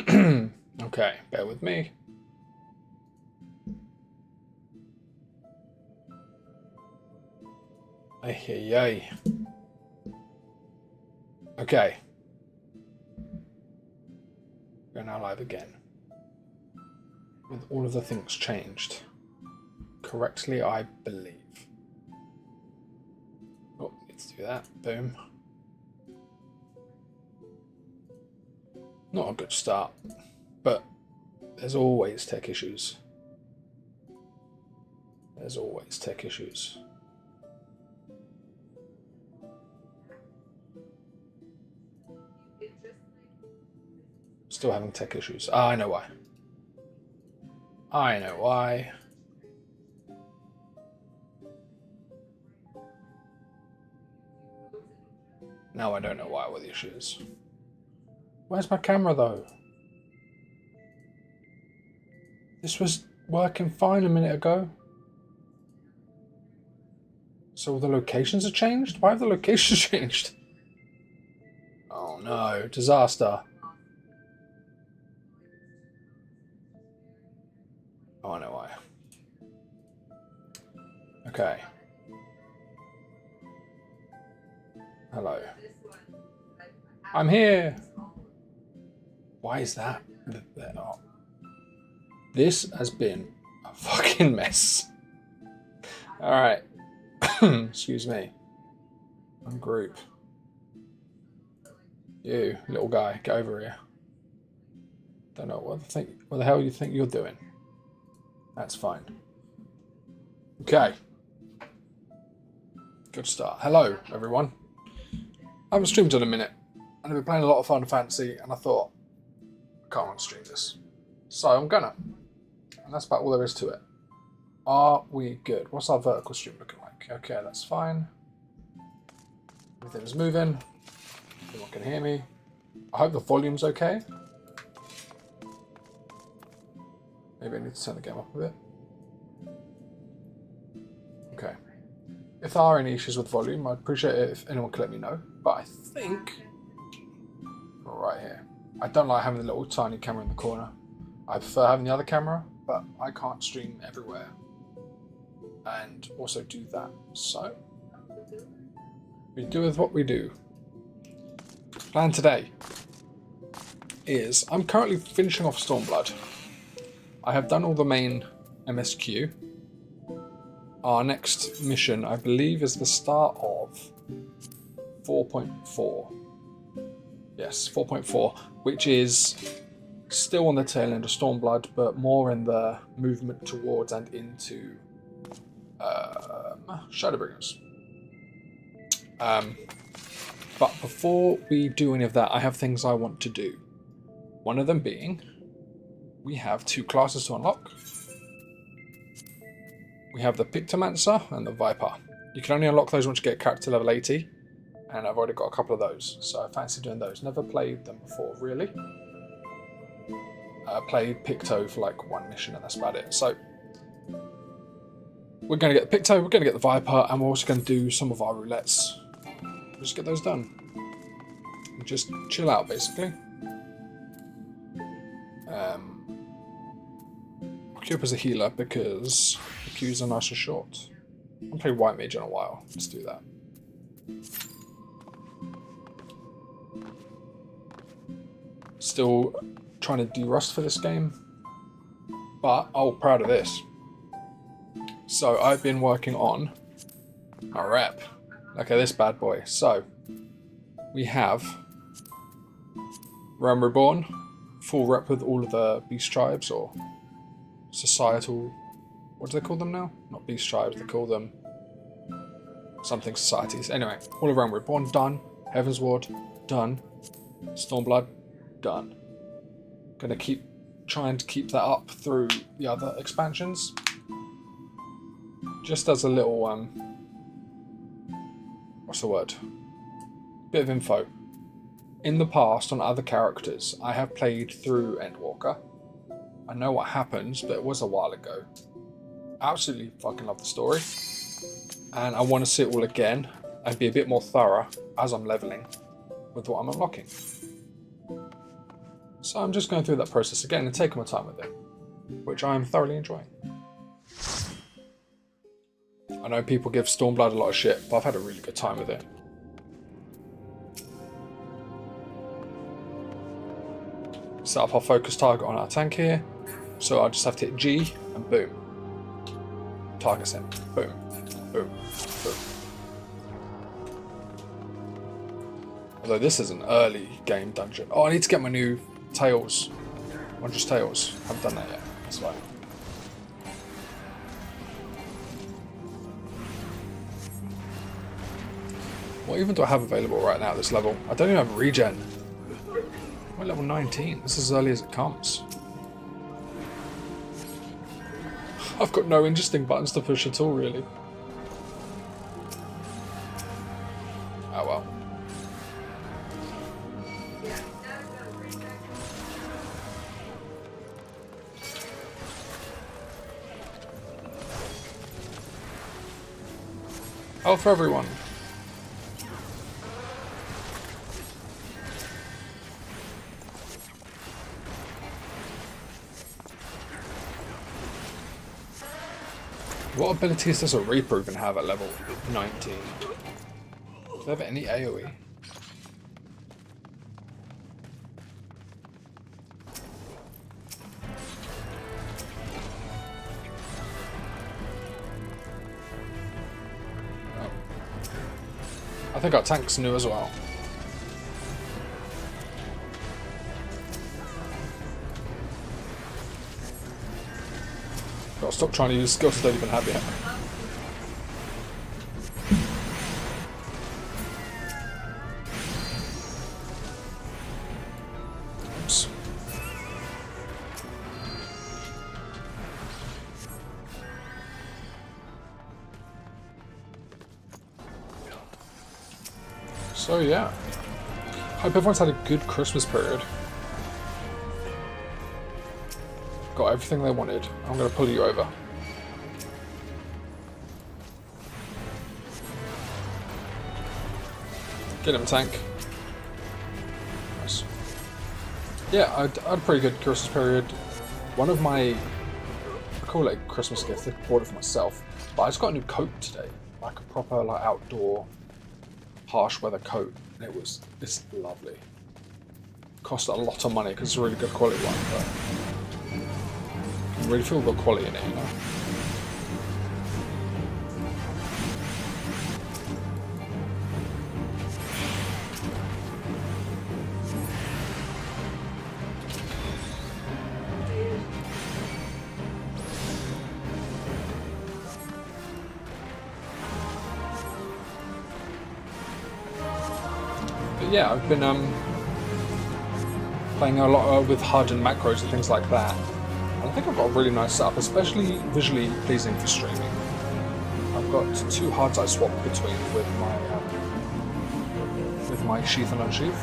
Okay, bear with me. Ay, ay, ay. Okay. We're now live again. With all of the things changed. Correctly, I believe. Oh, let's do that. Boom. Not a good start, but there's always tech issues. There's always tech issues. Still having tech issues. Ah, I know why. I know why. Now I don't know why, what the issue is. Where's my camera though? This was working fine a minute ago. So the locations have changed? Why have the locations changed? Oh no, disaster. Oh, I know why. Okay. Hello. I'm here. Why is that? Oh. This has been a fucking mess. Alright. Excuse me. Ungroup. You, little guy, get over here. Don't know what the hell you think you're doing. That's fine. Okay. Good start. Hello, everyone. I haven't streamed in a minute, and I've been playing a lot of Final Fantasy, and I thought, I can't stream this. So I'm gonna. And that's about all there is to it. Are we good? What's our vertical stream looking like? Okay, that's fine. Everything's moving. Everyone can hear me. I hope the volume's okay. Maybe I need to turn the game up a bit. Okay. If there are any issues with volume, I'd appreciate it if anyone could let me know. But I think we're right here. I don't like having the little tiny camera in the corner. I prefer having the other camera, but I can't stream everywhere and also do that. So we do with what we do. Plan today is I'm currently finishing off Stormblood. I have done all the main MSQ. Our next mission, I believe, is the start of 4.4. Yes, 4.4, which is still on the tail end of Stormblood, but more in the movement towards and into Shadowbringers. But before we do any of that, I have things I want to do. One of them being, we have 2 classes to unlock. We have the Pictomancer and the Viper. You can only unlock those once you get character level 80, and I've already got a couple of those, so I fancy doing those. Never played them before, really. I played Picto for like 1 mission, and that's about it. So we're going to get the Picto, we're going to get the Viper, and we're also going to do some of our roulettes. Just get those done. And just chill out, basically. I'll queue up as a healer because the queues are nice and short. I haven't played White Mage in a while. Let's do that. Still trying to de-rust for this game, but proud of this. So I've been working on a rep. Okay, this bad boy. So we have Realm Reborn, full rep with all of the beast tribes or societal. What do they call them now? Not beast tribes. They call them something societies. Anyway, all of Realm Reborn done. Heaven's Ward done. Stormblood done. Gonna keep trying to keep that up through the other expansions. Just as a little what's the word? Bit of info. In the past, on other characters, I have played through Endwalker. I know what happens, but it was a while ago. Absolutely fucking love the story. And I want to see it all again and be a bit more thorough as I'm leveling with what I'm unlocking. So I'm just going through that process again and taking my time with it, which I am thoroughly enjoying. I know people give Stormblood a lot of shit, but I've had a really good time with it. Set up our focus target on our tank here, so I just have to hit G and boom. Target's in. Boom. Boom. Boom. Although this is an early game dungeon. Oh, I need to get my new tails. Wondrous tails. Haven't done that yet. That's fine. What even do I have available right now at this level? I don't even have regen. I'm level 19. This is as early as it comes. I've got no interesting buttons to push at all, really. Oh well. Oh, for everyone. What abilities does a Reaper even have at level 19? Do they have any AoE? Oh. I think our tank's new as well. Gotta stop trying to use skills I don't even have yet. Oops. So yeah. Hope everyone's had a good Christmas period. Got everything they wanted. I'm going to pull you over. Get him, tank. Nice. Yeah, I had a pretty good Christmas period. One of my... I call it a Christmas gift. I bought it for myself. But I just got a new coat today. Like a proper outdoor harsh weather coat. And it's lovely. Cost a lot of money because it's a really good quality one. But I really feel good quality in it, you know? But yeah, I've been playing a lot with HUD and macros and things like that. I think I've got a really nice setup, especially visually pleasing for streaming. I've got two HUDs I swap between with my sheath and unsheath.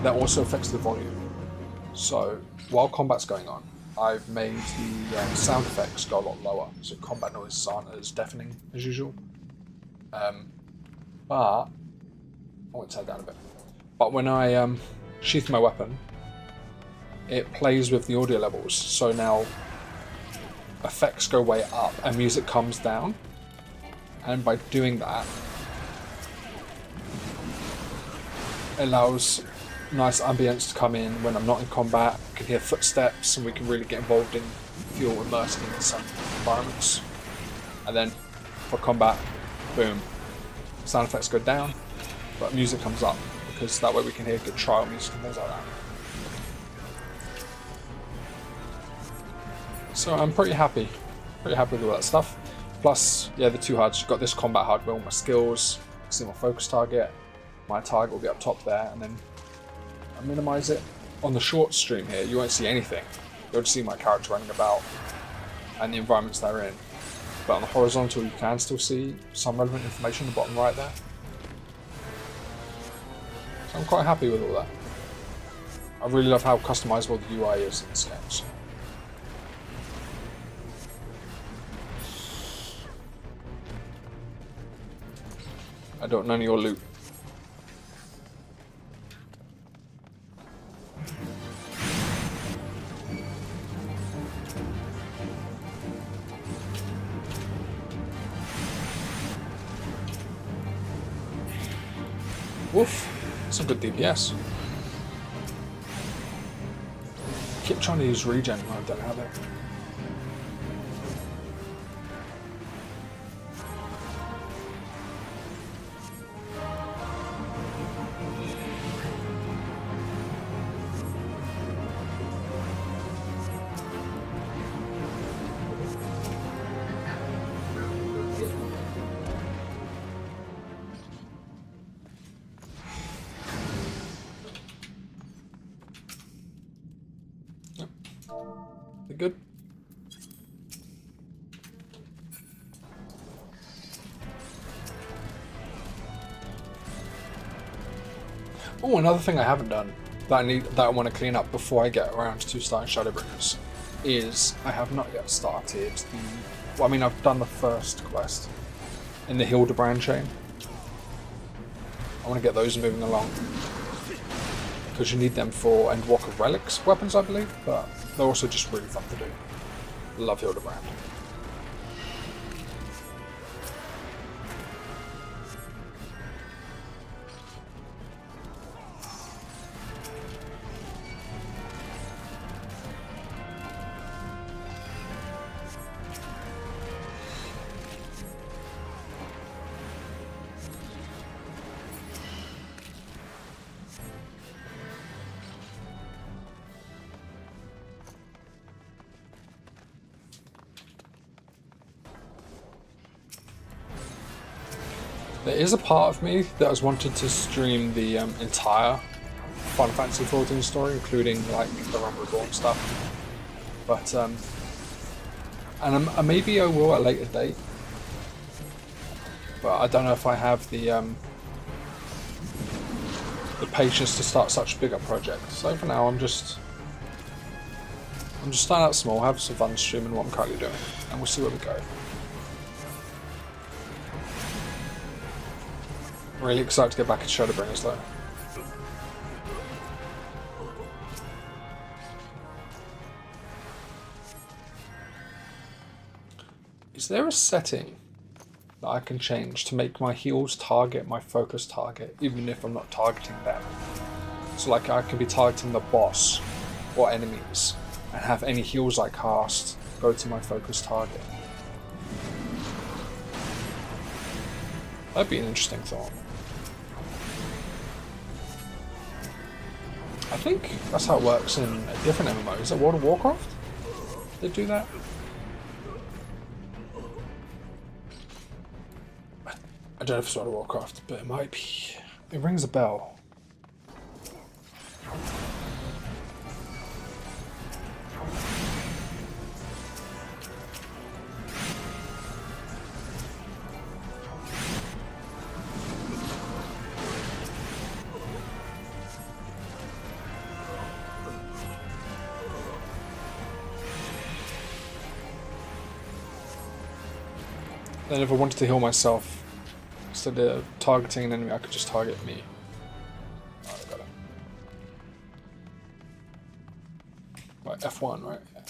That also affects the volume. So while combat's going on, I've made the sound effects go a lot lower, so combat noises aren't as deafening as usual. But I want to turn down a bit. But when I sheath my weapon, it plays with the audio levels, so now effects go way up and music comes down, and by doing that it allows nice ambience to come in when I'm not in combat. I can hear footsteps and we can really get involved in, feel immersed in some environments. And then for combat, boom, sound effects go down but music comes up, because that way we can hear good trial music and things like that. So I'm pretty happy with all that stuff. Plus, yeah, the two HUDs. You've got this combat HUD with all my skills, see my focus target. My target will be up top there, and then I minimize it. On the short stream here, you won't see anything. You'll just see my character running about and the environments they're in. But on the horizontal, you can still see some relevant information in the bottom right there. So I'm quite happy with all that. I really love how customizable the UI is in this game. So. I don't know any of your loot. Oof. That's a good DPS. Keep trying to use regen when I don't have it. Good. Oh, another thing I haven't done that I want to clean up before I get around to starting Shadowbringers is I have not yet started the. Well, I mean, I've done the first quest in the Hildebrand chain. I want to get those moving along because you need them for Endwalker relics weapons, I believe, but they're also just really fun to do. Love Hildebrand. There is a part of me that has wanted to stream the entire Final Fantasy XIV story, including like the Realm Reborn stuff. But and maybe I will at a later date. But I don't know if I have the patience to start such a bigger project. So for now, I'm just starting out small, have some fun streaming what I'm currently doing, and we'll see where we go. Really excited to get back into Shadowbringers though. Is there a setting that I can change to make my heals target my focus target, even if I'm not targeting them? So like I could be targeting the boss or enemies and have any heals I cast go to my focus target. That'd be an interesting thought. I think that's how it works in a different MMO. Is it World of Warcraft? They do that? I don't know if it's World of Warcraft, but it might be. It rings a bell. Then if I wanted to heal myself, instead of targeting an enemy, I could just target me. Alright, I got it. Right, F1, right? Yeah.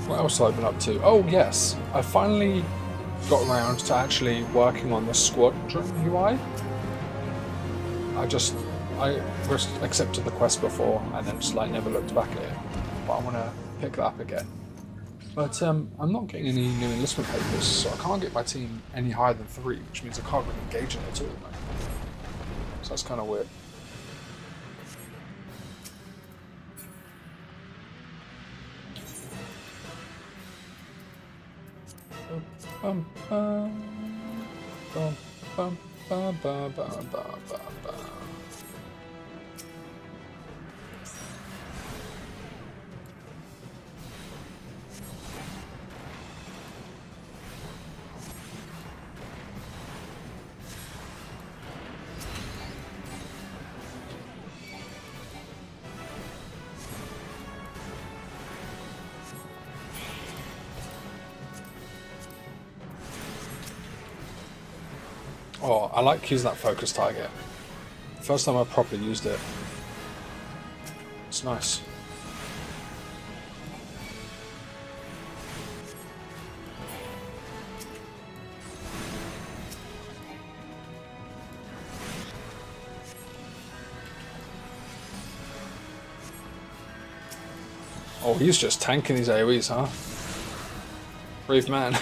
What else have I been up to? Oh yes, I finally got around to actually working on the squadron UI. I just accepted the quest before and then just like never looked back at it. But I want to pick that up again. But I'm not getting any new enlistment papers, so I can't get my team any higher than 3, which means I can't really engage in it at all. So that's kind of weird. Bum, bum, bum, bum, bum, bum, bum, bum, bum. Oh, I like using that focus target. First time I properly used it. It's nice. Oh, he's just tanking these AoEs, huh? Brave man.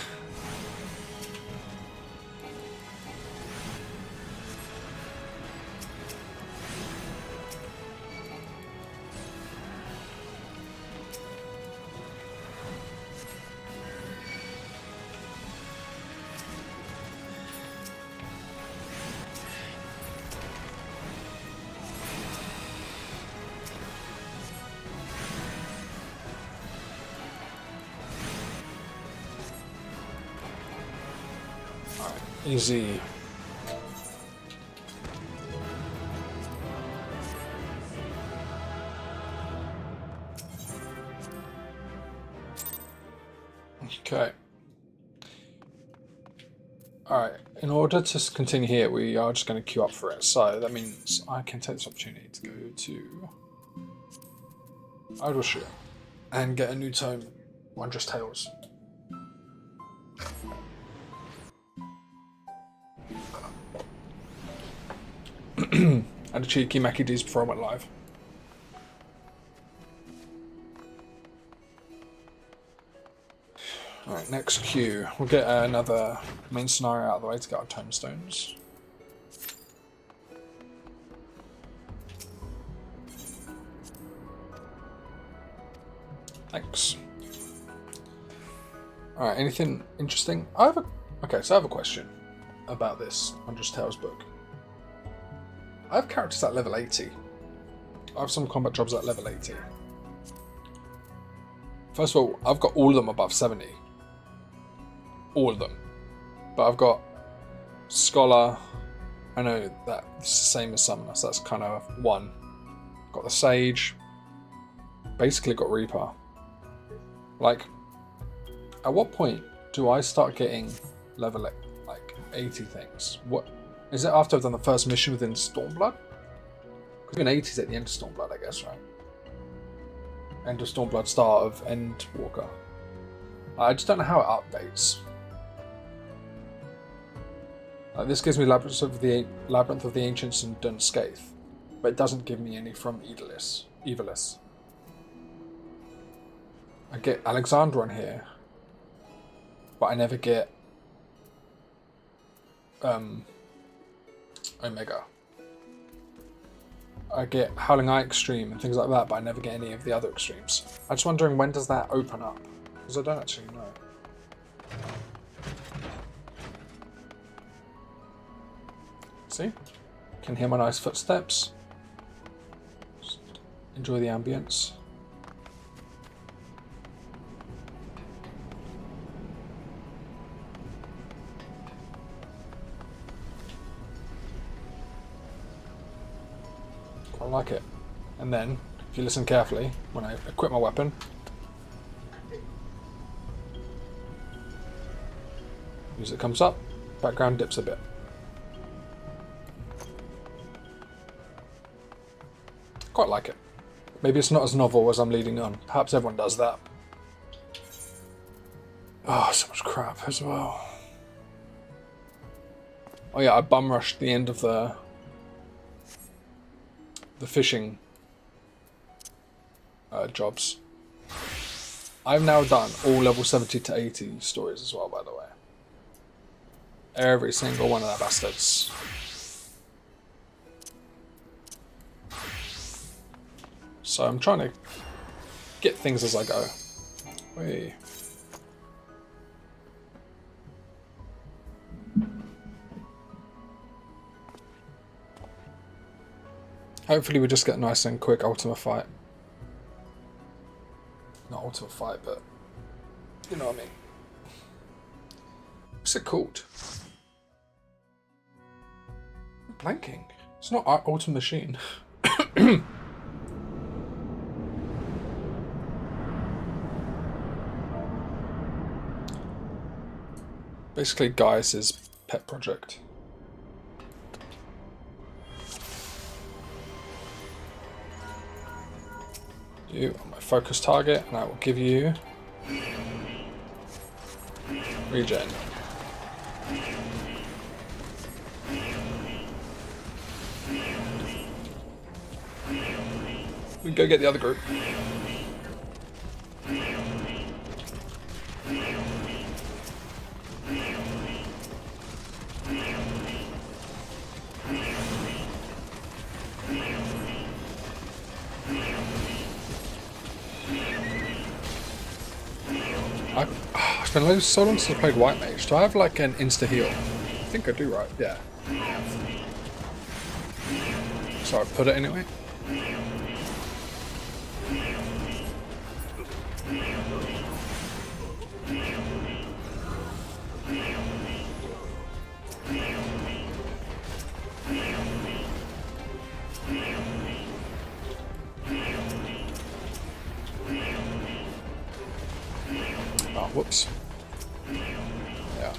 Easy. Okay. Alright, in order to continue here, we are just going to queue up for it. So that means I can take this opportunity to go to Idleshire and get a new tome, Wondrous Tales. And a cheeky Mackie D's before I went live. Alright, next queue. We'll get another main scenario out of the way to get our tomestones. Thanks. Alright, anything interesting? Okay, so I have a question about this Wondrous Tales book. I have characters at level 80. I have some combat jobs at level 80. First of all, I've got all of them above 70. All of them. But I've got Scholar. I know that's the same as Summoner, so that's kind of one. Got the Sage. Basically got Reaper. Like, at what point do I start getting level like 80 things? What is it after I've done the first mission within Stormblood? Because even 80 is at the end of Stormblood, I guess, right? End of Stormblood, start of Endwalker. I just don't know how it updates. This gives me Labyrinth of the Ancients and Dun Scaith, but it doesn't give me any from Evilis. I get Alexandra on here, but I never get Omega. I get Howling Eye Extreme and things like that, but I never get any of the other extremes. I'm just wondering, when does that open up? Because I don't actually know. See? Can hear my nice footsteps. Just enjoy the ambience. I like it. And then, if you listen carefully, when I equip my weapon, music comes up, background dips a bit. Quite like it. Maybe it's not as novel as I'm leading on. Perhaps everyone does that. Oh, so much crap as well. Oh yeah, I bum rushed the end of the fishing jobs. I've now done all level 70 to 80 stories as well, by the way. Every single one of their bastards. So I'm trying to get things as I go. Wait. Hopefully we just get a nice and quick Ultima fight. Not Ultima fight, but you know what I mean. What's it called? I'm blanking. It's not Ultima Machine. Basically Gaius' pet project. you on my focus target, and I will give you regen. We go get the other group. It's been so long since I played White Mage. Do I have like an insta heal? I think I do, right? Yeah. So I put it anyway. Oh, whoops. Yeah.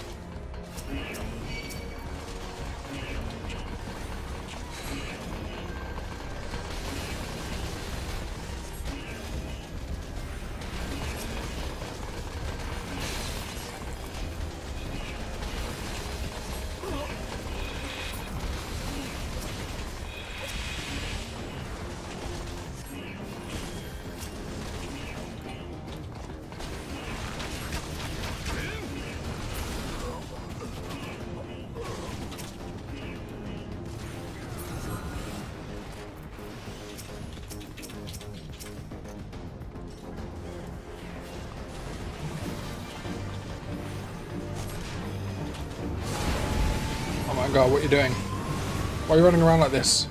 Oh my god, what are you doing? Why are you running around like this?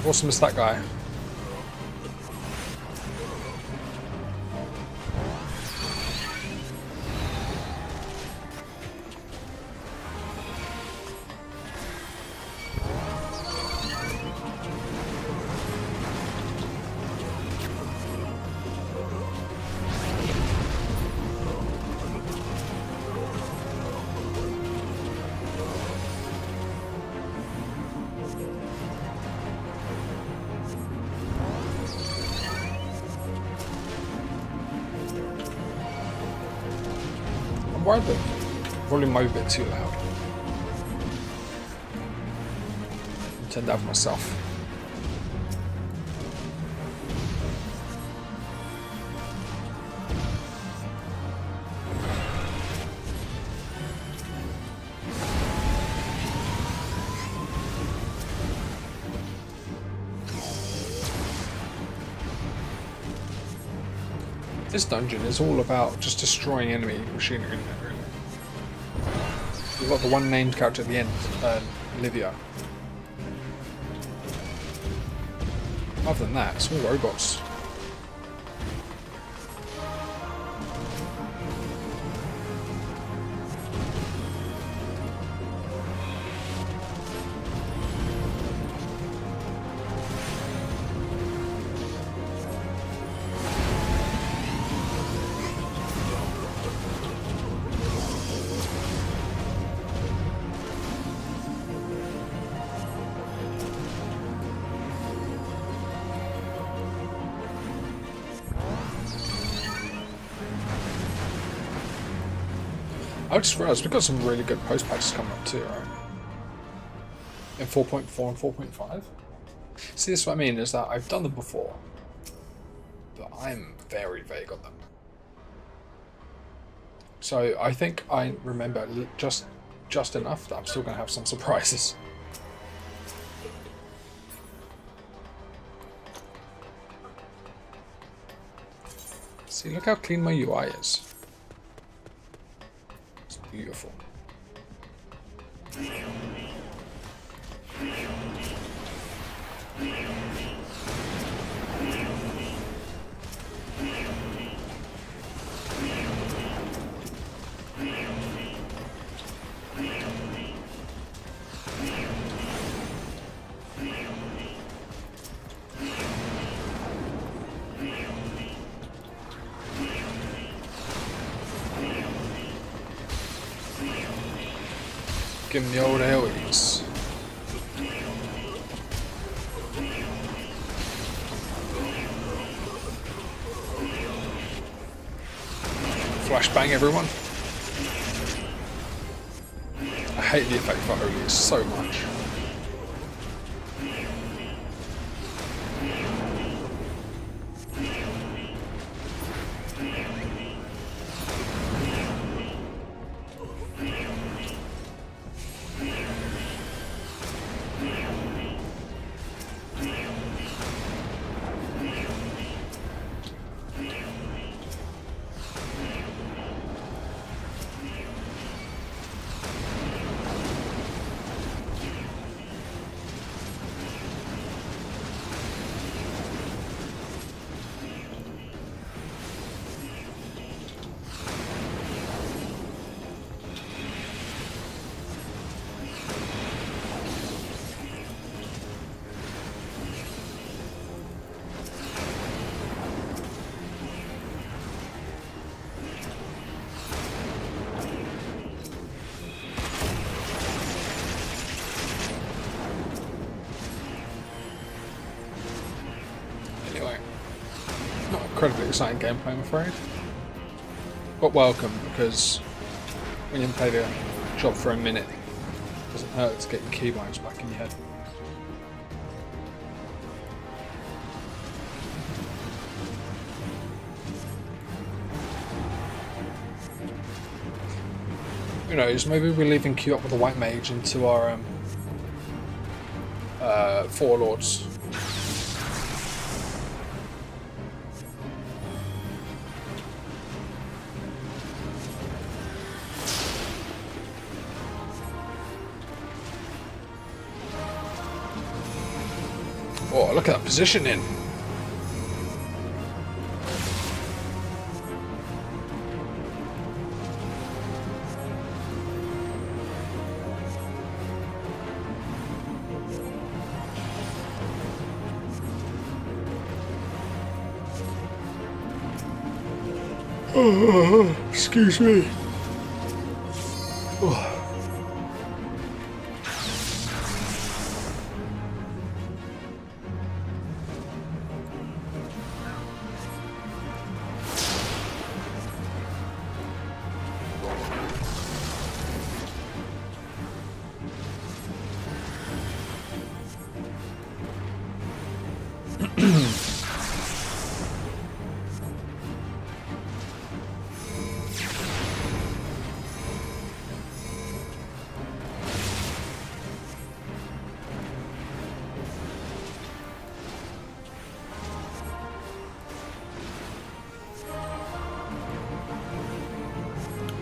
Awesome is that guy. I'm worried that volume might be a bit too loud. I'll turn that for myself. This dungeon is all about just destroying enemy machinery, isn't it, really? We've got the one named character at the end, Livia. Other than that, it's all robots. I just realised we've got some really good post patches coming up too, right? In 4.4 and 4.5. See, this is what I mean, is that I've done them before, but I'm very vague on them. So I think I remember just enough that I'm still going to have some surprises. See, look how clean my UI is. It's beautiful. Give him the old AoEs. Flashbang everyone. I hate the effect for Holy so much. Incredibly exciting gameplay, I'm afraid. But welcome, because when you play the job for a minute, it doesn't hurt to get your keybones back in your head. Who knows, maybe we're leaving Q up with a white mage into our four lords. Oh, look at that positioning. Oh, excuse me. Oh.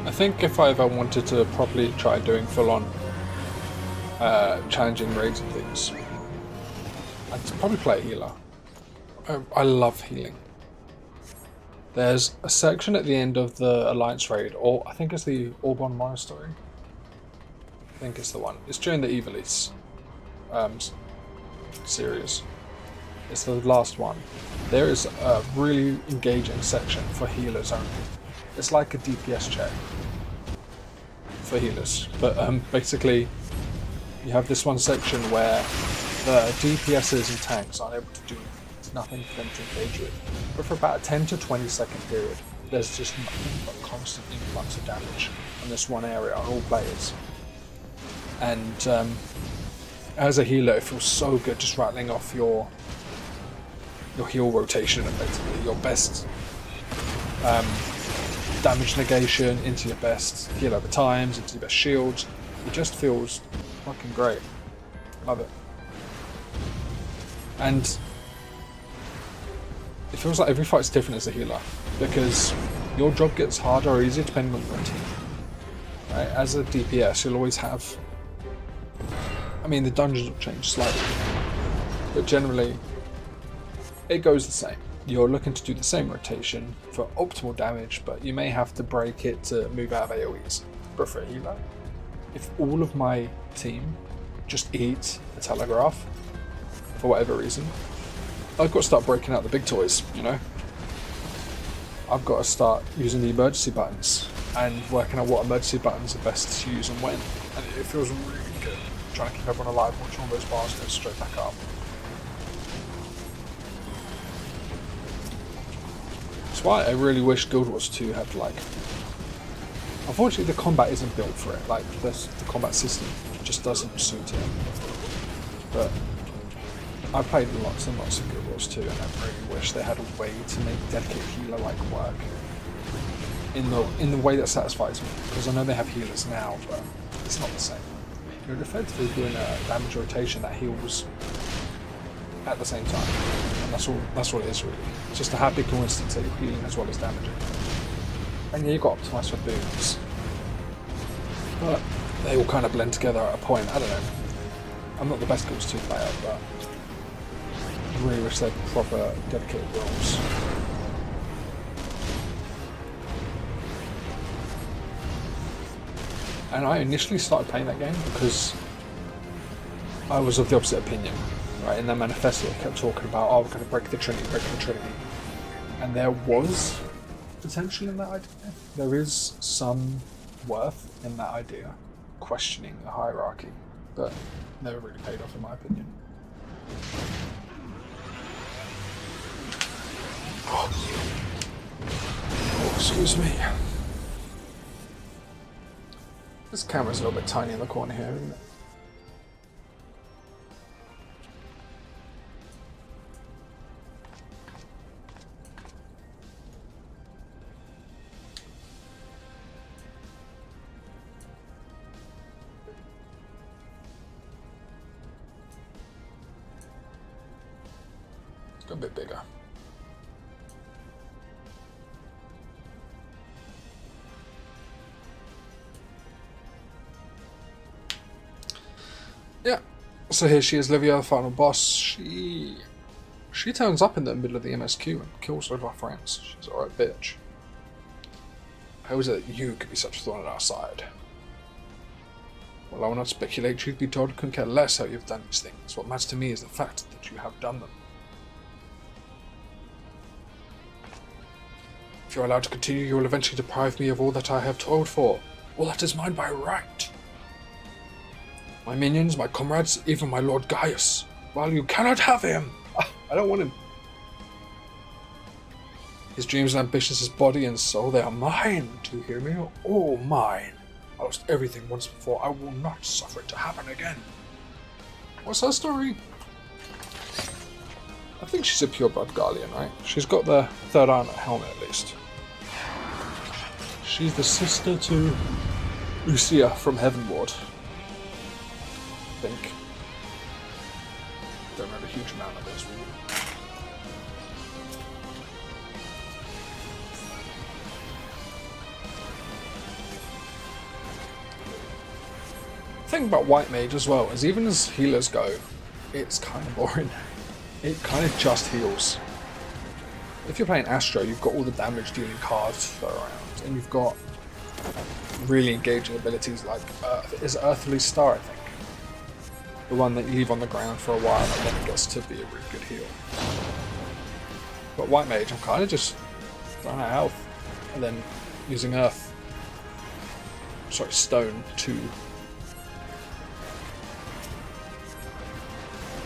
I think if I ever wanted to properly try doing full-on challenging raids and things, I'd probably play a healer. I love healing. There's a section at the end of the Alliance raid, or I think it's the Auburn Monastery. I think it's the one. It's during the Evilise series. It's the last one. There is a really engaging section for healers only. It's like a DPS check for healers, but basically you have this one section where the DPSs and tanks aren't able to do anything. There's nothing for them to engage with. But for about a 10 to 20 second period, there's just nothing but constant influx of damage on this one area on all players. And as a healer, it feels so good just rattling off your heal rotation, effectively. Your best damage negation into your best heal over times, into your best shields. It just feels fucking great. Love it. And it feels like every fight's different as a healer, because your job gets harder or easier depending on your team. Right? As a DPS, you'll always have... I mean, the dungeons will change slightly, but generally it goes the same. You're looking to do the same rotation for optimal damage, but you may have to break it to move out of AoEs. But for a healer, if all of my team just eat a telegraph, for whatever reason, I've got to start breaking out the big toys, you know? I've got to start using the emergency buttons and working out what emergency buttons are best to use and when. And it feels really good trying to keep everyone alive, watching all those bars go straight back up. That's why I really wish Guild Wars 2 had like Unfortunately, the combat isn't built for it. Like, the combat system just doesn't suit it. But I've played lots and lots of Guild Wars 2, and I really wish they had a way to make dedicated healer-like work in the way that satisfies me. Because I know they have healers now, but it's not the same. You're effectively doing a damage rotation that heals at the same time, and that's all it is really. It's just a happy coincidence that you're healing as well as damaging. And yeah, you've got to optimize for boons, but they all kind of blend together at a point. I don't know. I'm not the best Guild Wars 2 player, but I really wish they had proper dedicated roles. And I initially started playing that game because I was of the opposite opinion. Right, in their manifesto, they kept talking about, oh, we're going to break the Trinity. And there was potential in that idea. There is some worth in that idea, questioning the hierarchy, but never really paid off in my opinion. Oh, excuse me. This camera's a little bit tiny in the corner here, isn't it? A bit bigger. Yeah, so here she is, Livia, the final boss. She turns up in the middle of the MSQ and kills all of our friends. She's an alright bitch. How is it that you could be such a thorn at our side? Well, I will not speculate. Truth be told, couldn't care less how you've done these things. What matters to me is the fact that you have done them. If you're allowed to continue, you will eventually deprive me of all that I have toiled for. All that is mine by right. My minions, my comrades, even my Lord Gaius. Well, you cannot have him. I don't want him. His dreams and ambitions, his body and soul, they are mine. Do you hear me? All mine. I lost everything once before. I will not suffer it to happen again. What's her story? I think she's a pureblood Guardian, right? She's got the third eye on her helmet, at least. She's the sister to Lucia from Heavenward. I think. Don't know a huge amount of this, really. The thing about White Mage as well is even as healers go, it's kind of boring. It kind of just heals. If you're playing Astro, you've got all the damage dealing cards to throw around, and you've got really engaging abilities like Earthly Star, I think. The one that you leave on the ground for a while and then it gets to be a really good heal. But White Mage, I'm kind of just running out of health, and then using Stone to...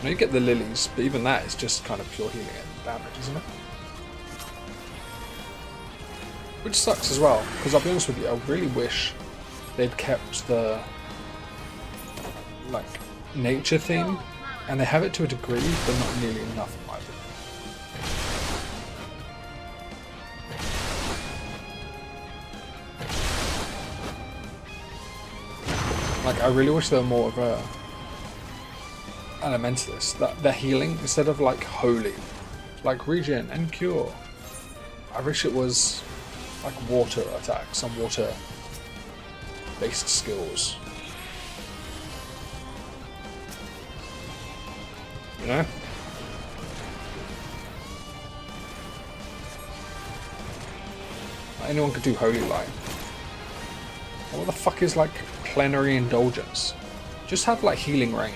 Now you get the lilies, but even that is just kind of pure healing and damage, isn't it? Which sucks as well, because I'll be honest with you, I really wish they'd kept the nature theme, and they have it to a degree, but not nearly enough in my opinion. I really wish they were more of a elementalist, that they're healing instead of holy, regen and cure. I wish it was water attack, some water based skills. You know? Anyone could do Holy Light. What the fuck is plenary indulgence? Just have healing rain.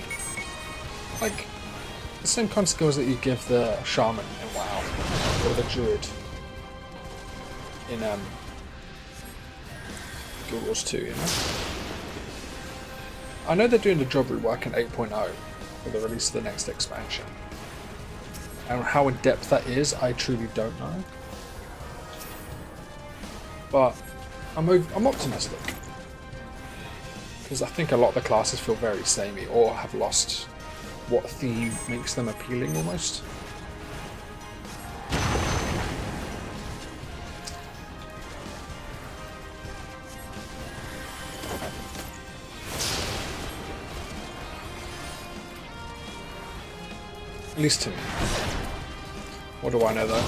The same kind of skills that you give the shaman in WoW, or the druid in Guild Wars 2, you know? I know they're doing the job rework in 8.0 for the release of the next expansion. And how in depth that is, I truly don't know. But I'm optimistic. Because I think a lot of the classes feel very samey or have lost what theme makes them appealing almost. At least to me. What do I know though?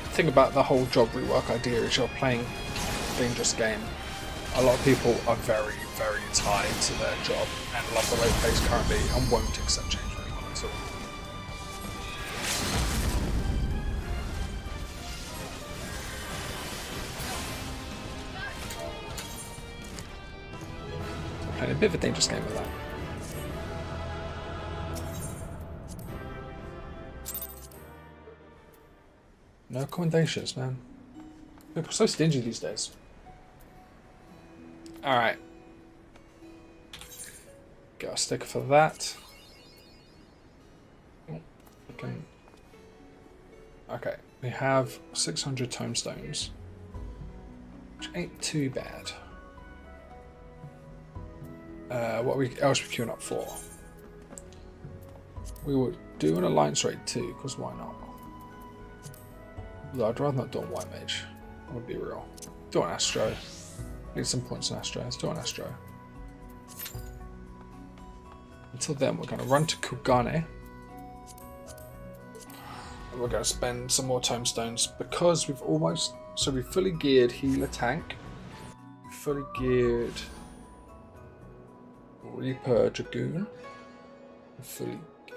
The thing about the whole job rework idea is you're playing a dangerous game. A lot of people are very, very tied to their job and love the way it plays currently and won't accept change very well at all. So playing a bit of a dangerous game with that. No commendations, man. People are so stingy these days. Alright. Get a sticker for that. We can... Okay, we have 600 tomestones. Which ain't too bad. What else are we queuing up for? We would do an alliance raid too, because why not? Although I'd rather not do a white mage. I would be real. Do an Astro. Need some points in Astro. Let's do an Astro. Until then, we're going to run to Kugane. And we're going to spend some more tomestones because we've almost... So we've fully geared healer tank. Fully geared Reaper Dragoon.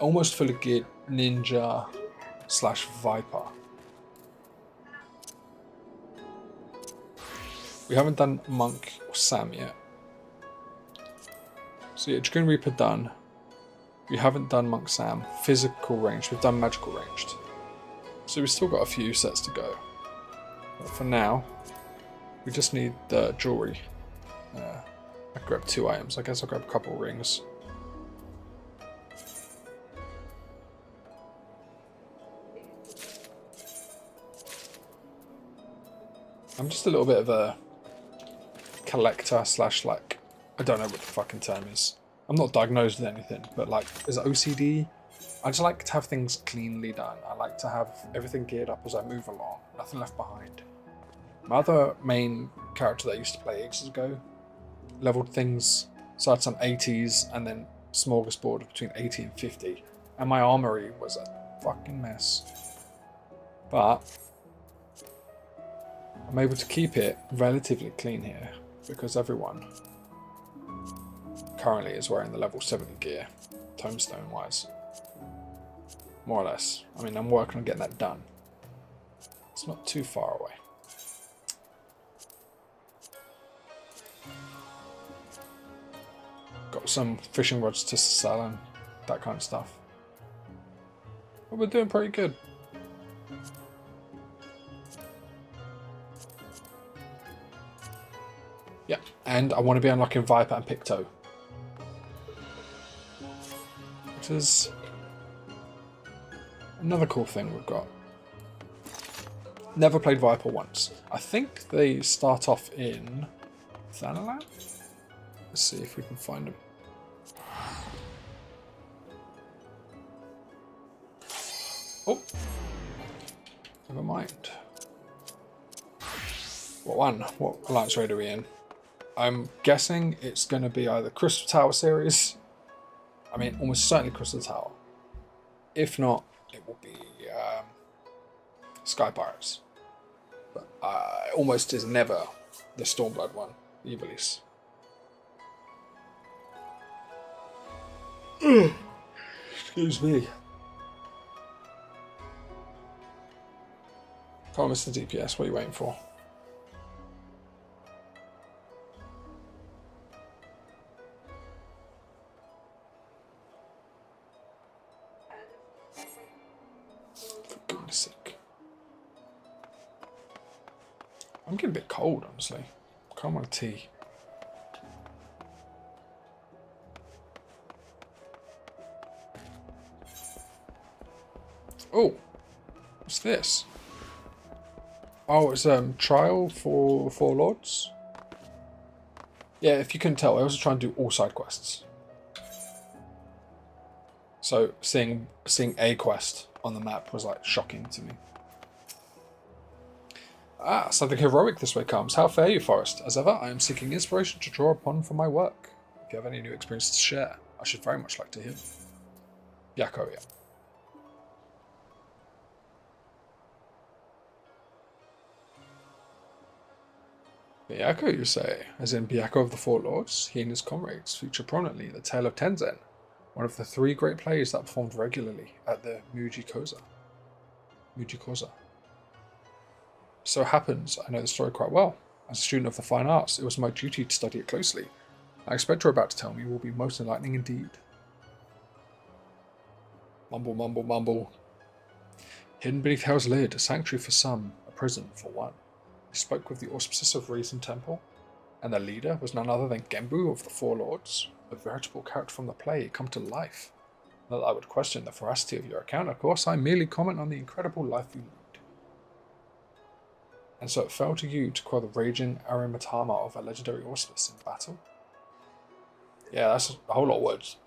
Almost fully geared Ninja / Viper. We haven't done Monk or Sam yet. So yeah, Dragoon Reaper done. We haven't done Monk Sam. Physical range. We've done magical ranged. So we've still got a few sets to go. But for now, we just need the jewelry. I grabbed 2 items. I guess I'll grab a couple rings. I'm just a little bit of a collector / like, I don't know what the fucking term is. I'm not diagnosed with anything, but like, is it OCD? I just like to have things cleanly done. I like to have everything geared up as I move along, nothing left behind. My other main character that I used to play ages ago leveled things, so I had some 80s and then smorgasbord between 80 and 50, and my armory was a fucking mess. But I'm able to keep it relatively clean here because everyone currently is wearing the level 70 gear, tomestone wise. More or less. I mean, I'm working on getting that done. It's not too far away. Got some fishing rods to sell and that kind of stuff. But we're doing pretty good. Yeah, and I want to be unlocking Viper and Picto. Which is another cool thing we've got. Never played Viper once. I think they start off in Thanalan? Let's see if we can find them. Oh! Never mind. What one? What alliance raid are we in? I'm guessing it's going to be either Crystal Tower series. I mean, almost certainly Crystal Tower. If not, it will be Sky Pirates. But almost is never the Stormblood one, the Ivalice. Excuse me. Come on, Mr. DPS, what are you waiting for? For goodness sake. I'm getting a bit cold, honestly. I can't want tea. Oh, what's this? Oh, it's trial for four lords. Yeah, if you can tell, I also try and do all side quests. So seeing a quest on the map was like shocking to me. Ah, something heroic this way comes. How fare you, Forest? As ever, I am seeking inspiration to draw upon for my work. If you have any new experience to share, I should very much like to hear. Yakko, yeah. Byakko, you say? As in Byakko of the Four Lords? He and his comrades feature prominently in the Tale of Tenzen, one of the three great plays that performed regularly at the Mujikoza. So happens, I know the story quite well. As a student of the fine arts, it was my duty to study it closely. I expect you're about to tell me will be most enlightening indeed. Mumble, mumble, mumble. Hidden beneath Hell's lid, a sanctuary for some, a prison for one. I spoke with the auspices of Reason Temple, and the leader was none other than Genbu of the Four Lords, a veritable character from the play come to life. Not that I would question the veracity of your account, of course, I merely comment on the incredible life you lead. And so it fell to you to quell the raging Arimatama of a legendary auspice in battle? Yeah, that's a whole lot of words.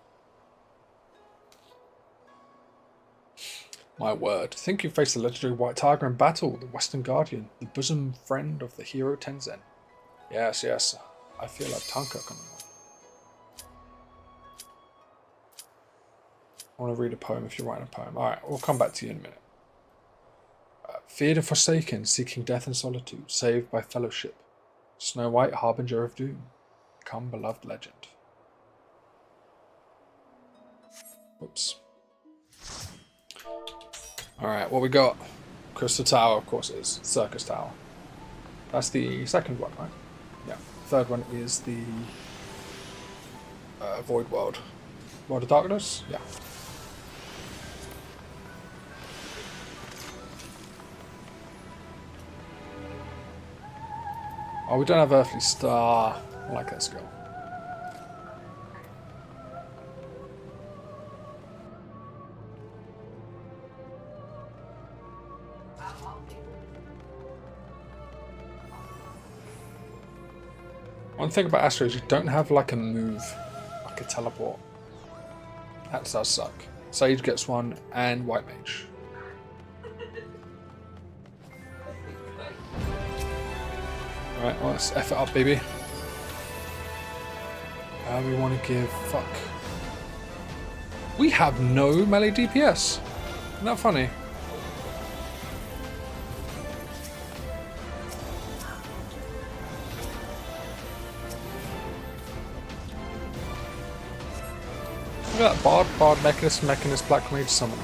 My word, think you faced the legendary White Tiger in battle, the Western Guardian, the bosom friend of the hero Tenzen. Yes, yes, I feel like Tanka coming on. I want to read a poem if you're writing a poem. Alright, we'll come back to you in a minute. Feared and forsaken, seeking death and solitude, saved by fellowship. Snow White, harbinger of doom. Come, beloved legend. Whoops. Alright, what we got? Crystal Tower, of course it is. Circus Tower. That's the second one, right? Yeah. Third one is the Void World. World of Darkness? Yeah. Oh, we don't have Earthly Star. I like that skill. One thing about Astro is you don't have like a move, like a teleport. That does suck. Sage gets one and White Mage. Alright, well, let's F it up, baby. We want to give... Fuck. We have no melee DPS. Isn't that funny? Look at that Bard, Mechanist, Black Mage Summoner.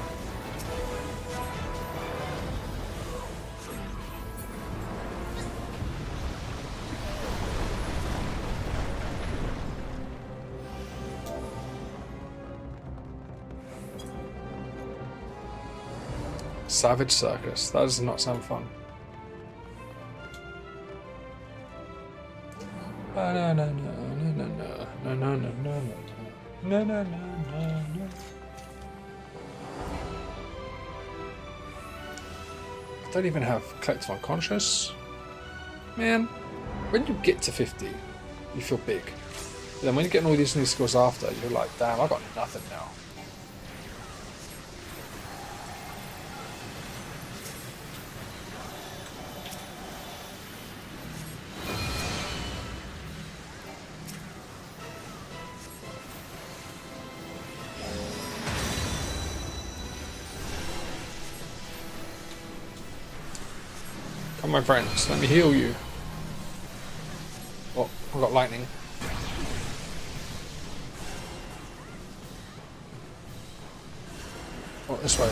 Savage Circus. That does not sound fun. I don't even have Collective Unconscious. Man, when you get to 50, you feel big. But then when you're getting all these new skills after, you're like, damn, I got nothing now. Come my friends, let me heal you. Oh, I've got lightning. Oh, this way.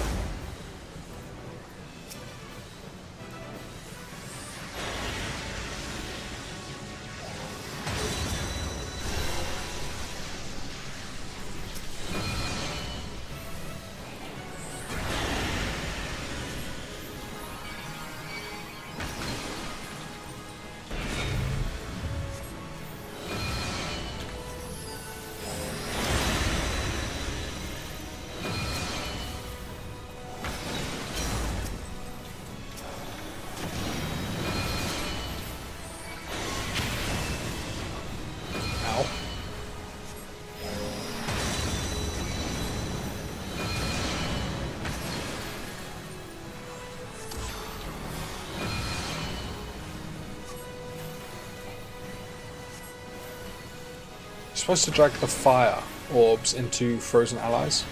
supposed to drag the fire orbs into frozen allies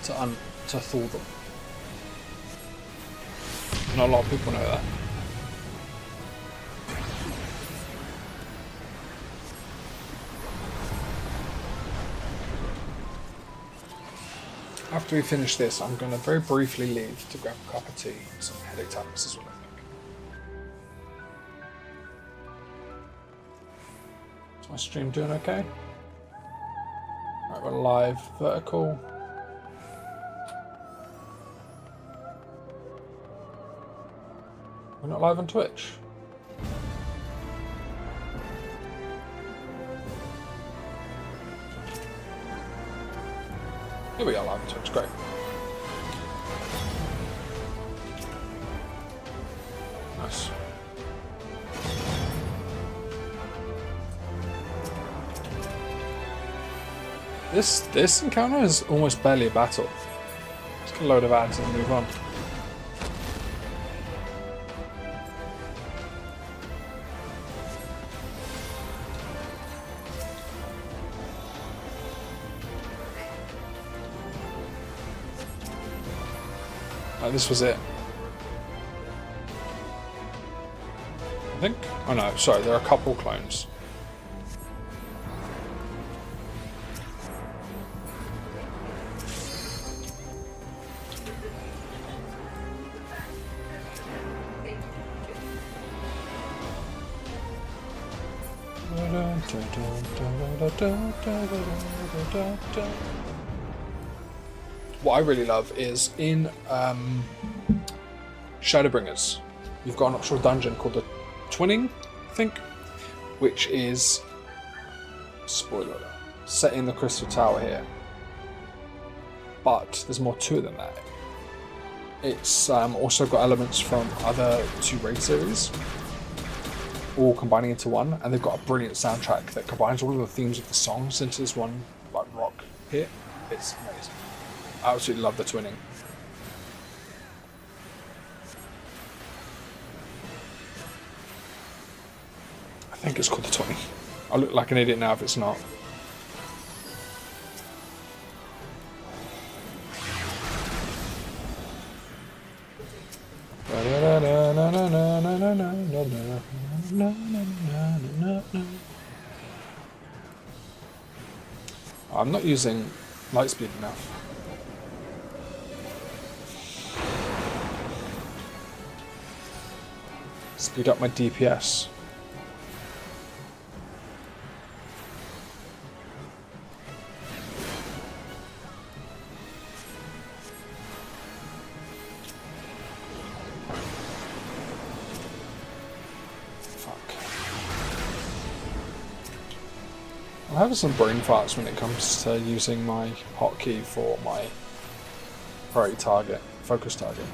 to thaw them. Not a lot of people know that. After we finish this, I'm going to very briefly leave to grab a cup of tea and some headache tablets as well, I think. Is my stream doing okay? Right, we're live, vertical. We're not live on Twitch. Here we are live on Twitch, great. Nice. This encounter is almost barely a battle. Just get a load of ads and move on. This was it. I think? Oh no, sorry, there are a couple clones. What I really love is in Shadowbringers, you've got an optional dungeon called the Twinning, I think, which is, spoiler alert, set in the Crystal Tower here. But there's more to it than that. It's also got elements from other 2 raid series, all combining into one, and they've got a brilliant soundtrack that combines all of the themes of the songs into this one like rock hit. It's amazing. I absolutely love the Twinning. I think it's called the Twinning. I look like an idiot now if it's not. I'm not using lightspeed enough. Speed up my DPS. Fuck. I'm having some brain farts when it comes to using my hotkey for my priority target, focus target.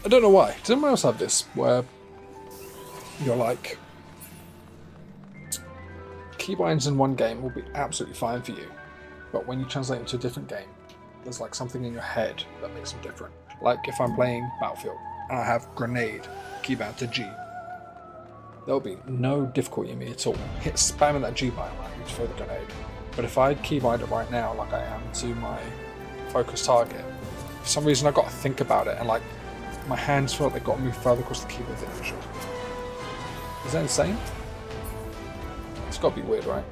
I don't know why. Does anyone else have this where you're like, keybinds in one game will be absolutely fine for you, but when you translate into a different game, there's like something in your head that makes them different. Like if I'm playing Battlefield and I have grenade keybound to G, there'll be no difficulty in me at all. Hit spamming that G button when I reach for the grenade. But if I keybind it right now, like I am to my focus target, for some reason I've got to think about it and like my hands feel like they've got to move further across the keyboard than usual. Is that insane? It's got to be weird, right?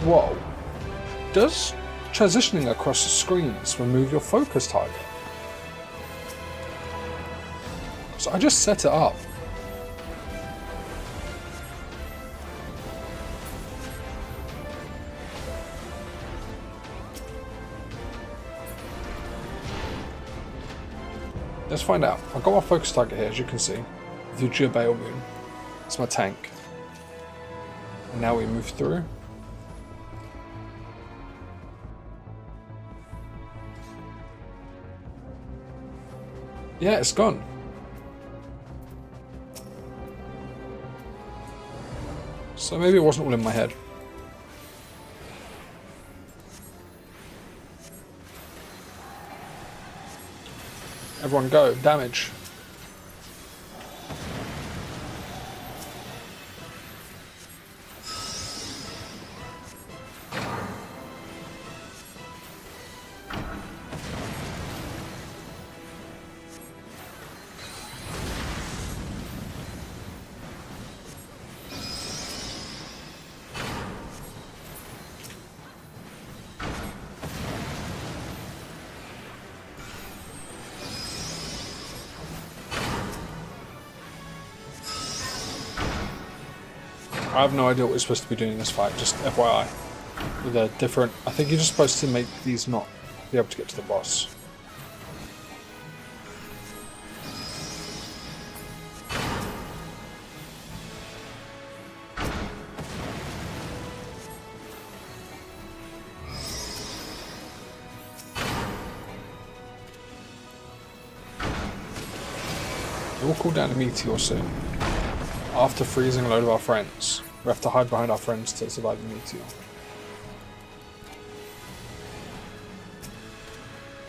Whoa. Does transitioning across the screens remove your focus target? So I just set it up. Let's find out. I've got my focus target here, as you can see. The Jubale Moon. It's my tank. And now we move through. Yeah, it's gone. So maybe it wasn't all in my head. Everyone go, damage. I have no idea what we're supposed to be doing in this fight, just FYI. They're different. I think you're just supposed to make these not be able to get to the boss. It will cool down a meteor soon. After freezing a load of our friends. We have to hide behind our friends to survive the meteor.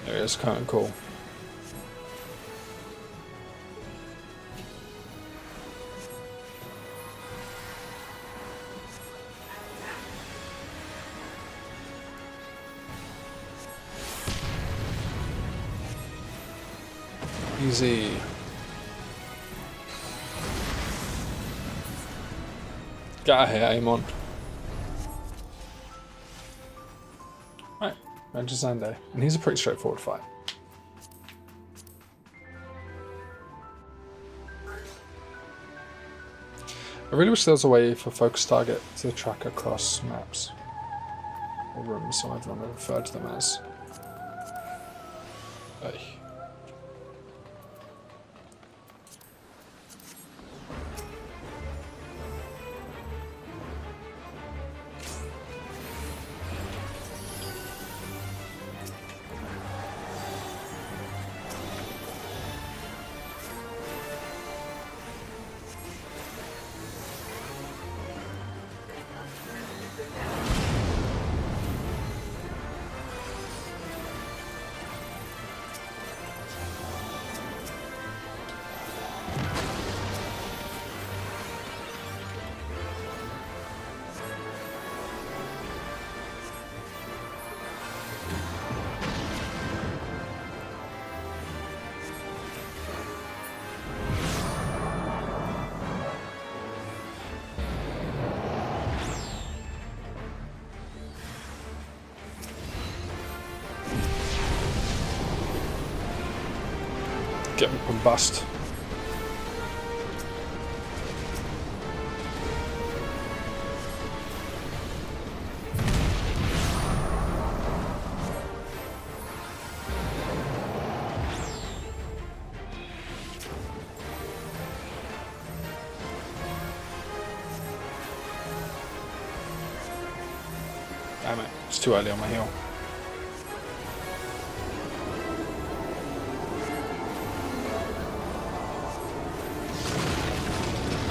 It is kind of cool. Easy. Get out of here, Amon. Right, Ranger Zande. And he's a pretty straightforward fight. I really wish there was a way for focus target to track across maps. Or rooms, so everyone will refer to them as. Hey. Get me combust. Damn it, it's too early on my heel.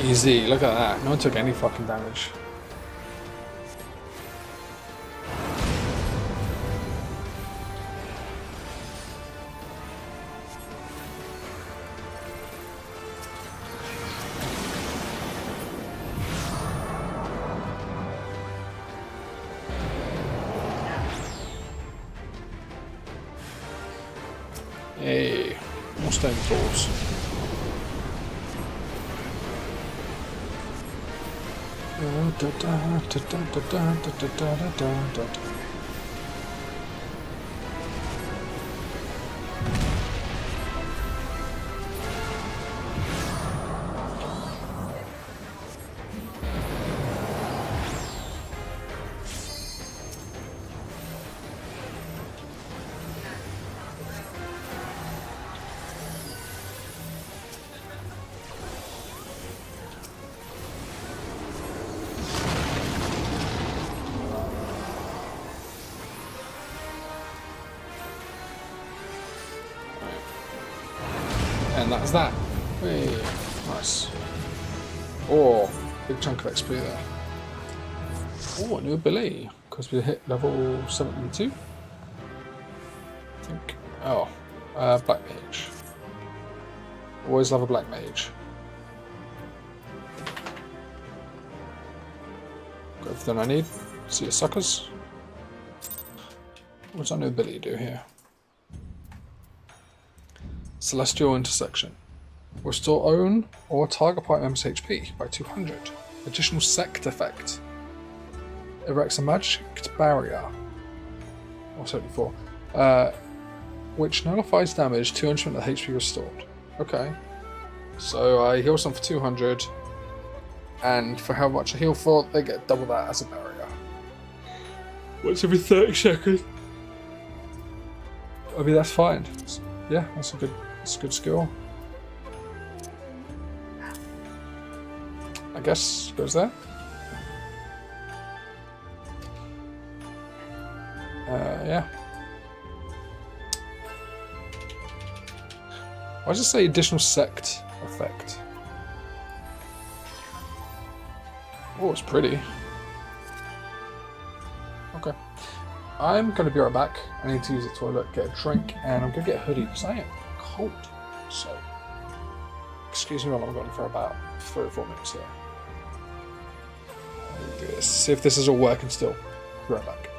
Easy, look at that. No one took any fucking damage. Hey, more stone balls. And that's that. Hey, nice. Oh, big chunk of XP there. Oh, a new ability. Because we hit level 72. I think. Oh, Black Mage. Always love a Black Mage. Got everything I need. See you suckers. What does our new ability do here? Celestial Intersection. Restore own or target party member's HP by 200. Additional sect effect. Erects a magic barrier. Or 74. Which nullifies damage 200% of the HP restored. Okay. So I heal some for 200. And for how much I heal for, they get double that as a barrier. Once every 30 seconds. I mean, that's fine. Yeah, that's a good skill. I guess goes there. Yeah. Why does it say additional sect effect? Oh, it's pretty. Okay. I'm going to be right back. I need to use the toilet, get a drink, and I'm going to get a hoodie because I am cold. So, excuse me while I'm gone for about 3 or 4 minutes here. Do this. See if this is all working still. Be right back.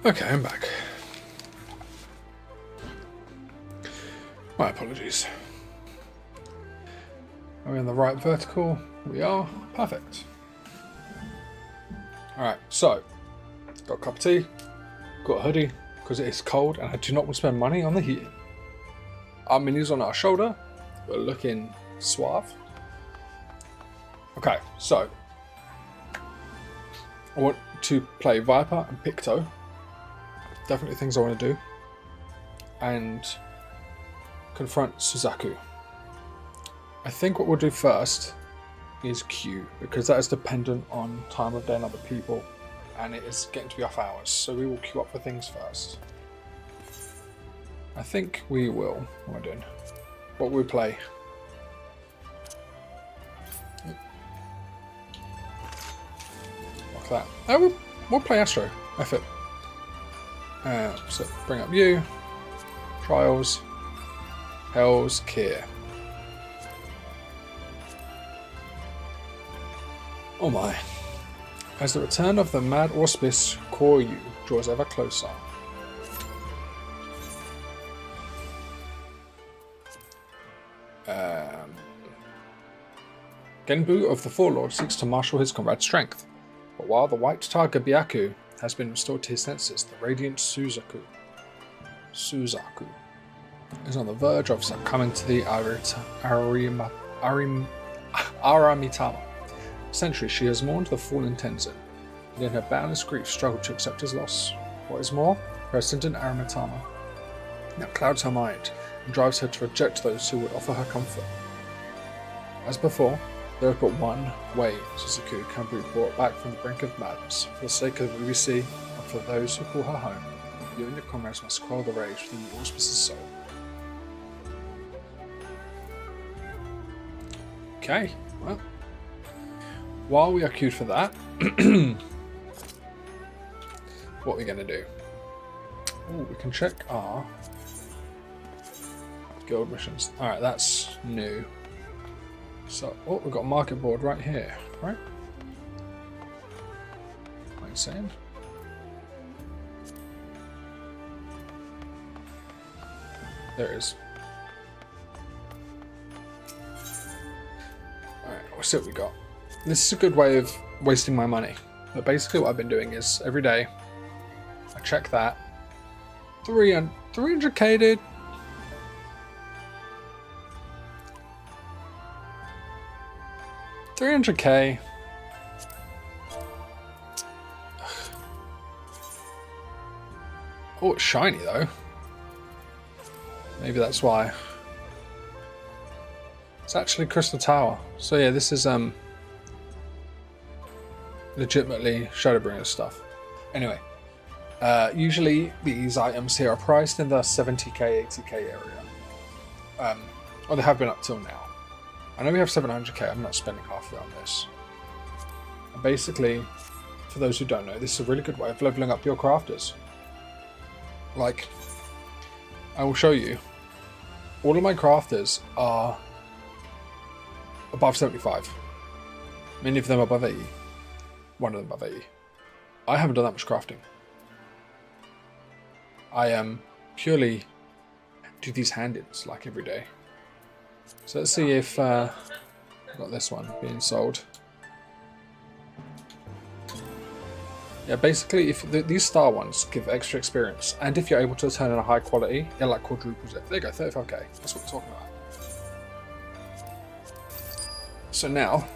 Okay, I'm back. My apologies. Are we in the right vertical? We are. Perfect. Alright, so got a cup of tea, got a hoodie because it is cold and I do not want to spend money on the heating. Our minis on our shoulder, we're looking suave. Okay, so I want to play Viper and Picto. Definitely things I want to do. And confront Suzaku. I think what we'll do first is queue, because that is dependent on time of day and other people, and it is getting to be off hours, so we will queue up for things first. I think we will. What am I doing? What will we play? Like that. Oh, we'll play Astro. F it. So bring up you. Trials. Hell's Kier. Oh my. As the return of the Mad Auspice Koryu draws ever closer. Genbu of the Four Lords seeks to marshal his comrade's strength, but while the White Tiger Byaku has been restored to his senses, the radiant Suzaku is on the verge of succumbing to the Aramitama. Centuries she has mourned the fallen Tenzin, and in her boundless grief struggled to accept his loss. What is more, her ascendant Aramitama now clouds her mind and drives her to reject those who would offer her comfort. As before, there is but one way Suzaku can be brought back from the brink of madness. For the sake of the BBC and for those who call her home, you and your comrades must quell the rage within the Auspice's soul. Okay, well, while we are queued for that, what are we going to do? Oh, we can check our guild missions. Alright, that's new. So, oh, we've got a market board right here, right? Am I insane? There it is. Alright, we'll see what we got. This is a good way of wasting my money. But basically what I've been doing is every day I check that. 300k, dude. $300k. Oh, it's shiny though. Maybe that's why. It's actually Crystal Tower. So yeah, this is legitimately Shadowbringer stuff. Anyway, usually these items here are priced in the 70k, 80k area. Or they have been up till now. I know we have 700k, I'm not spending half of it on this. And basically, for those who don't know, this is a really good way of leveling up your crafters. Like, I will show you. All of my crafters are above 75. Many of them above 80. One of them above 80. I haven't done that much crafting. I purely do these hand-ins like every day. So let's see if I've got this one being sold. Yeah, basically, if these star ones give extra experience, and if you're able to turn in a high quality, it like quadruples it. There you go, 35k. That's what we're talking about. So now,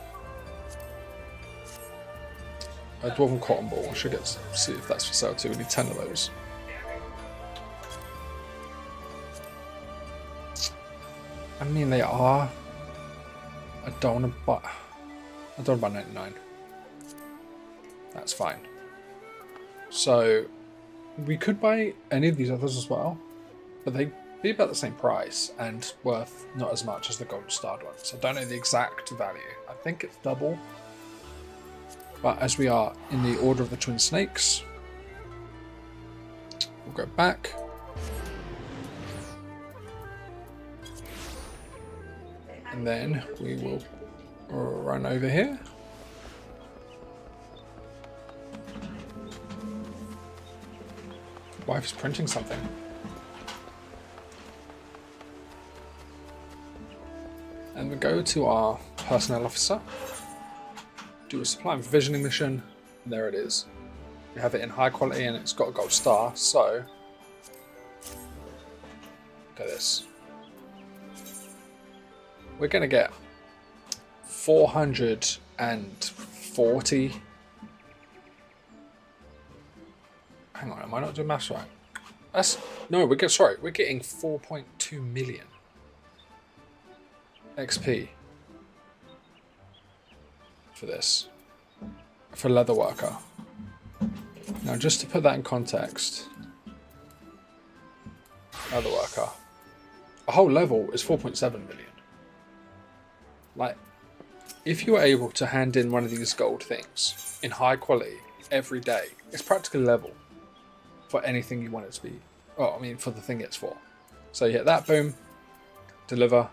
a Dwarven Cotton Ball. I should get to see if that's for sale too. We need 10 of those. I mean, they are. I don't want to buy 99. That's fine. So we could buy any of these others as well, but they'd be about the same price and worth not as much as the gold starred ones. I don't know the exact value. I think it's double. But as we are in the Order of the Twin Snakes, we'll go back. And then we will run over here. wife is printing something. And we go to our personnel officer, do a supply and provisioning mission, and there it is. We have it in high quality and it's got a gold star, so look at this. We're going to get 440. Hang on, am I not doing maths right? No, we're getting 4.2 million XP for this, for leather worker. Now, just to put that in context, leather worker, a whole level is 4.7 million. Like, if you were able to hand in one of these gold things in high quality every day, it's practically level for anything you want it to be. Oh, I mean, for the thing it's for. So you hit that, boom, deliver,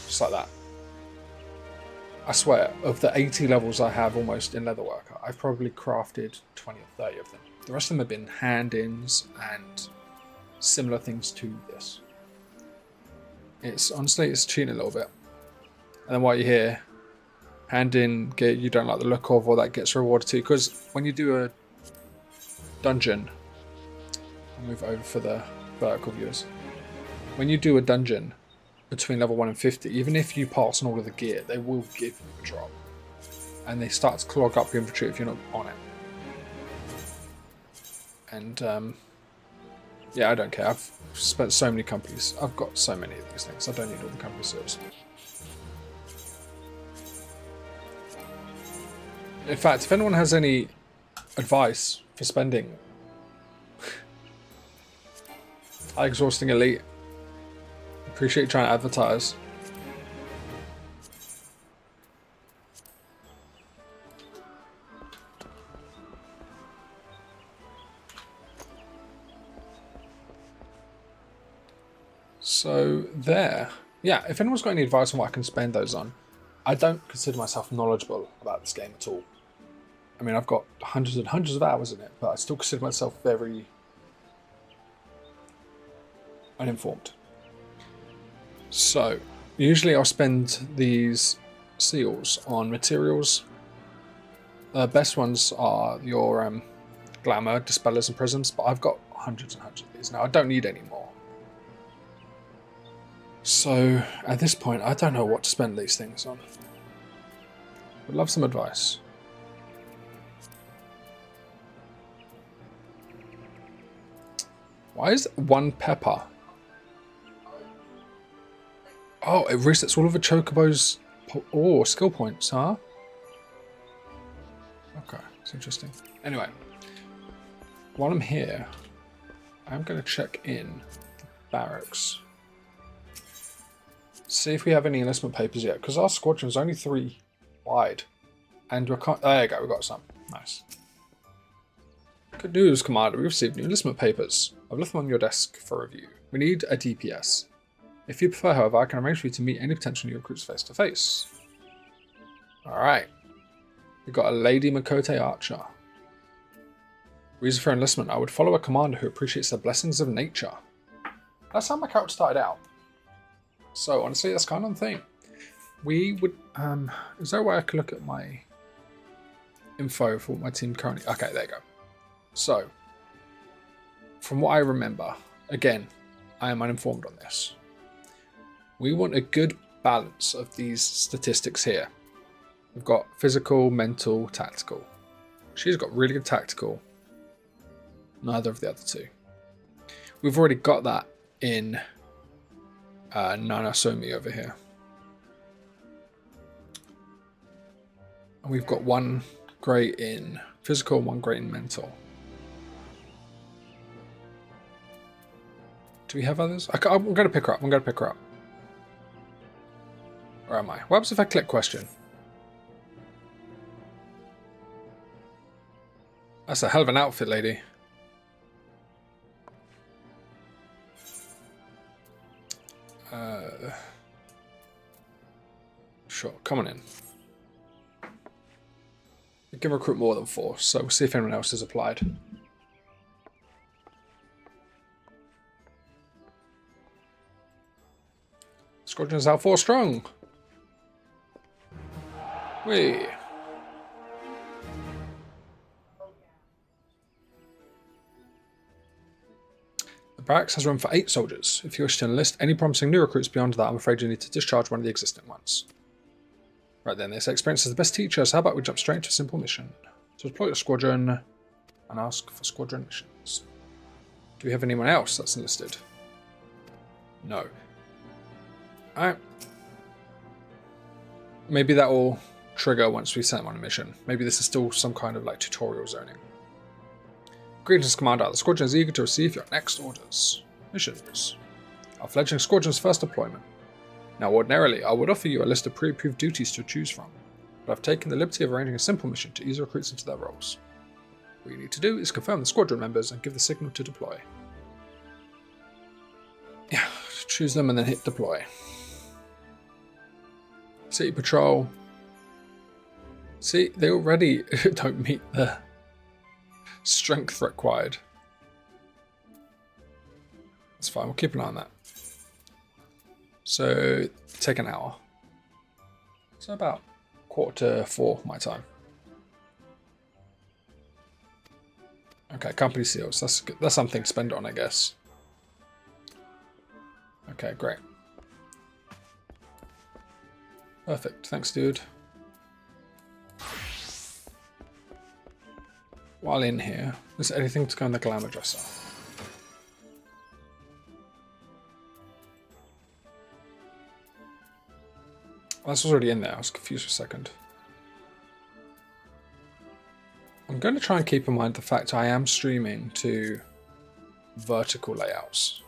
just like that. I swear, of the 80 levels I have almost in Leatherworker, I've probably crafted 20 or 30 of them. The rest of them have been hand-ins and similar things to this. Honestly, it's cheating a little bit. And then while you're here, hand-in gear you don't like the look of, or that gets rewarded too. Because when you do a dungeon, I'll move over for the vertical viewers. When you do a dungeon between level 1 and 50, even if you pass on all of the gear, they will give you a drop. And they start to clog up your inventory if you're not on it. And, yeah, I don't care. I've spent so many companies. I've got so many of these things. I don't need all the company servers. In fact, if anyone has any advice for spending high exhausting elite, appreciate trying to advertise. So there. Yeah, if anyone's got any advice on what I can spend those on, I don't consider myself knowledgeable about this game at all. I mean, I've got hundreds and hundreds of hours in it, but I still consider myself very uninformed. So, usually I'll spend these seals on materials. The best ones are your glamour, dispellers and prisms, but I've got hundreds and hundreds of these now. I don't need any more. So, at this point, I don't know what to spend these things on. Would love some advice. Why is one pepper? Oh, it resets all of the chocobo's skill points, huh? Okay, it's interesting. Anyway, while I'm here, I'm going to check in the barracks. See if we have any enlistment papers yet, because our squadron's only 3 wide. And we can't. There you go, we got some. Nice. Good news, Commander. We received new enlistment papers. I've left them on your desk for review. We need a DPS. If you prefer, however, I can arrange for you to meet any potential new recruits face to face. Alright. We've got a Lady Makote Archer. Reason for enlistment. I would follow a commander who appreciates the blessings of nature. That's how my character started out. So, honestly, that's kind of the thing. We would... is there a way I can look at my info for what my team currently... Okay, there you go. So, from what I remember, again, I am uninformed on this. We want a good balance of these statistics here. We've got physical, mental, tactical. She's got really good tactical. Neither of the other two. We've already got that in Nanasomi over here. And we've got 1 great in physical and 1 great in mental. Do we have others? I'm going to pick her up. I'm going to pick her up. Where am I? What happens if I click question? That's a hell of an outfit, lady. Sure, come on in. We can recruit more than 4, so we'll see if anyone else has applied. Squadron is now 4 strong. Whee. The barracks has room for 8 soldiers. If you wish to enlist any promising new recruits beyond that, I'm afraid you need to discharge one of the existing ones. Right then, they say experience is the best teacher, so how about we jump straight into a simple mission? So deploy your squadron and ask for squadron missions. Do we have anyone else that's enlisted? No. Alright. Maybe that will trigger once we send them on a mission. Maybe this is still some kind of like tutorial zoning. Greetings, Commander. The squadron is eager to receive your next orders. Missions. Our fledgling squadron's first deployment. Now, ordinarily, I would offer you a list of pre-approved duties to choose from, but I've taken the liberty of arranging a simple mission to ease recruits into their roles. What you need to do is confirm the squadron members and give the signal to deploy. Yeah, choose them and then hit deploy. City patrol. See, they already don't meet the strength required. That's fine, we'll keep an eye on that. So, take an hour. So about 3:45 my time. Okay, company seals. That's something to spend on, I guess. Okay, great. Perfect. Thanks, dude. While in here, is there anything to go in the glamour dresser? Oh, this was already in there. I was confused for a second. I'm going to try and keep in mind the fact I am streaming to vertical layouts.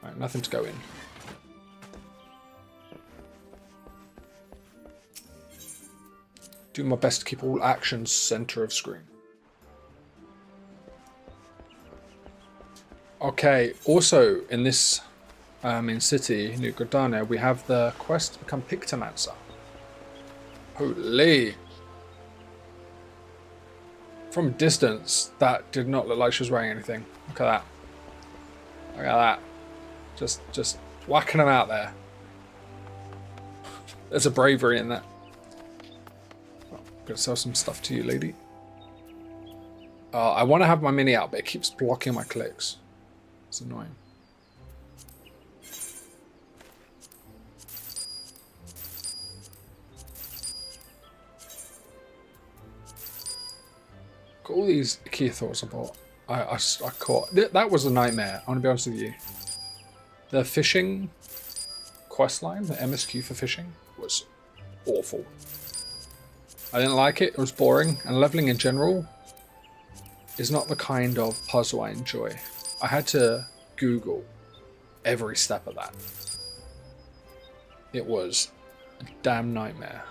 Right, nothing to go in. Do my best to keep all actions center of screen. Okay, also in this in City, New Gradana, we have the quest to become Pictomancer. Holy! From a distance, that did not look like she was wearing anything. Look at that. Look at that. Just whacking them out there. There's a bravery in that. Oh, I'm gonna sell some stuff to you, lady. I want to have my mini out, but it keeps blocking my clicks. It's annoying. Got all these key thoughts I bought. I caught. That was a nightmare. I want to be honest with you. The fishing questline, the MSQ for fishing, was awful. I didn't like it. It was boring. And leveling in general is not the kind of puzzle I enjoy. I had to Google every step of that. It was a damn nightmare.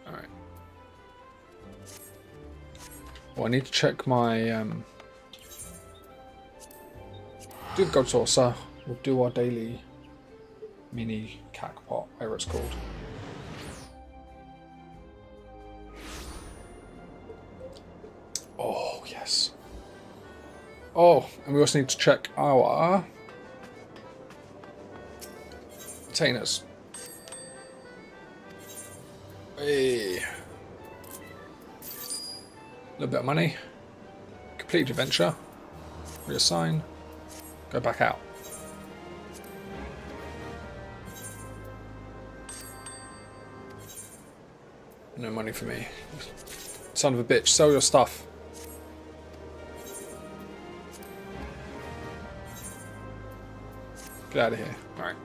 Alright. Well, I need to check my do the gold saucer. We'll do our daily mini cack pot, whatever it's called. Oh, yes. Oh, and we also need to check our containers. Hey. A little bit of money. Complete adventure. Reassign. Go back out. No money for me. Son of a bitch, sell your stuff. Get out of here. Alright.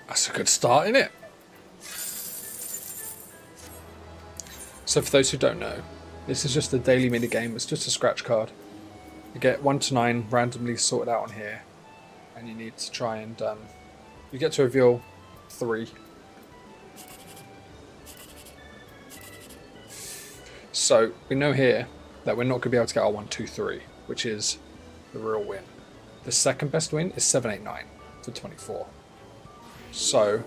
That's a good start, isn't it? So for those who don't know, this is just a daily mini game. It's just a scratch card. You get 1 to 9 randomly sorted out on here, and you need to try and you get to reveal 3. So we know here that we're not going to be able to get our 1, 2, 3, which is the real win. The second best win is 7, 8, 9 for 24. So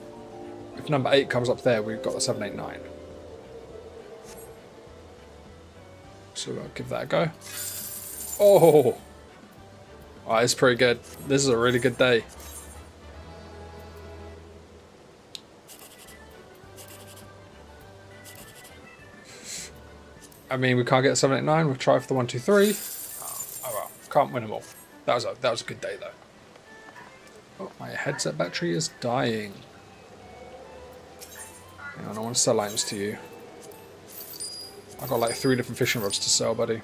if number 8 comes up there, we've got the 7, 8, 9. So we'll give that a go. Oh! Alright, it's pretty good. This is a really good day. I mean, we can't get 7, 8, 9. We'll try for the 1, 2, 3. Oh well, can't win them all. That was a good day though. Oh, my headset battery is dying. Hang on, I want to sell items to you. I've got like 3 different fishing rods to sell, buddy.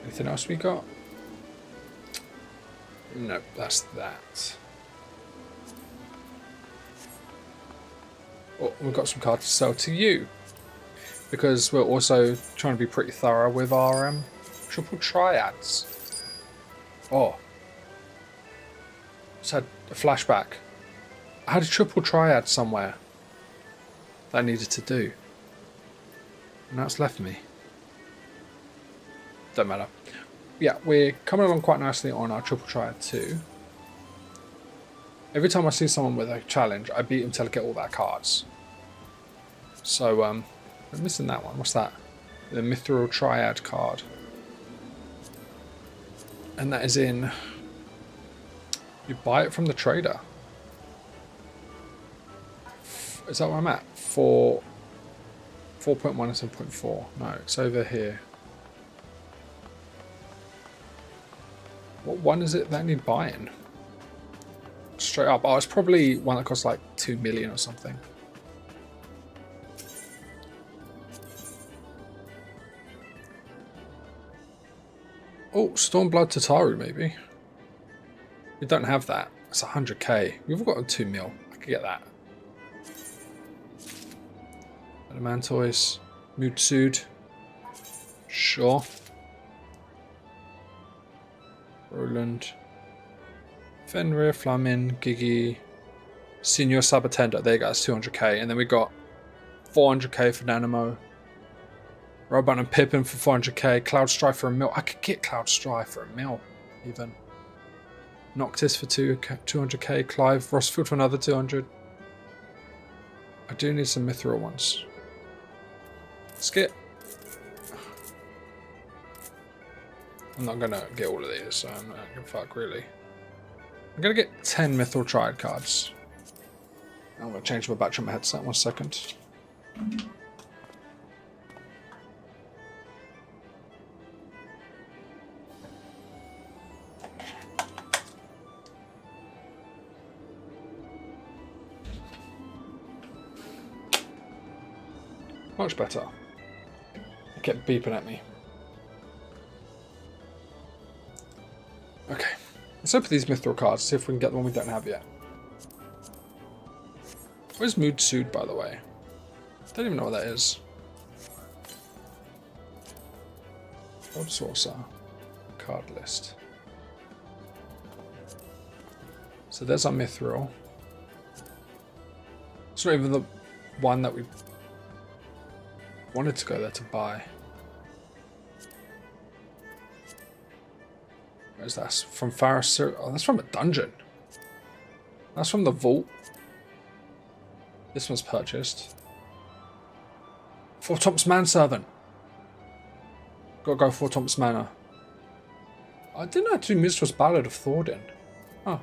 Anything else we got? Nope, that's that. Oh, we've got some cards to sell to you. Because we're also trying to be pretty thorough with our triple triads. Oh. Just had a flashback. I had a triple triad somewhere that I needed to do. And now it's left me. Don't matter. Yeah, we're coming along quite nicely on our triple triad too. Every time I see someone with a challenge, I beat him till I get all their cards. So, we're missing that one. What's that? The Mithril Triad card. And that is in... You buy it from the trader. Is that where I'm at? 4.1 and 7.4. No, it's over here. What one is it that I need buying? Straight up. Oh, it's probably one that costs like 2 million or something. Oh, Stormblood Tataru maybe. We don't have that. It's 100k. We've got a 2 mil. I could get that. Adamantoise. Mutsud. Sure. Roland. Fenrir, Flamin, Gigi. Senior Sabatenda. There you go. That's 200k. And then we got 400k for Nanamo. Roban and Pippin for 400k. Cloud Strife for 1 mil. I could get Cloud Strife for 1 mil, even. Noctis for 200k. Clive Rossfield for another 200. I do need some Mithril ones. Skip. I'm not going to get all of these, so I'm not going to give a fuck, really. I'm going to get 10 Mithril Triad cards. I'm going to change my battery on my headset. 1 second. Much better. It kept beeping at me. Okay. Let's open these Mithril cards, see if we can get the one we don't have yet. Where's Mood Sood, by the way? I don't even know what that is. Old Saucer. Card list. So there's our Mithril. It's not even the one that we wanted to go there to buy. Where's that? From Faris? Oh, that's from a dungeon. That's from the vault. This one's purchased. Four Tops Manservant. Gotta go for Tops Manor. I didn't know to do Mistress Ballad of Thordin. Oh.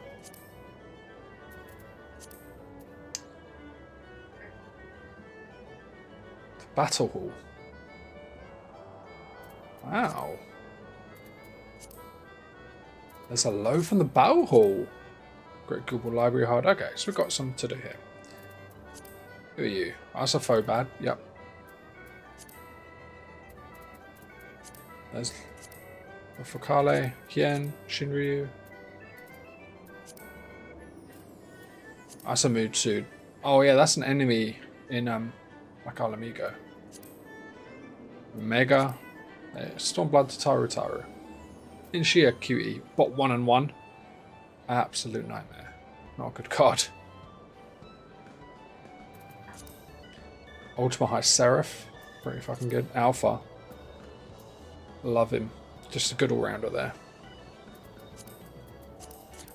The Battle Hall. Wow. There's a low from the Battle Hall. Great Google Library Hard. Okay, so we've got some to do here. Who are you? Asa Phobad. Yep. There's Fokale, Hien, Shinryu. Asa Mutsud. Oh yeah, that's an enemy in Makala Amigo. Mega. Stormblood Tataru Taru. Isn't she a cutie? Bot 1 and 1. Absolute nightmare. Not a good card. Ultima High Seraph. Pretty fucking good. Alpha. Love him. Just a good all-rounder there.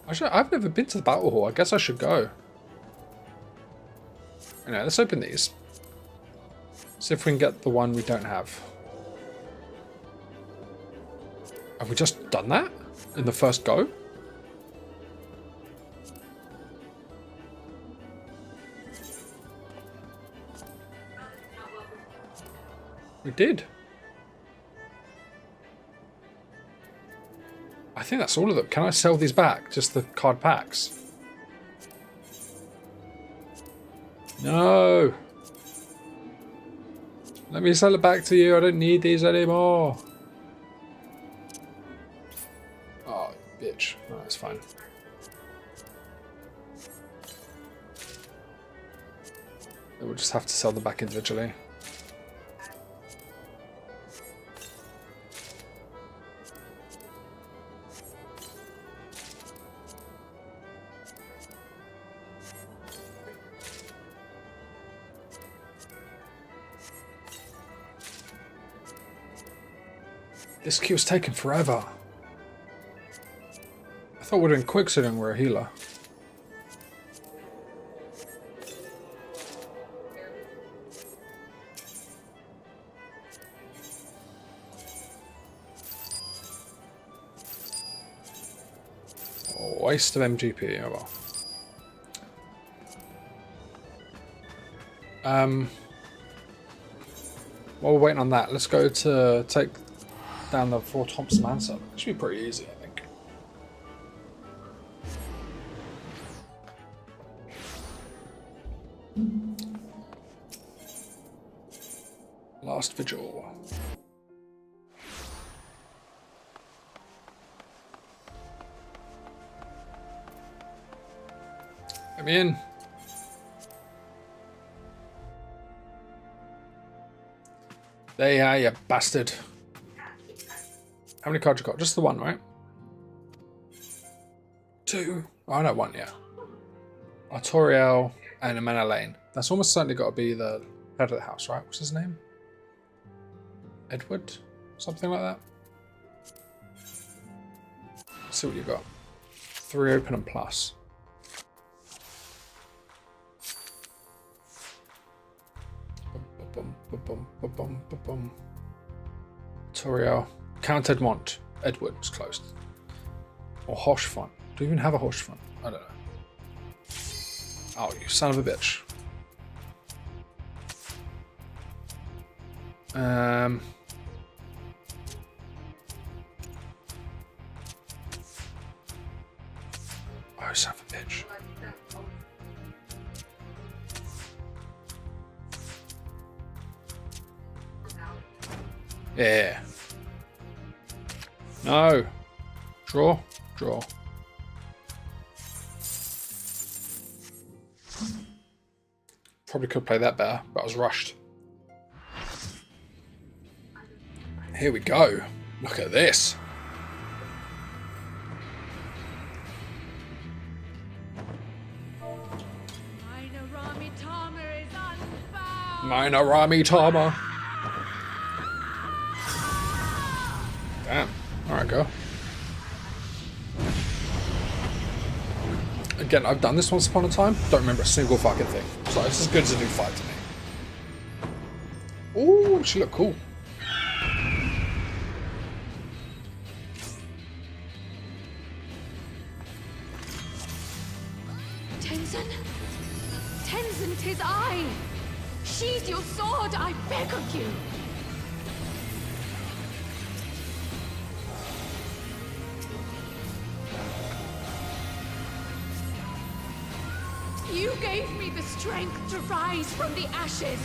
I've never been to the Battle Hall. I guess I should go. Anyway, let's open these. See if we can get the one we don't have. Have we just done that? In the first go? We did. I think that's all of them. Can I sell these back? Just the card packs? No. Let me sell it back to you. I don't need these anymore. Oh, bitch. Oh, that's fine. We'll just have to sell them back individually. This queue's taken forever. I thought we'd been quick sitting we're a healer. Oh, waste of MGP, oh well. While we're waiting on that, let's go to take down the 4 Thompson answer. It should be pretty easy, I think. Last Vigil. Let me in. There you are, you bastard. How many cards you got? Just the one, right? 2. Oh, no, 1, yeah. Artoriel and Amana Lane. That's almost certainly got to be the head of the house, right? What's his name? Edward? Something like that? Let's see what you got. 3 open and plus. Artoriel. Count Edmont. Edward's closed. Or Hosh font. Do you even have a Hosh font? I don't know. Oh, you son of a bitch. Oh, son of a bitch. Yeah. No. Draw. Draw. Probably could play that better, but I was rushed. Here we go. Look at this. Minor Rami Tama. Damn. Alright, go. Again, I've done this once upon a time. Don't remember a single fucking thing. So it's as good as a new fight to me. Ooh, she look cool. Tenzin? Tenzin, 'tis I! Sheathe your sword, I beg of you! You gave me the strength to rise from the ashes.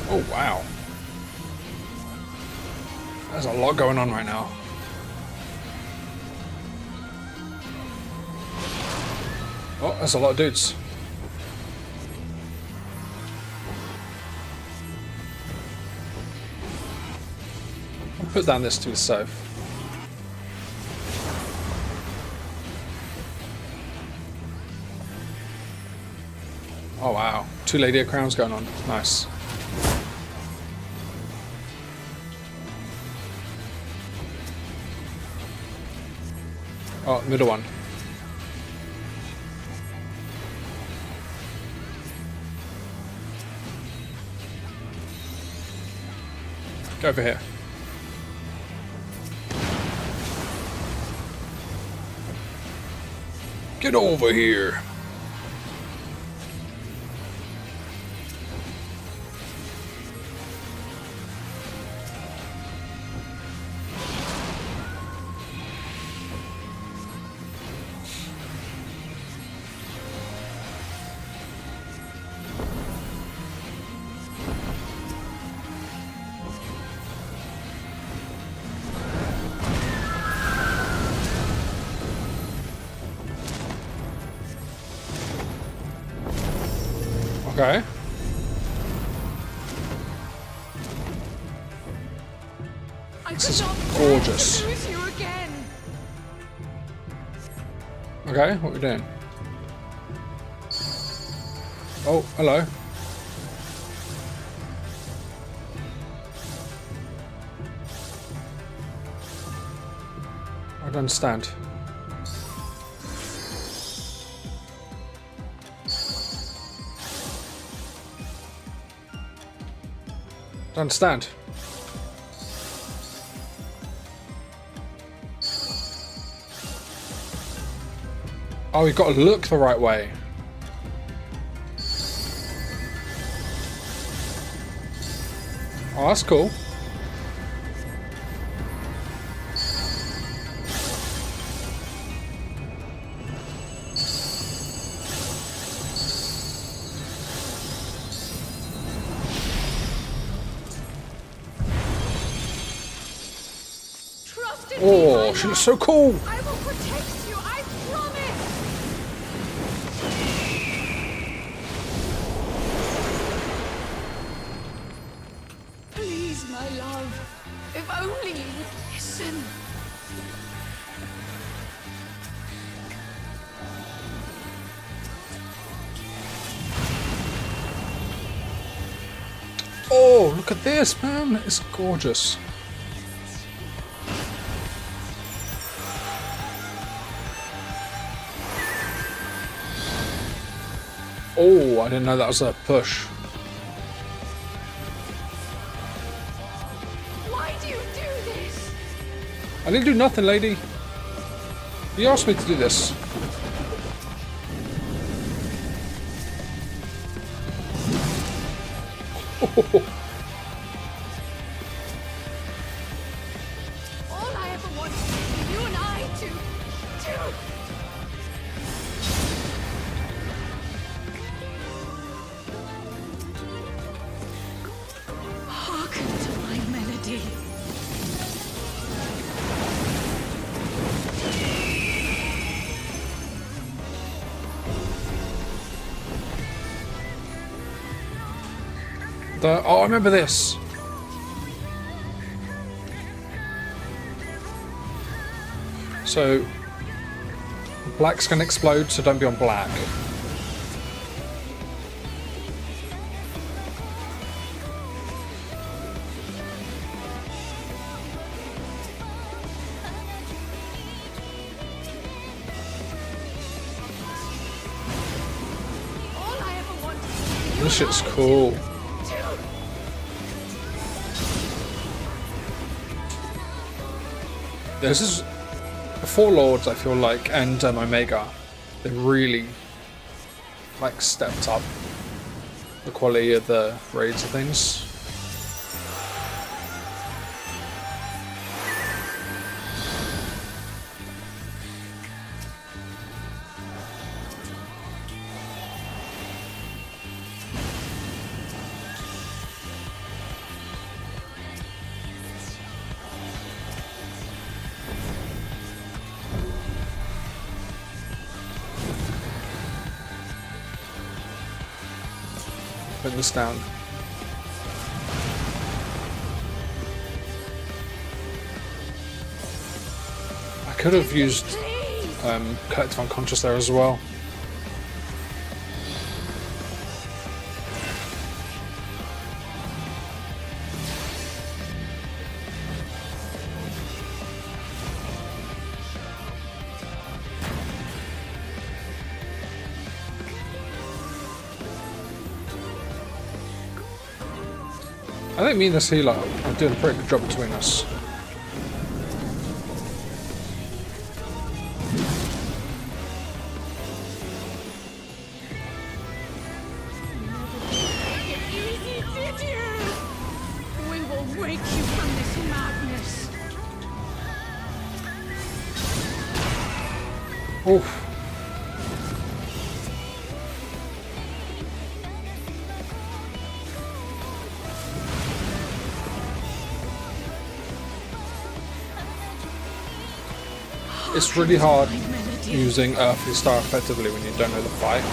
Oh, wow. There's a lot going on right now. Oh, there's a lot of dudes. put down this to the south. Oh wow, 2 Lady of Crowns going on. Nice. Oh, middle one. Go over here. Get over here. Okay. This is gorgeous. Lose you again. Okay, what are we doing? Oh, hello. I don't understand. Don't understand. Oh, we've got to look the right way. Oh, that's cool. Trust in me, Oh, my she looks love. so cool. I will protect you, I promise. Please, my love, if only you would listen. Oh, look at this, man. It's gorgeous. Oh, I didn't know that was a push. Why do you do this? I didn't do nothing, lady. You asked me to do this. All I ever wanted was for you and I to hearken to my melody. Oh, I remember this. So, black's gonna explode, so don't be on black. All I ever wanted was for you This and shit's I cool. to This is the Four Lords, I feel like, and Omega. They really like stepped up the quality of the raids and things. Put this down. could have used collective unconscious there as well. I think me and this healer are doing a pretty good job between us. We will wake you from this madness. Oof. It's really hard using Earthly Star effectively when you don't know the fight.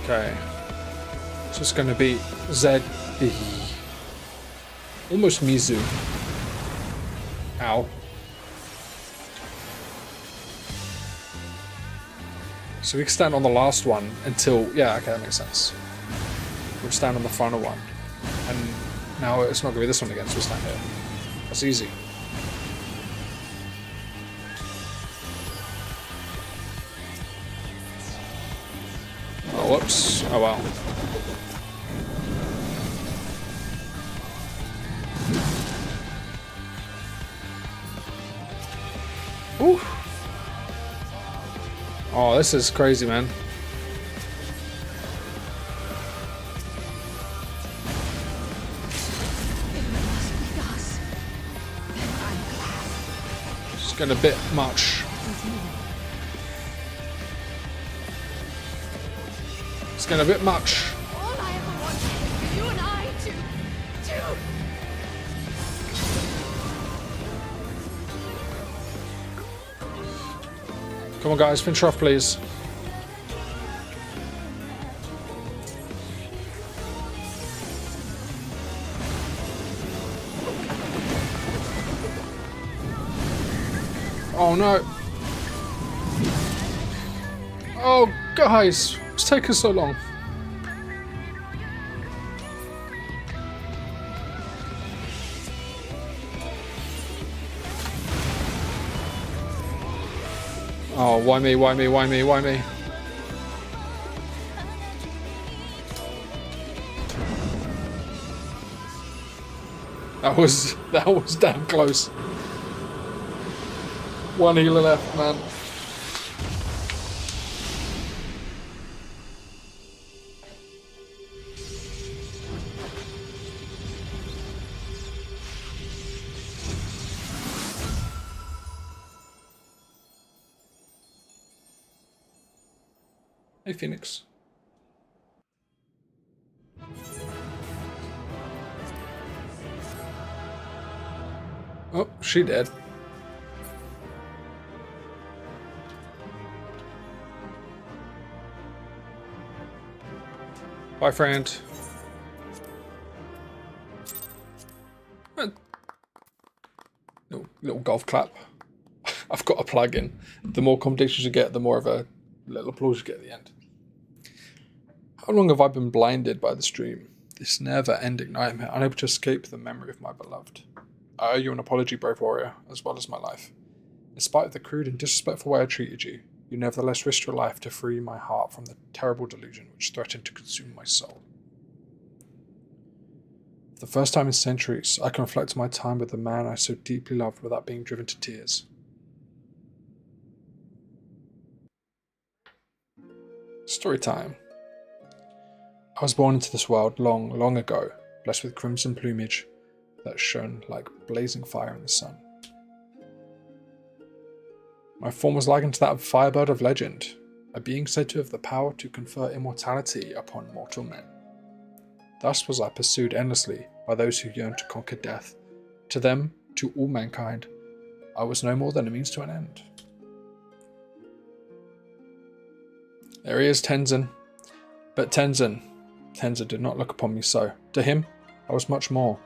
Okay. So it's going to be Z. Almost Mizu. Ow. So we can stand on the last one until... Yeah, okay, that makes sense. We'll stand on the final one. And now it's not going to be this one again, so we'll stand here. That's easy. Oh, whoops. Oh, wow. Ooh. Oh, this is crazy, man. It's getting a bit much. It's getting a bit much. All I ever wanted was for you and I to... Come on, guys, finish her off, please. Oh no! Oh, guys, it's taken so long. Oh, why me? Why me? Why me? Why me? That was damn close. One healer left, man. Hey, Phoenix. Oh, she dead. Bye, friend. Little golf clap. I've got a plug in. The more competitions you get, the more of a little applause you get at the end. How long have I been blinded by the stream? This never-ending nightmare, unable to escape the memory of my beloved. I owe you an apology, brave warrior, as well as my life. In spite of the crude and disrespectful way I treated you, you nevertheless risked your life to free my heart from the terrible delusion which threatened to consume my soul. For the first time in centuries, I can reflect on my time with the man I so deeply loved without being driven to tears. Story time. I was born into this world long, long ago, blessed with crimson plumage that shone like blazing fire in the sun. My form was likened to that of a firebird of legend, a being said to have the power to confer immortality upon mortal men. Thus was I pursued endlessly by those who yearned to conquer death. To them, to all mankind, I was no more than a means to an end. There he is, Tenzin. But Tenzin, Tenzin did not look upon me so. To him, I was much more,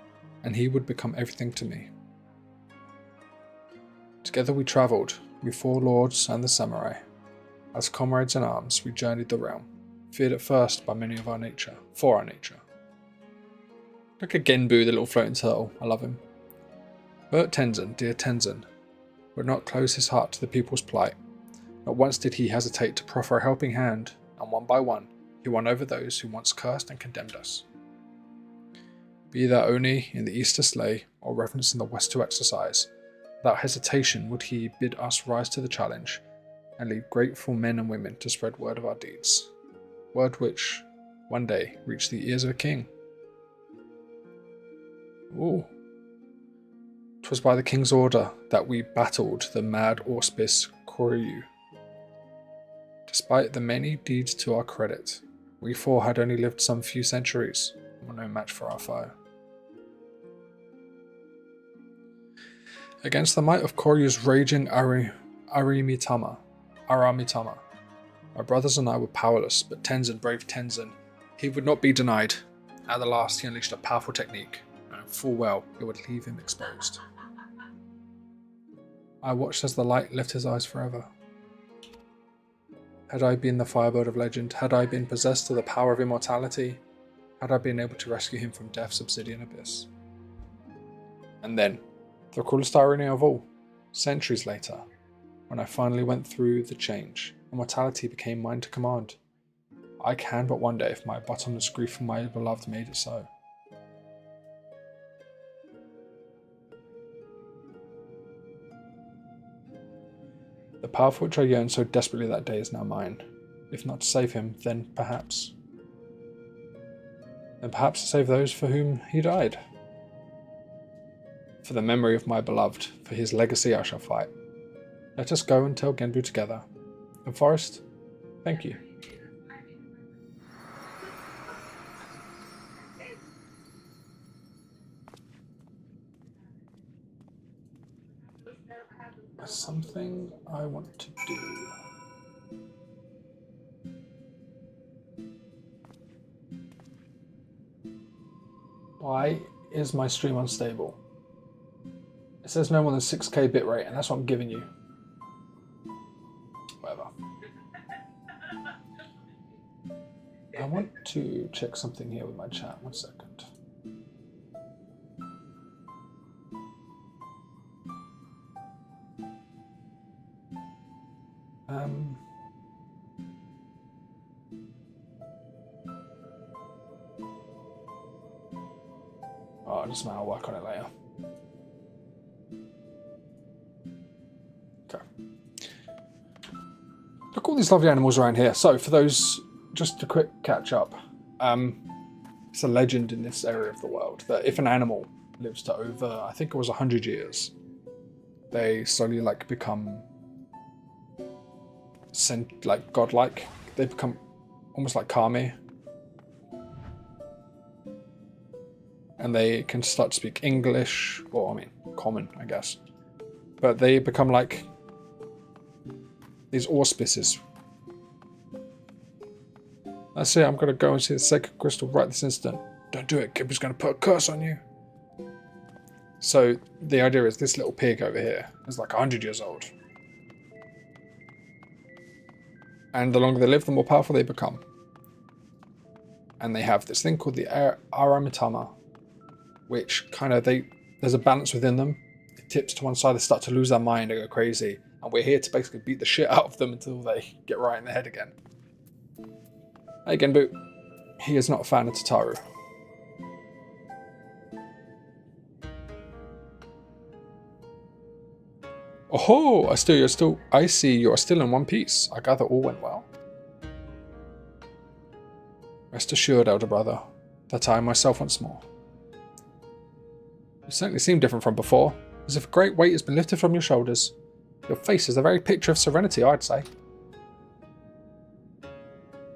and he would become everything to me. Together we travelled, we four lords and the samurai. As comrades in arms, we journeyed the realm, feared at first by many of our nature, for our nature. Look at Genbu, the little floating turtle. I love him. But Tenzin, dear Tenzin, would not close his heart to the people's plight. Not once did he hesitate to proffer a helping hand, and one by one, he won over those who once cursed and condemned us. Be that Oni in the east to slay, or reverence in the west to exercise, without hesitation would he bid us rise to the challenge, and lead grateful men and women to spread word of our deeds. Word which, one day, reached the ears of a king. Ooh. 'Twas by the king's order that we battled the mad auspice Koryu. Despite the many deeds to our credit, we four had only lived some few centuries, and were no match for our foe. Against the might of Koryu's raging Aramitama, my brothers and I were powerless, but Tenzin, brave Tenzin, he would not be denied. At the last, he unleashed a powerful technique, and full well it would leave him exposed. I watched as the light left his eyes forever. Had I been the Firebird of legend, had I been possessed to the power of immortality, had I been able to rescue him from death's obsidian abyss. And then, the cruelest irony of all, centuries later, when I finally went through the change, immortality became mine to command. I can but wonder if my bottomless grief for my beloved made it so. The power for which I yearned so desperately that day is now mine. If not to save him, then perhaps. Then perhaps to save those for whom he died. For the memory of my beloved, for his legacy I shall fight. Let us go and tell Genbu together. And Forest, thank you. Something I want to do. Why is my stream unstable? It says no more than 6K bitrate, and that's what I'm giving you. Whatever. I want to check something here with my chat. 1 second. Oh, it doesn't matter, I'll work on it later. Okay. Look at all these lovely animals around here. So, for those, just a quick catch up. It's a legend in this area of the world that if an animal lives to over, I think it was 100 years, they slowly become godlike. They become almost like kami. And they can start to speak English, or common, I guess. But they become like these auspices. That's it, I'm going to go and see the sacred crystal right this instant. Don't do it, Gibby's going to put a curse on you. So the idea is this little pig over here is like 100 years old. And the longer they live, the more powerful they become. And they have this thing called the Aramitama, which there's a balance within them. It tips to one side, they start to lose their mind, they go crazy. And we're here to basically beat the shit out of them until they get right in the head again. Hey Genbu, he is not a fan of Tataru. Oh, I see you are still in one piece. I gather all went well. Rest assured, elder brother, that I am myself once more. You certainly seem different from before, as if a great weight has been lifted from your shoulders. Your face is the very picture of serenity, I'd say.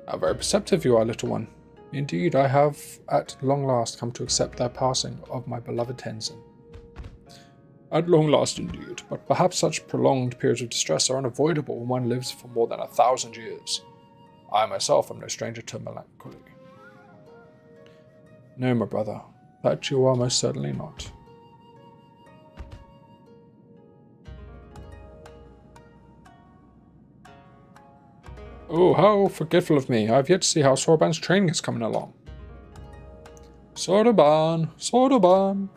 How very perceptive you are, little one. Indeed, I have at long last come to accept the passing of my beloved Tenzin. At long last indeed, but perhaps such prolonged periods of distress are unavoidable when one lives for more than 1,000 years. I myself am no stranger to melancholy. No, my brother. That you are most certainly not. Oh, how forgetful of me. I have yet to see how Soroban's training is coming along. Soroban! Soroban!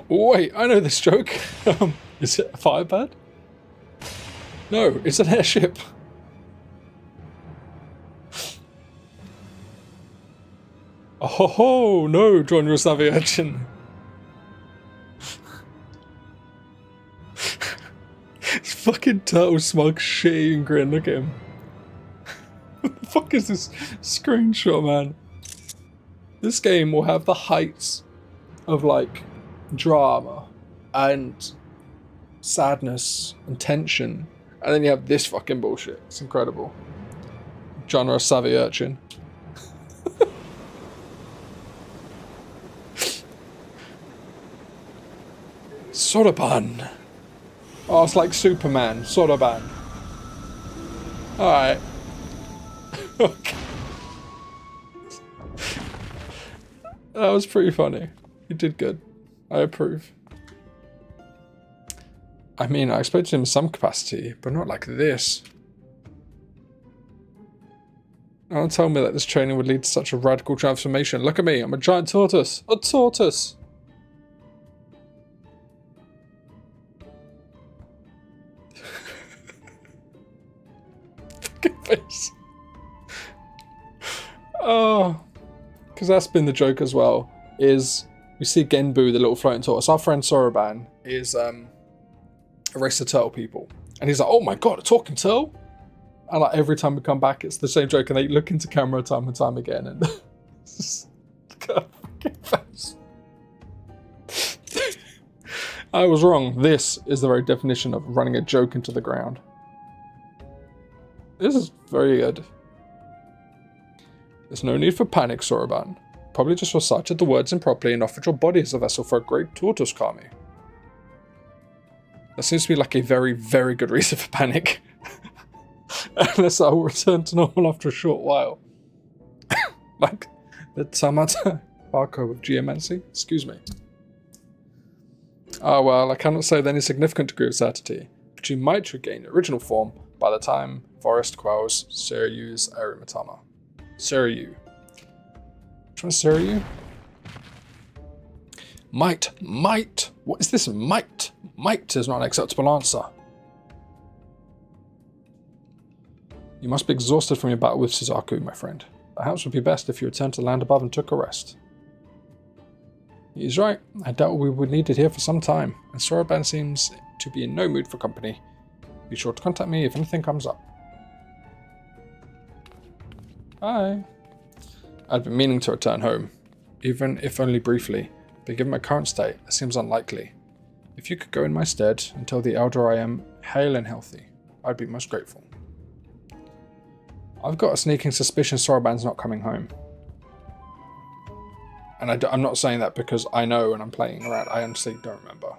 Oh, wait, I know this joke. Is it a firebird? No, it's an airship. Oh ho ho! No, Genre Savvy Urchin. This fucking turtle smug shitty and grin, look at him. What the fuck is this screenshot, man? This game will have the heights of like drama and sadness and tension, and then you have this fucking bullshit. It's incredible. Genre Savvy Urchin. Soroban. Oh, it's like Superman. Soroban. Alright. Okay. That was pretty funny. You did good. I approve. I mean, I expected him in some capacity, but not like this. Don't tell me that this training would lead to such a radical transformation. Look at me, I'm a giant tortoise. A tortoise! Fucking face. Oh. Because that's been the joke as well, is we see Genbu, the little floating tortoise. Our friend Soroban is a race of turtle people. And he's like, oh my god, a talking turtle? And like every time we come back, it's the same joke, and they look into camera time and time again, and it's just look at her fucking face. I was wrong. This is the very definition of running a joke into the ground. This is very good. There's no need for panic, Soroban. Probably just recited the words improperly and offered your body as a vessel for a great tortoise kami. That seems to be like a very, very good reason for panic. Unless I will return to normal after a short while. Like the Tamata barcode of geomancy? Excuse me. Ah well, I cannot say with any significant degree of certainty, but you might regain your original form by the time Forest quells Seryu's Arimatama. Seryu. Which one's Seryu? Might. Might. What is this might? Might is not an acceptable answer. You must be exhausted from your battle with Suzaku, my friend. Perhaps it would be best if you returned to the land above and took a rest. He's right. I doubt we would need it here for some time, and Soroban seems to be in no mood for company. Be sure to contact me if anything comes up. Bye. I'd been meaning to return home, even if only briefly, but given my current state, it seems unlikely. If you could go in my stead and tell the elder I am hale and healthy, I'd be most grateful. I've got a sneaking suspicion Soroban's not coming home. And I'm not saying that because I know and I'm playing around. I honestly don't remember.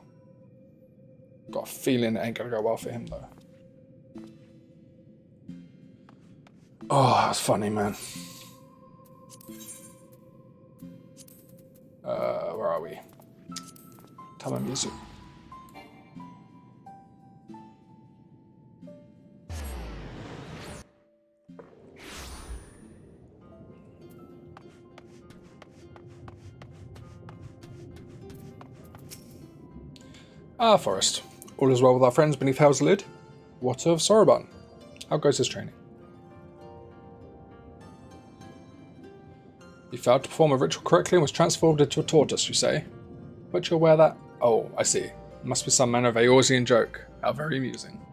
Got a feeling it ain't gonna go well for him though. Oh, that's funny, man. Where are we? Tamamizu. Ah, Forest. All is well with our friends beneath Hell's lid? What of Soroban? How goes his training? He failed to perform a ritual correctly and was transformed into a tortoise, you say? But you're aware that... Oh, I see. It must be some manner of Eorzean joke. How very amusing.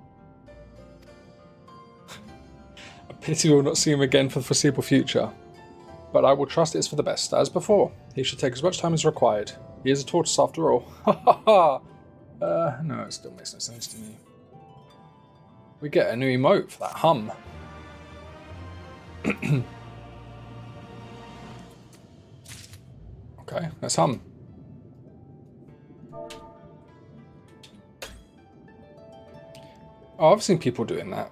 A pity we will not see him again for the foreseeable future. But I will trust it is for the best, as before. He should take as much time as required. He is a tortoise after all. Ha ha ha! No, it still makes no sense to me. We get a new emote for that hum. Okay, let's hum. Oh, I've seen people doing that.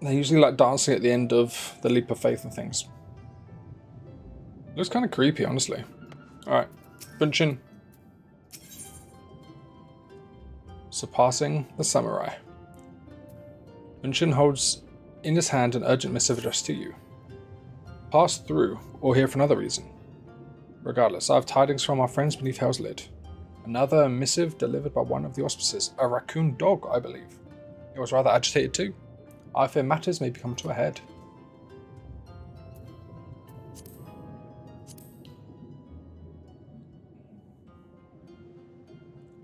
They usually like dancing at the end of the leap of faith and things. Looks kind of creepy, honestly. Alright, Bunshin. Surpassing the samurai. Bunshin holds in his hand an urgent missive addressed to you. Pass through, or here for another reason. Regardless, I have tidings from our friends beneath Hell's lid. Another missive delivered by one of the auspices, a raccoon dog, I believe. It was rather agitated too. I fear matters may come to a head.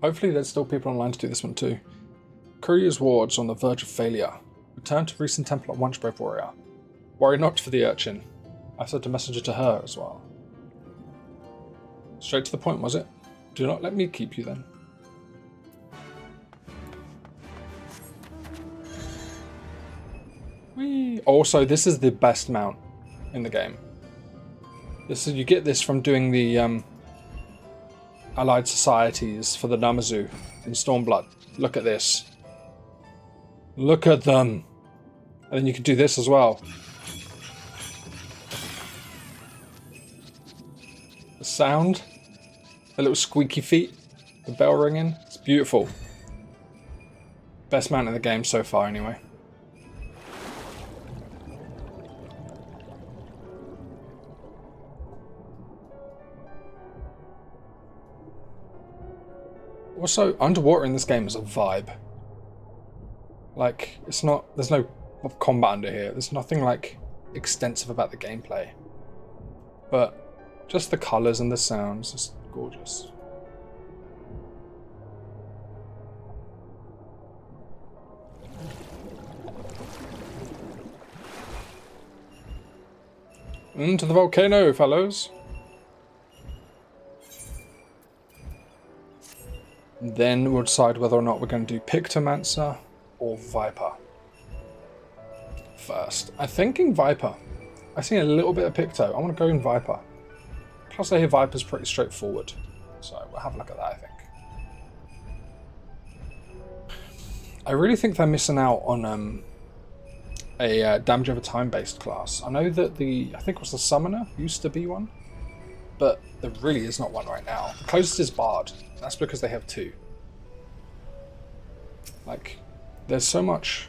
Hopefully there's still people online to do this one too. Kuryu's ward's on the verge of failure. Return to recent temple at once, brave warrior. Worry not for the urchin. I sent a messenger to her as well. Straight to the point, was it? Do not let me keep you then. Whee. Also, this is the best mount in the game. This is, you get this from doing the allied societies for the Namazu in Stormblood. Look at this. Look at them. And then you can do this as well. The sound. The little squeaky feet. The bell ringing. It's beautiful. Best mount in the game so far anyway. Also, underwater in this game is a vibe. Like, it's not, there's no combat under here. There's nothing, like, extensive about the gameplay. But just the colours and the sounds is gorgeous. Into the volcano, fellows. Then we'll decide whether or not we're going to do Pictomancer or Viper. First, I'm thinking Viper. I've seen a little bit of Picto. I want to go in Viper. Plus I hear Viper's pretty straightforward. So we'll have a look at that, I think. I really think they're missing out on a damage over time based class. I know that I think it was the Summoner used to be one. But there really is not one right now. The closest is Bard. That's because they have two. Like, there's so much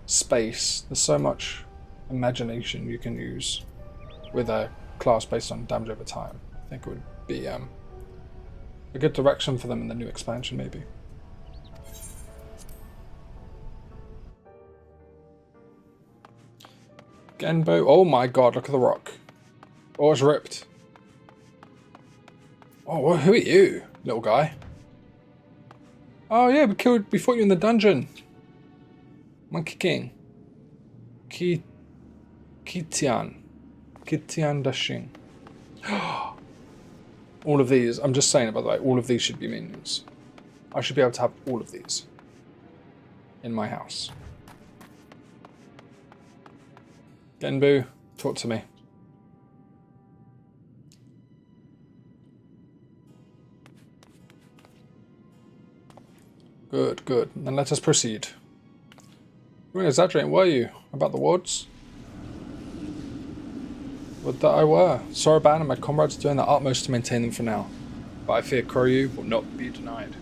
space, there's so much imagination you can use with a class based on damage over time. I think it would be a good direction for them in the new expansion, maybe. Genbo, oh my god, look at the rock. Oh, it's ripped. Oh, who are you, little guy? Oh yeah, we fought you in the dungeon. Monkey King. Kitian Dashing. All of these, I'm just saying it by the way, all of these should be minions. I should be able to have all of these in my house. Genbu, talk to me. Good, good. Then let us proceed. You weren't exaggerating, were you? About the wards? Would that I were. Soroban and my comrades are doing their utmost to maintain them for now. But I fear Koryu will not be denied.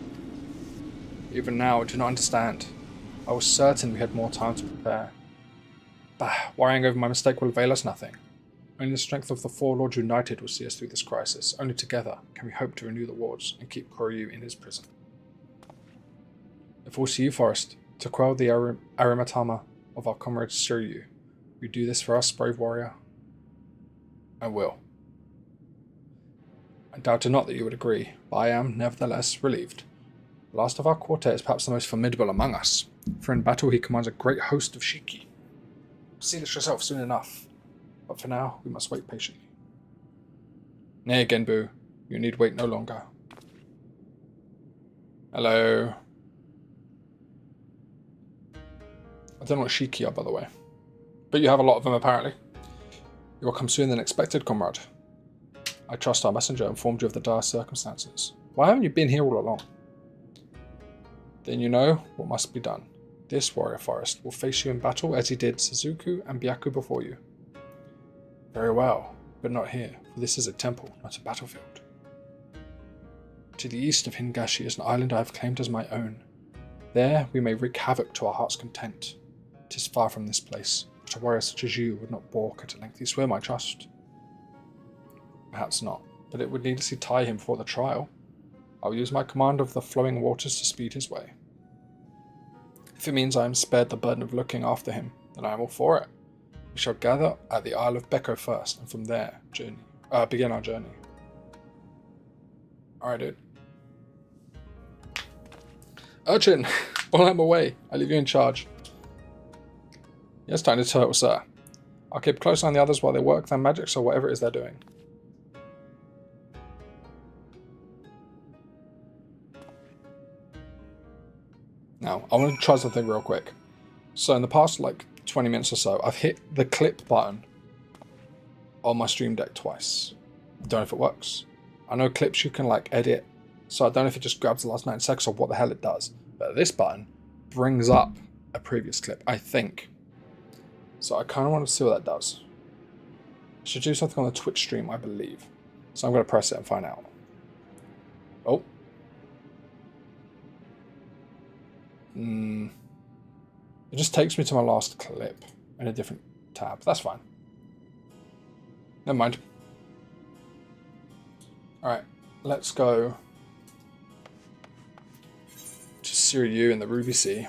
Even now, I do not understand. I was certain we had more time to prepare. Bah, worrying over my mistake will avail us nothing. Only the strength of the four lords united will see us through this crisis. Only together can we hope to renew the wards and keep Koryu in his prison. If all see you, Forest, to quell the arimatama of our comrade Shiryu, you do this for us, brave warrior? I will. I doubted not that you would agree, but I am, nevertheless, relieved. The last of our quartet is perhaps the most formidable among us, for in battle he commands a great host of Shiki. See this yourself soon enough, but for now we must wait patiently. Nay, Genbu, you need wait no longer. Hello. I don't know what Shiki are, by the way. But you have a lot of them, apparently. You will come sooner than expected, comrade. I trust our messenger informed you of the dire circumstances. Why haven't you been here all along? Then you know what must be done. This warrior forest will face you in battle as he did Suzuku and Byaku before you. Very well, but not here, for this is a temple, not a battlefield. To the east of Hingashi is an island I have claimed as my own. There we may wreak havoc to our heart's content. 'Tis far from this place, but a warrior such as you would not balk at a lengthy swim, I trust. Perhaps not, but it would needlessly tie him for the trial. I will use my command of the flowing waters to speed his way. If it means I am spared the burden of looking after him, then I am all for it. We shall gather at the Isle of Becco first, and from there begin our journey. Alright, dude. Urchin, while I'm away, I leave you in charge. Yes, tiny turtle, sir. I'll keep close on the others while they work their magics or whatever it is they're doing. Now, I want to try something real quick. So in the past, 20 minutes or so, I've hit the clip button on my stream deck twice. I don't know if it works. I know clips you can edit, so I don't know if it just grabs the last 9 seconds or what the hell it does. But this button brings up a previous clip, I think. So I kind of want to see what that does. It should do something on the Twitch stream, I believe. So I'm going to press it and find out. Oh. It just takes me to my last clip in a different tab. That's fine. Never mind. Alright, let's go to Siriu in the Ruby Sea.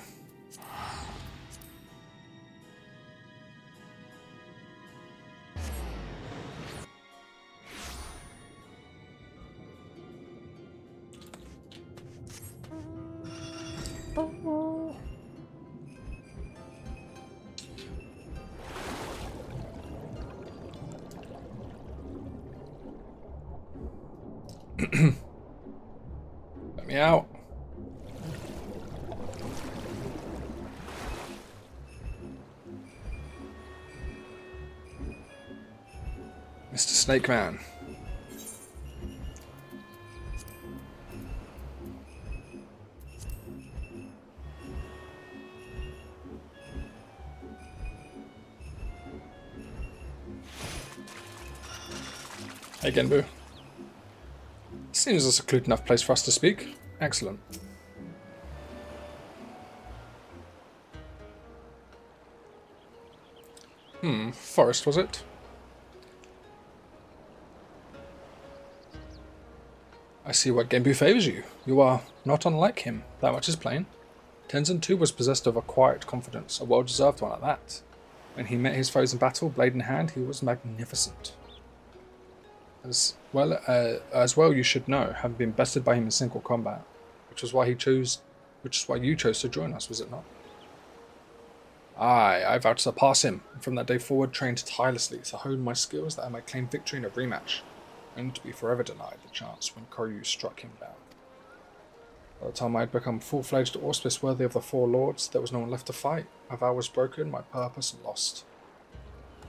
Let me out. Mr. Snake Man. Hey Genbu. Seems a secluded enough place for us to speak. Excellent. Forest was it? I see what Genbu favours you. You are not unlike him. That much is plain. Tenzin too was possessed of a quiet confidence, a well-deserved one at that. When he met his foes in battle, blade in hand, he was magnificent. As well you should know, having been bested by him in single combat, which is why you chose to join us, was it not? Aye, I vowed to surpass him, and from that day forward trained tirelessly to hone my skills that I might claim victory in a rematch, only to be forever denied the chance when Koryu struck him down. By the time I had become full-fledged auspice worthy of the four lords, there was no one left to fight. My vow was broken, my purpose lost.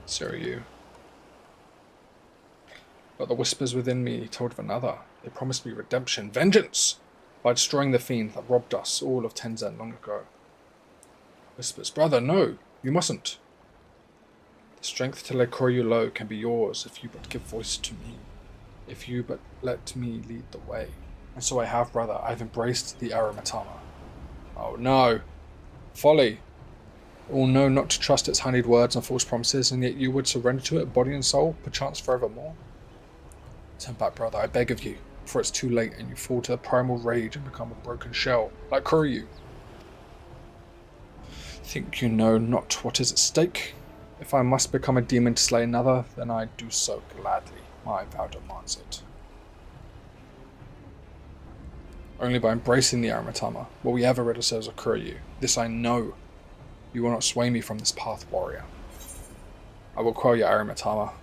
Siriu. But the whispers within me told of another. They promised me redemption, vengeance, by destroying the fiend that robbed us all of Tenzin long ago. Whispers, brother, no, you mustn't. The strength to lay Koryu low can be yours if you but give voice to me, if you but let me lead the way. And so I have, brother, I've embraced the Aramatama. Oh no, folly. All know not to trust its honeyed words and false promises, and yet you would surrender to it, body and soul, perchance forevermore. Turn back, brother, I beg of you, before it's too late and you fall to the primal rage and become a broken shell, like Koryu. Think you know not what is at stake? If I must become a demon to slay another, then I do so gladly. My vow demands it. Only by embracing the Aramatama will we ever rid ourselves of Koryu. This I know. You will not sway me from this path, warrior. I will quell your Aramitama,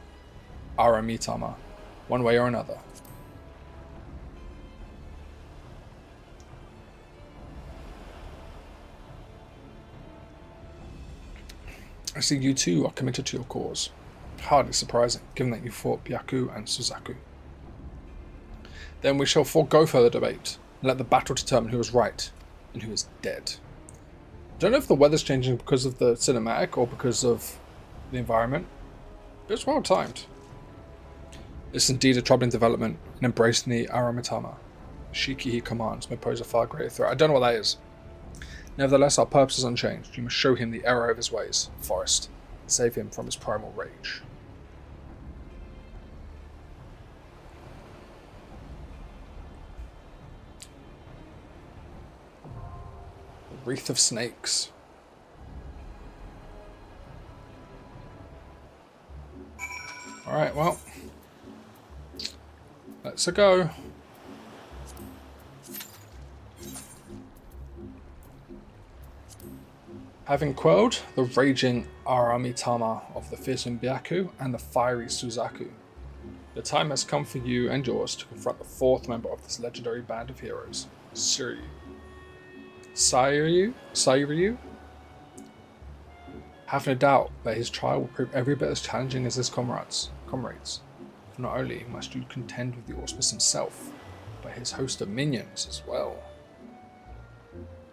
one way or another. I see you too are committed to your cause. Hardly surprising, given that you fought Byaku and Suzaku. Then we shall forego further debate, and let the battle determine who is right, and who is dead. I don't know if the weather's changing because of the cinematic, or because of the environment, but it's well timed. It's indeed a troubling development, and embracing the Aramitama. Shiki he commands may pose a far greater threat. I don't know what that is. Nevertheless, our purpose is unchanged. You must show him the error of his ways, Forest, and save him from his primal rage. Wreath of Snakes. Alright, well. Let's go. Having quelled the raging Aramitama of the fearsome Byaku and the fiery Suzaku, the time has come for you and yours to confront the fourth member of this legendary band of heroes, Siryu. Siryu? Have no doubt that his trial will prove every bit as challenging as his comrades. For not only must you contend with the Auspice himself, but his host of minions as well.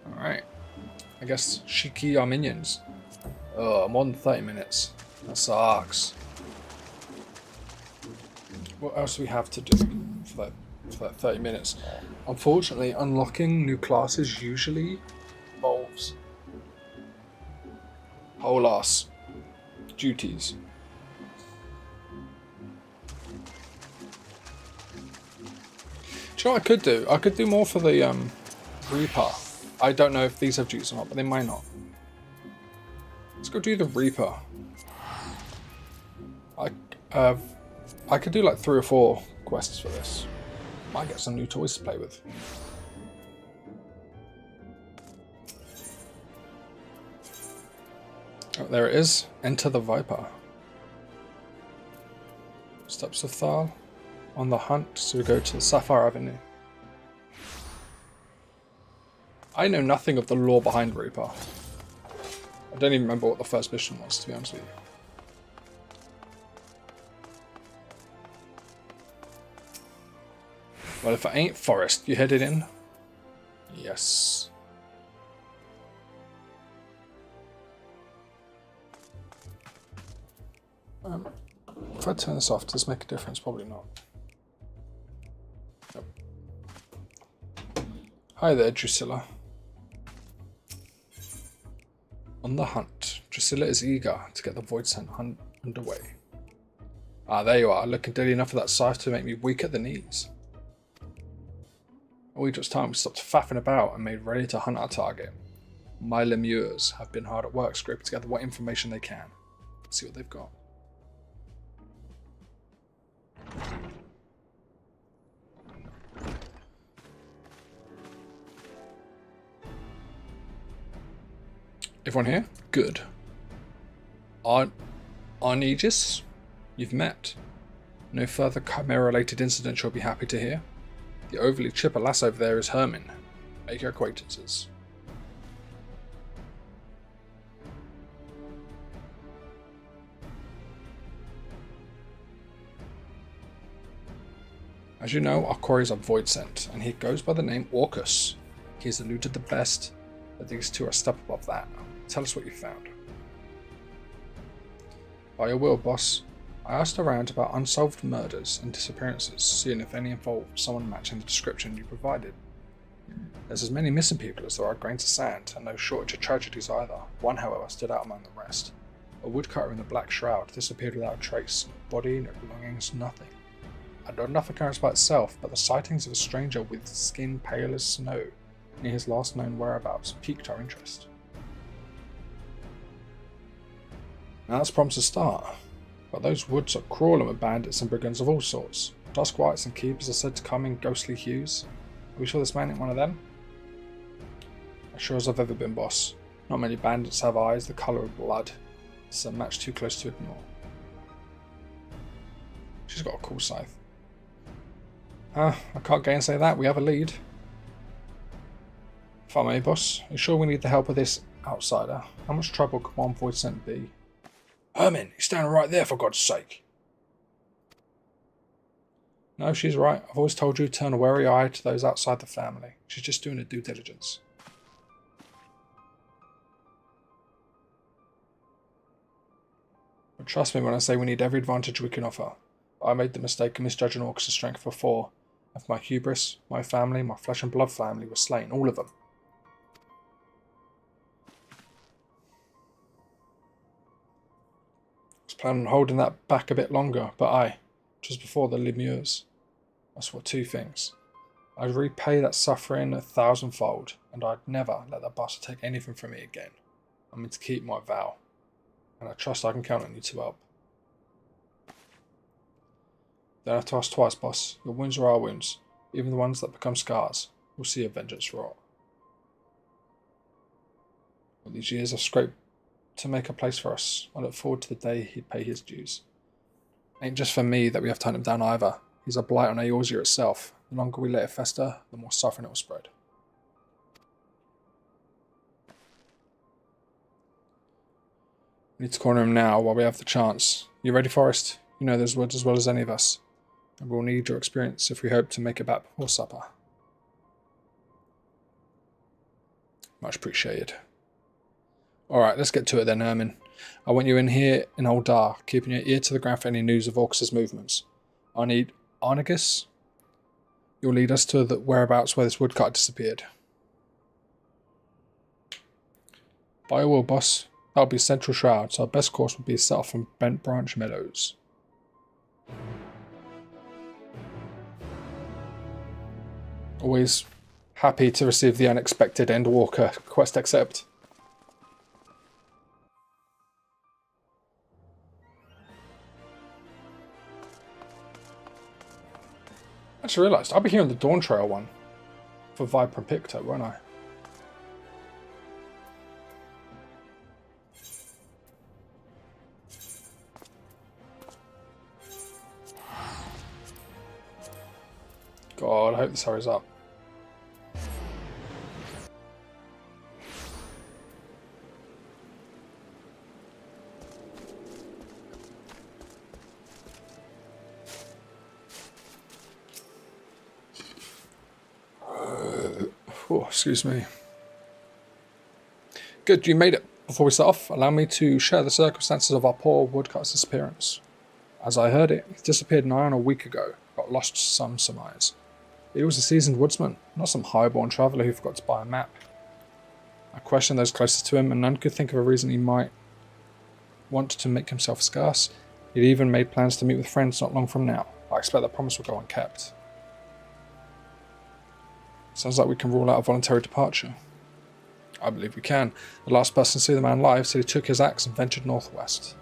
Alright. I guess Shiki are minions. Oh, more than 30 minutes. That sucks. What else do we have to do for that 30 minutes? Unfortunately, unlocking new classes usually involves whole ass duties. Do you know what I could do? I could do more for the Reaper. I don't know if these have duties or not, but they might not. Let's go do the Reaper. I could do like 3 or 4 quests for this. Might get some new toys to play with. Oh, there it is. Enter the Viper. Steps of Thal. On the hunt, so we go to the Sapphire Avenue. I know nothing of the lore behind Reaper. I don't even remember what the first mission was, to be honest with you. Well, if it ain't Forest, you headed in? Yes. If I turn this off, does this make a difference? Probably not. Nope. Hi there, Drusilla. On the hunt, Drusilla is eager to get the Void Scent hunt underway. Ah, there you are, looking deadly enough for that scythe to make me weak at the knees. All just time we stopped faffing about and made ready to hunt our target. My lemures have been hard at work scraping together what information they can. Let's see what they've got. Everyone here? Good. Arnegis? You've met. No further Chimera-related incidents you'll be happy to hear. The overly chipper lass over there is Hermin. Make your acquaintances. As you know, our quarries are Void Scent, and he goes by the name Orcus. He has eluded the best, but these two are a step above that. Tell us what you found. By your will, boss. I asked around about unsolved murders and disappearances, seeing if any involved someone matching the description you provided. There's as many missing people as there are grains of sand, and no shortage of tragedies either. One, however, stood out among the rest. A woodcutter in the black shroud disappeared without a trace. No body, no belongings, nothing. I know nothing occurrence by itself, but the sightings of a stranger with skin pale as snow near his last known whereabouts piqued our interest. Now that's promised a start, but those woods are crawling with bandits and brigands of all sorts. Duskwights and keepers are said to come in ghostly hues. Are we sure this man ain't one of them? As sure as I've ever been, boss. Not many bandits have eyes the colour of blood. It's a match too close to ignore. She's got a cool scythe. I can't gainsay that, we have a lead. If I may, boss, are you sure we need the help of this outsider? How much trouble could one Void Scent be? Herman, he's standing right there, for God's sake. No, she's right. I've always told you to turn a wary eye to those outside the family. She's just doing her due diligence. But trust me when I say we need every advantage we can offer. I made the mistake of misjudging Orcus' strength before. If my hubris, my family, my flesh and blood family were slain, all of them. I was planning on holding that back a bit longer, but just before the Lemures, I swore two things. I'd repay that suffering 1,000-fold, and I'd never let that bastard take anything from me again. I mean to keep my vow, and I trust I can count on you to help. Don't have to ask twice, boss. Your wounds are our wounds, even the ones that become scars. We'll see your vengeance wrought. All these years I've scraped to make a place for us. I look forward to the day he'd pay his dues. Ain't just for me that we have to hunt him down either. He's a blight on Eorzea itself. The longer we let it fester, the more suffering it will spread. We need to corner him now while we have the chance. You ready, Forrest? You know those woods as well as any of us. And we'll need your experience if we hope to make it back before supper. Much appreciated. Alright, let's get to it then, Herman. I want you in here in Old Dar, keeping your ear to the ground for any news of Orcus' movements. I need Arnegus. You'll lead us to the whereabouts where this woodcut disappeared. By your will, boss. That'll be Central Shroud, so our best course would be south from Bent Branch Meadows. Always happy to receive the unexpected Endwalker quest accept. I just realised I'll be here on the Dawn Trail one for Viper and Picto, won't I? God, I hope this hurries up. Oh, excuse me. Good, you made it. Before we start off, allow me to share the circumstances of our poor woodcut's disappearance. As I heard it, he disappeared nigh on a week ago, got lost some surmise. He was a seasoned woodsman, not some highborn traveller who forgot to buy a map. I questioned those closest to him, and none could think of a reason he might want to make himself scarce. He'd even made plans to meet with friends not long from now. I expect that promise will go unkept. Sounds like we can rule out a voluntary departure. I believe we can. The last person to see the man alive said he took his axe and ventured northwest.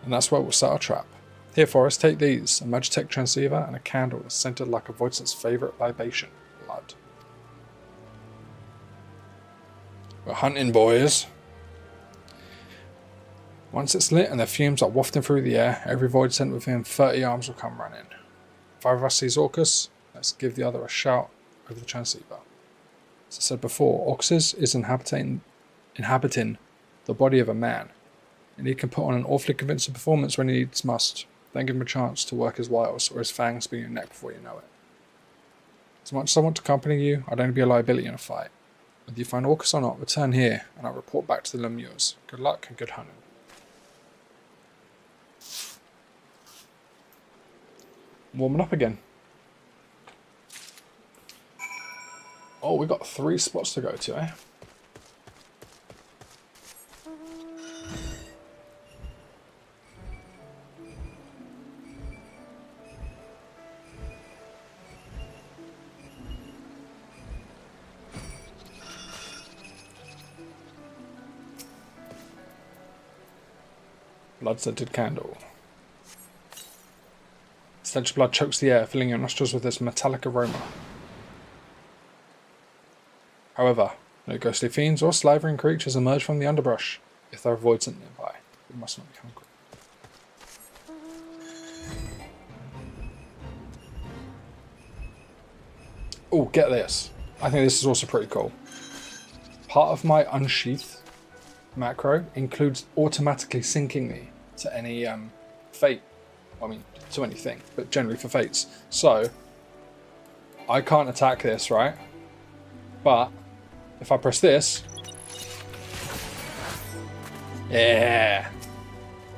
And that's where we'll set our trap. Here, Forrest, take these, a Magitech transceiver and a candle that's scented like a Voidsent's favourite libation, blood. We're hunting, boys. Once it's lit and the fumes are wafting through the air, every Voidsent within 30 arms will come running. If either of us sees Orcus, let's give the other a shout over the transceiver. As I said before, Orcus is inhabiting the body of a man, and he can put on an awfully convincing performance when he needs must. Then give him a chance to work his wiles, or his fangs be in your neck before you know it. As much as I want to accompany you, I'd only be a liability in a fight. Whether you find Orcus or not, return here, and I'll report back to the Lemures. Good luck and good hunting. Warming up again. Oh, we've got 3 spots to go to, eh? Blood-scented candle. Stench of blood chokes the air, filling your nostrils with this metallic aroma. However, no ghostly fiends or slavering creatures emerge from the underbrush. If there are Voidsent nearby, we must not be hungry. Oh, get this. I think this is also pretty cool. Part of my unsheath macro includes automatically syncing me to any fate. I mean, to anything, but generally for fates. So I can't attack this, right? But if I press this, yeah,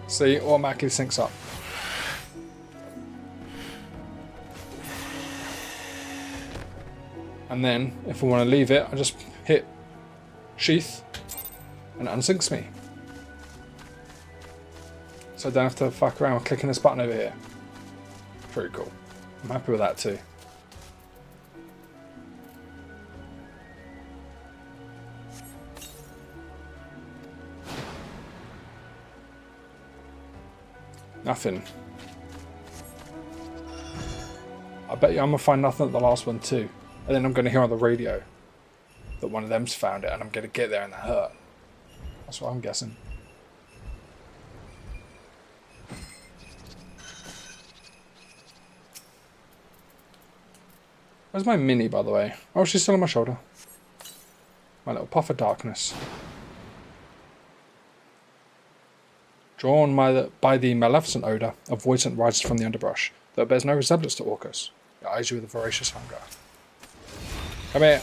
see, it automatically syncs up. And then, if I want to leave it, I just hit sheath and it unsyncs me. So I don't have to fuck around with clicking this button over here. Pretty cool. I'm happy with that too. Nothing. I bet you I'm gonna find nothing at the last one too. And then I'm gonna hear on the radio that one of them's found it and I'm gonna get there and hurt. That's what I'm guessing. Where's my mini, by the way? Oh, she's still on my shoulder. My little puff of darkness. Drawn by the maleficent odour, a voicent rises from the underbrush, though it bears no resemblance to Orcus. It eyes you with a voracious hunger. Come here.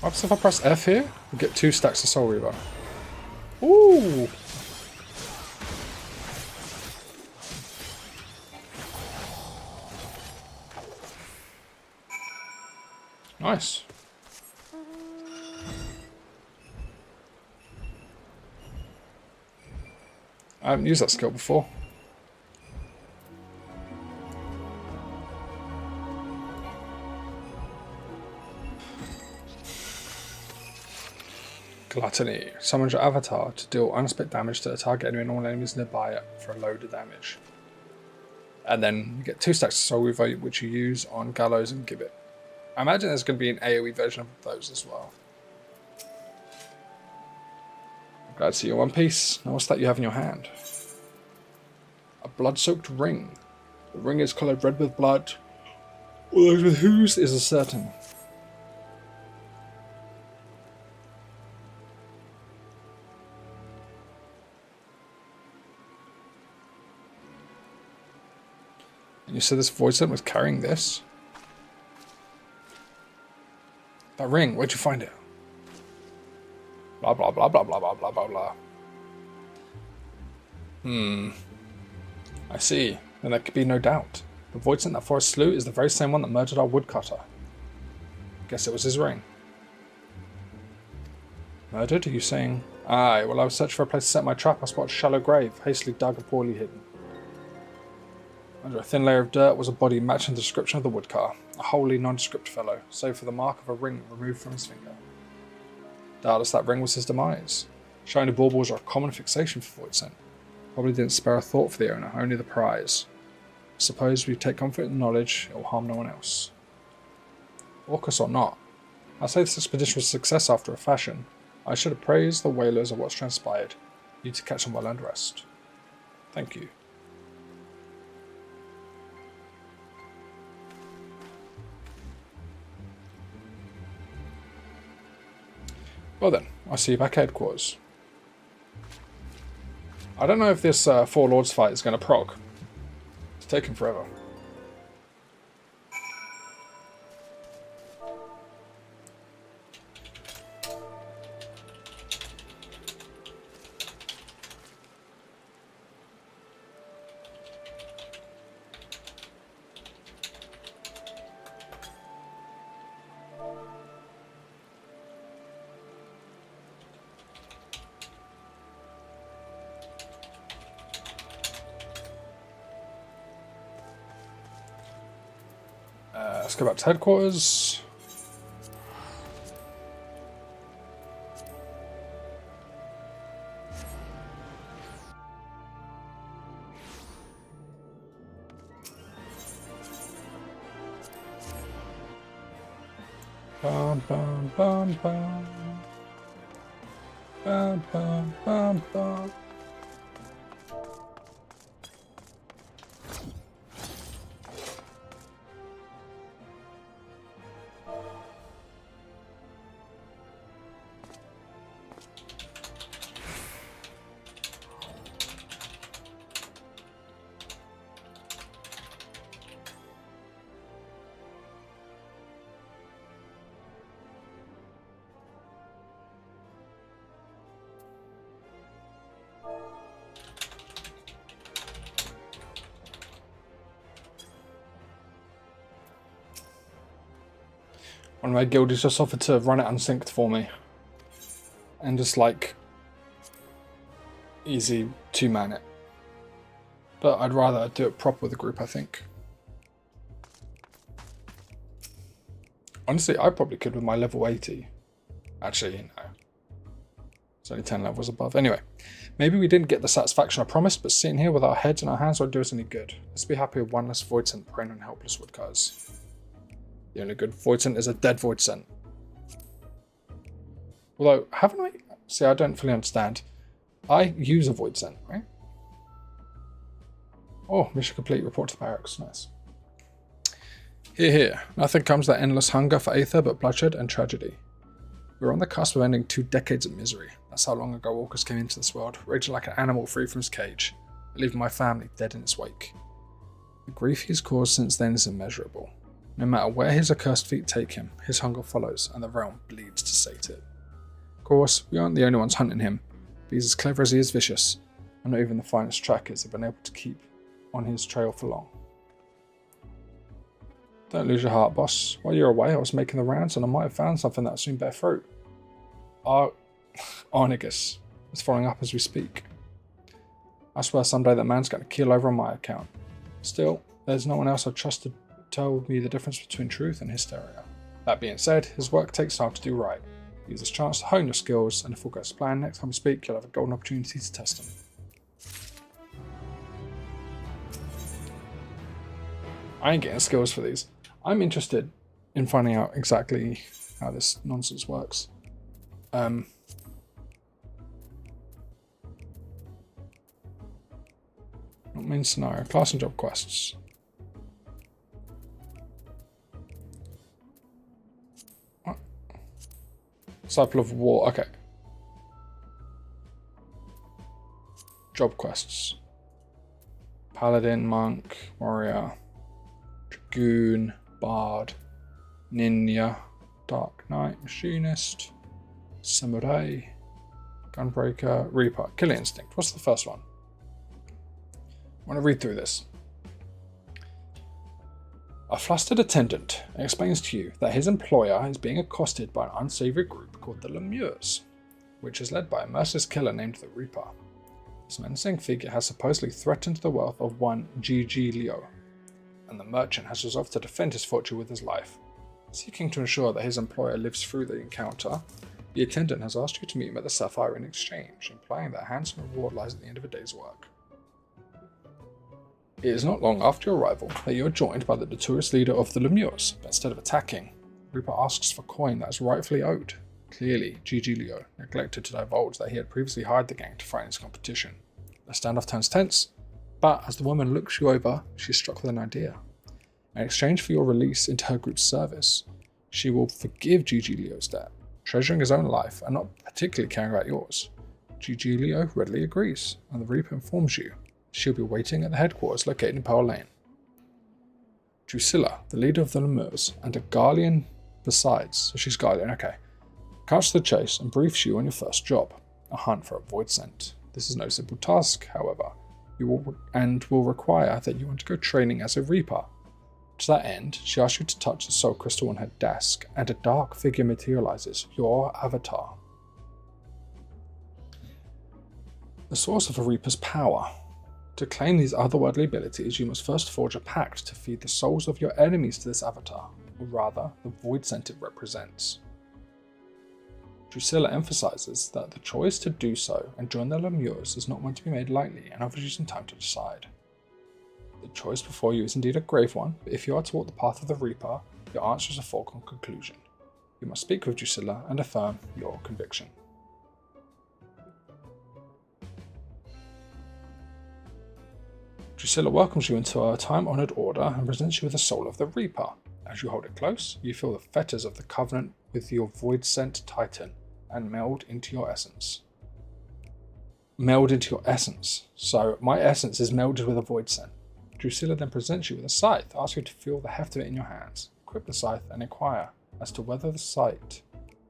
What happens if I press F here? We get 2 stacks of Soul Reaver. Ooh! Nice. I haven't used that skill before. Gluttony. Summons your avatar to deal unsplit damage to a target enemy and all enemies nearby for a load of damage. And then you get 2 stacks of Soul Reaver, which you use on Gallows and Gibbet. I imagine there's going to be an AoE version of those as well. I'm glad to see your one piece. Now what's that you have in your hand? A blood-soaked ring. The ring is coloured red with blood. Although with whose is uncertain. And you said this voice was carrying this? That ring, where'd you find it? Blah blah blah blah blah blah blah blah blah. I see. Then there could be no doubt. The voidsent that Forrest slew is the very same one that murdered our woodcutter. Guess it was his ring. Murdered? Are you saying? Aye, while I was searching for a place to set my trap, I spotted a shallow grave, hastily dug and poorly hidden. Under a thin layer of dirt was a body matching the description of the woodcutter, a wholly nondescript fellow, save for the mark of a ring removed from his finger. Doubtless that ring was his demise. Shiny baubles are a common fixation for voidsent. Probably didn't spare a thought for the owner, only the prize. Suppose we take comfort in the knowledge it will harm no one else. Orcus or not, I say this expedition was a success after a fashion. I should have praised the whalers of what's transpired. You need to catch some well-earned rest. Thank you. Well then, I'll see you back at headquarters. I don't know if this Four Lords fight is going to proc. It's taking forever. Let's go back to headquarters. Bum, bum, bum, bum. Bum, bum, bum, bum. One of my guildies just offered to run it unsynced for me. And just like easy 2-man it. But I'd rather do it proper with a group, I think. Honestly, I probably could with my level 80. Actually, no. It's only 10 levels above. Anyway, maybe we didn't get the satisfaction I promised, but sitting here with our heads in our hands won't do us any good. Let's be happy with one less void scent preying on helpless woodcutters. The only good void scent is a dead void scent. Although, haven't I? See, I don't fully understand. I use a void scent, right? Oh, mission complete. Report to the barracks. Nice. Here. Nothing comes that endless hunger for aether but bloodshed and tragedy. We're on the cusp of ending 2 decades of misery. That's how long ago Orcus came into this world, raging like an animal free from his cage, leaving my family dead in its wake. The grief he's caused since then is immeasurable. No matter where his accursed feet take him, his hunger follows, and the realm bleeds to sate it. Of course, we aren't the only ones hunting him, but he's as clever as he is vicious, and not even the finest trackers have been able to keep on his trail for long. Don't lose your heart, boss. While you're away, I was making the rounds, and I might have found something that'll soon bear fruit. Arnigus is following up as we speak. I swear someday that man's going to keel over on my account. Still, there's no one else I trust to tell me the difference between truth and hysteria. That being said, his work takes time to do right. Use this chance to hone your skills, and if all goes to plan, next time we speak, you'll have a golden opportunity to test them. I ain't getting skills for these. I'm interested in finding out exactly how this nonsense works. Not main scenario. Class and job quests. What? Disciple of War. Okay. Job quests. Paladin, Monk, Warrior, Dragoon, Bard, Ninja, Dark Knight, Machinist, Samurai, Gunbreaker, Reaper, Killer Instinct. What's the first one? I want to read through this. A flustered attendant explains to you that his employer is being accosted by an unsavory group called the Lemures, which is led by a merciless killer named the Reaper. This menacing figure has supposedly threatened the wealth of one G.G. Leo, and the merchant has resolved to defend his fortune with his life. Seeking to ensure that his employer lives through the encounter, the attendant has asked you to meet him at the Sapphire in exchange, implying that a handsome reward lies at the end of a day's work. It is not long after your arrival that you are joined by the notorious leader of the Lemures, but instead of attacking, Reaper asks for coin that is rightfully owed. Clearly, G.G. Leo neglected to divulge that he had previously hired the gang to fight his competition. The standoff turns tense, but as the woman looks you over, she is struck with an idea. In exchange for your release into her group's service, she will forgive G.G. Leo's debt, treasuring his own life and not particularly caring about yours. G.G. Leo readily agrees, and the Reaper informs you she'll be waiting at the headquarters located in Pearl Lane. Drusilla, the leader of the Lemures, and a Garlean besides, so she's Garlean, okay, cuts to the chase and briefs you on your first job, a hunt for a void scent. This is no simple task, however, will require that you undergo training as a Reaper. To that end, she asks you to touch the soul crystal on her desk, and a dark figure materializes, your avatar. The source of a Reaper's power. To claim these otherworldly abilities, you must first forge a pact to feed the souls of your enemies to this avatar, or rather, the void scent it represents. Drusilla emphasizes that the choice to do so and join the Lemures is not one to be made lightly and offers you some time to decide. The choice before you is indeed a grave one, but if you are to walk the path of the Reaper, your answer is a foregone conclusion. You must speak with Drusilla and affirm your conviction. Drusilla welcomes you into her time-honoured order and presents you with the soul of the Reaper. As you hold it close, you feel the fetters of the Covenant with your void scent tighten and meld into your essence. So my essence is melded with a void scent. Drusilla then presents you with a scythe, asks you to feel the heft of it in your hands, equip the scythe, and inquire as to whether the scythe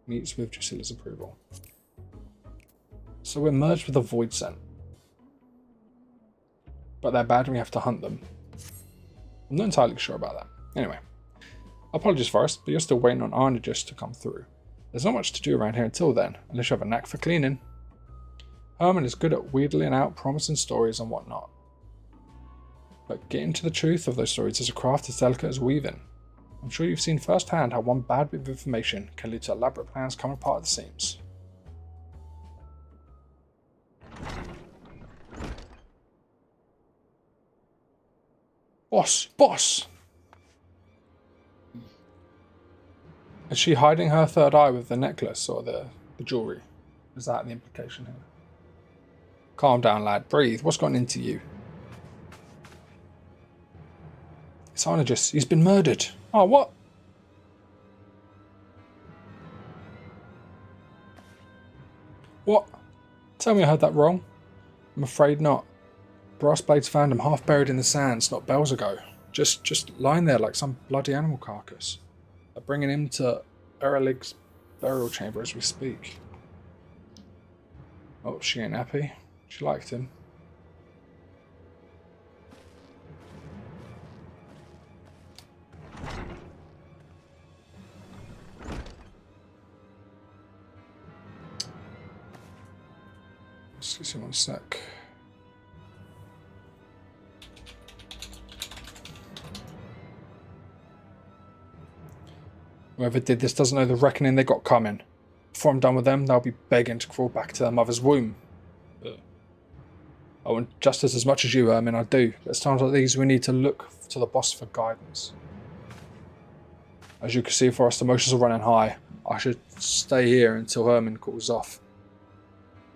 meets with Drusilla's approval. So we're merged with a void scent. But they're bad and we have to hunt them. I'm not entirely sure about that. Anyway, Apologies, Forrest, but you're still waiting on Arnagis to come through. There's not much to do around here until then, unless you have a knack for cleaning. Herman is good at wheedling out promising stories and whatnot. But getting to the truth of those stories is a craft as delicate as weaving. I'm sure you've seen firsthand how one bad bit of information can lead to elaborate plans coming apart at the seams. Boss! Is she hiding her third eye with the necklace or the jewellery? Is that the implication here? Calm down, lad. Breathe. What's gotten into you? It's Arnagis. He's been murdered. Oh, what? What? Tell me I heard that wrong. I'm afraid not. Brassblades found him half buried in the sands not bells ago. Just lying there like some bloody animal carcass. They're bringing him to Eralig's burial chamber as we speak. Oh, she ain't happy. She liked him. Excuse me one sec. Whoever did this doesn't know the reckoning they got coming. Before I'm done with them, they'll be begging to crawl back to their mother's womb. I want justice as much as you, Ermin, I do. But at times like these, we need to look to the boss for guidance. As you can see, Forrest, emotions are running high. I should stay here until Ermin calls off.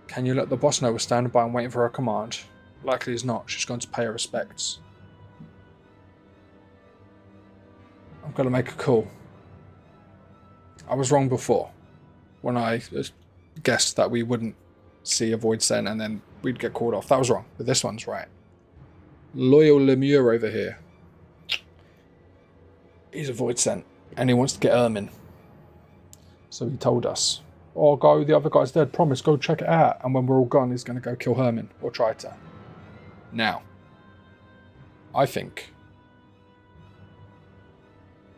Can you let the boss know we're standing by and waiting for her command? Likely as not, she's going to pay her respects. I'm going to make a call. I was wrong before, when I guessed that we wouldn't see a void sent and then we'd get called off. That was wrong, but this one's right. Loyal Lemure over here. He's a void sent, and he wants to get Ermin. So he told us, oh, go, the other guy's dead, promise, go check it out. And when we're all gone, he's going to go kill Herman, or try to. Now, I think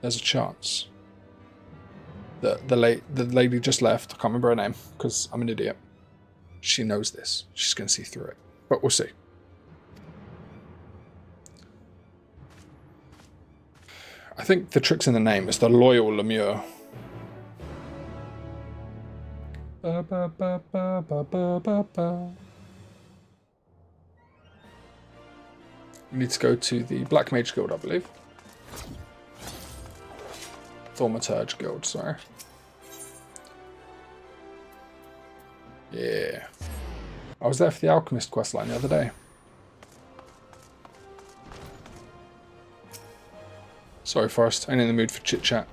there's a chance that the lady just left, I can't remember her name, because I'm an idiot. She knows this. She's going to see through it. But we'll see. I think the trick's in the name. It's the Loyal Lemure. Ba, ba, ba, ba, ba, ba, ba, ba. We need to go to the Black Mage Guild, I believe. Thaumaturge Guild, sorry. Yeah. I was there for the Alchemist questline the other day. Sorry, Forrest. I ain't in the mood for chit-chat.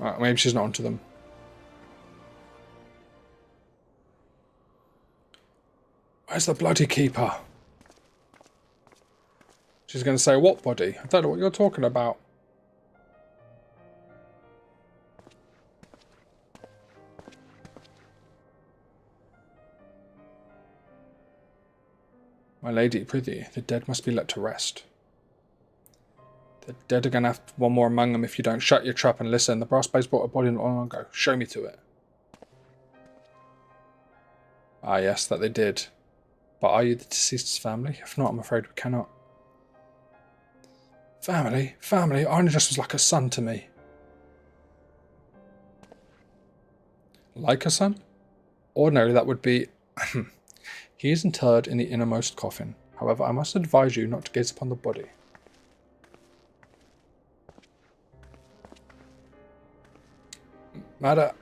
Alright, maybe she's not onto them. Where's the bloody keeper? She's going to say, what body? I don't know what you're talking about. My lady, prithee, the dead must be let to rest. The dead are going to have one more among them if you don't shut your trap and listen. The Brassblades brought a body not long ago. Show me to it. Ah, yes, that they did. But are you the deceased's family? If not, I'm afraid we cannot. Family? Family? Arnagis was like a son to me. Like a son? Ordinarily, that would be... He is interred in the innermost coffin. However, I must advise you not to gaze upon the body. Matter.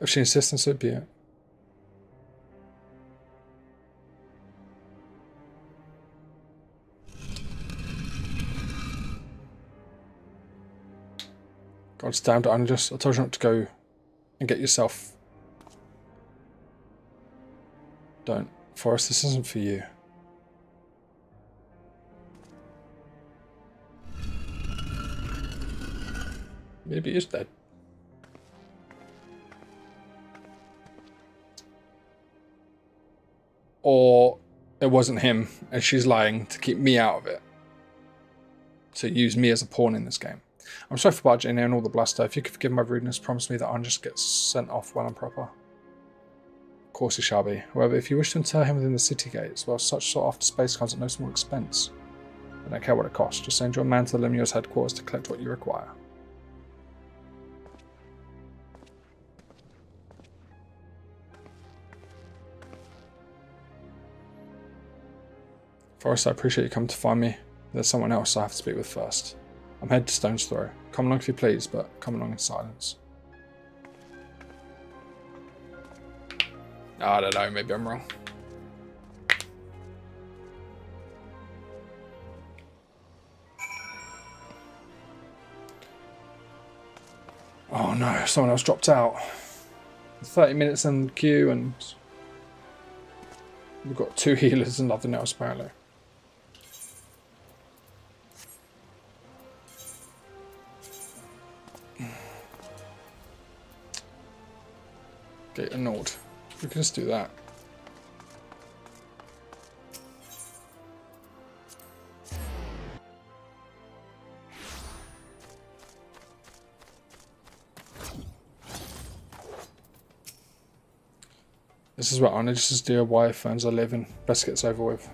If she insists, then so be it. God's damned, Arnagis. I told you not to go and get yourself. Don't. Forrest, this isn't for you. Maybe he's dead. Or it wasn't him, and she's lying to keep me out of it. To use me as a pawn in this game. I'm sorry for barging in and all the bluster. If you could forgive my rudeness, promise me that I'll just get sent off well and proper. Of course he shall be. However, if you wish to inter him within the city gates, well, such sought after space comes at no small expense. I don't care what it costs. Just send your man to the Lemur's headquarters to collect what you require. Forrest, I appreciate you coming to find me. There's someone else I have to speak with first. I'm headed to Stone's Throw. Come along if you please, but come along in silence. I don't know, maybe I'm wrong. Oh no, someone else dropped out. 30 minutes in the queue and we've got 2 healers and nothing else apparently. Get annoyed. We can just do that. This is what Arnage's dear wife earns a living. Best gets over with.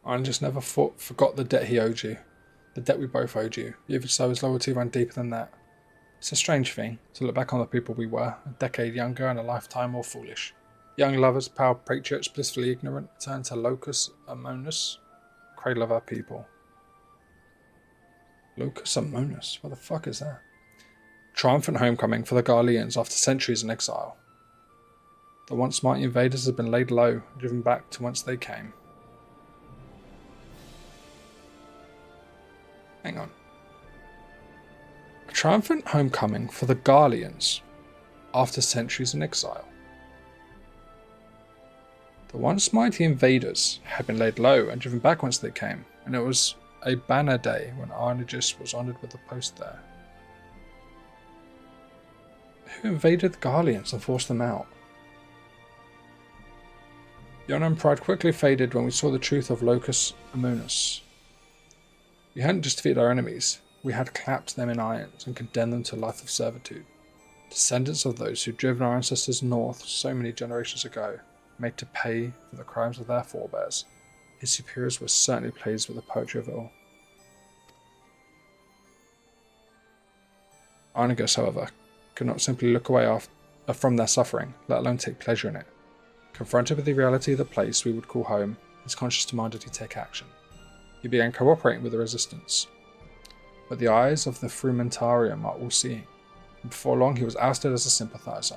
I just never forgot the debt he owed you. The debt we both owed you. Even so, his loyalty ran deeper than that. It's a strange thing to look back on the people we were, a decade younger and a lifetime more foolish. Young lovers, proud patriots, blissfully ignorant, turned to locus amonis, cradle of our people. Locus amonis? What the fuck is that? Triumphant homecoming for the Garleans after centuries in exile. The once mighty invaders had been laid low, driven back to whence they came. Hang on. A triumphant homecoming for the Garleans after centuries in exile. The once mighty invaders had been laid low and driven back whence they came, and it was a banner day when Arnages was honoured with a post there. Who invaded the Garleans and forced them out? The honour and pride quickly faded when we saw the truth of Locus Amonis. We hadn't just defeated our enemies, we had clapped them in irons and condemned them to a life of servitude. Descendants of those who'd driven our ancestors north so many generations ago, made to pay for the crimes of their forebears. His superiors were certainly pleased with the poetry of it all. Arnagus, however, could not simply look away from their suffering, let alone take pleasure in it. Confronted with the reality of the place we would call home, his conscience demanded he take action. He began cooperating with the resistance. But the eyes of the Frumentarium are all-seeing, and before long he was ousted as a sympathizer.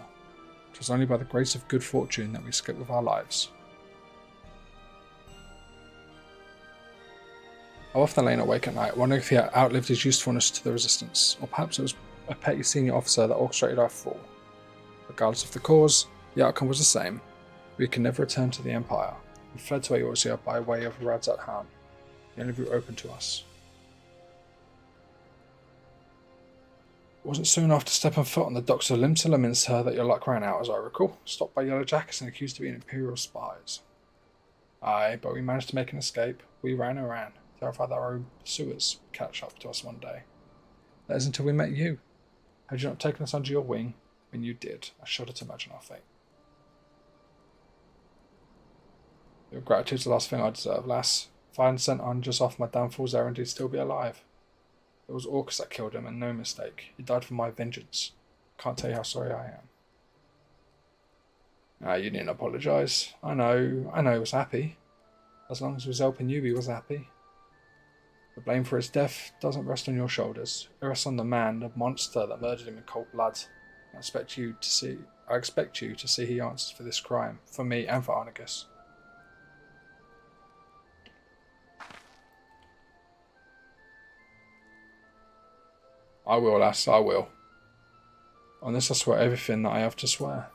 It was only by the grace of good fortune that we escaped with our lives. I often lay awake at night, wondering if he had outlived his usefulness to the resistance, or perhaps it was a petty senior officer that orchestrated our fall. Regardless of the cause, the outcome was the same. We could never return to the Empire. We fled to Eorzea by way of Radzat Han, the only route open to us. It wasn't soon after stepping foot on the docks of Limtila Minster that your luck ran out, as I recall, stopped by Yellow Jackets and accused of being Imperial spies. Aye, but we managed to make an escape. We ran and ran, terrified that our own pursuers would catch up to us one day. That is until we met you. Had you not taken us under your wing, when you did, I shudder to imagine our fate. Your gratitude's the last thing I deserve, lass. If I hadn't sent Andres off my downfall's errand, he'd still be alive. It was Orcus that killed him, and no mistake. He died for my vengeance. Can't tell you how sorry I am. Ah, you needn't apologise. I know he was happy. As long as he was helping you, he was happy. The blame for his death doesn't rest on your shoulders. It rests on the man, the monster that murdered him in cold blood. I expect you to see I expect you to see he answers for this crime, for me and for Arnigus. I will, lass, I will. On this I swear everything that I have to swear.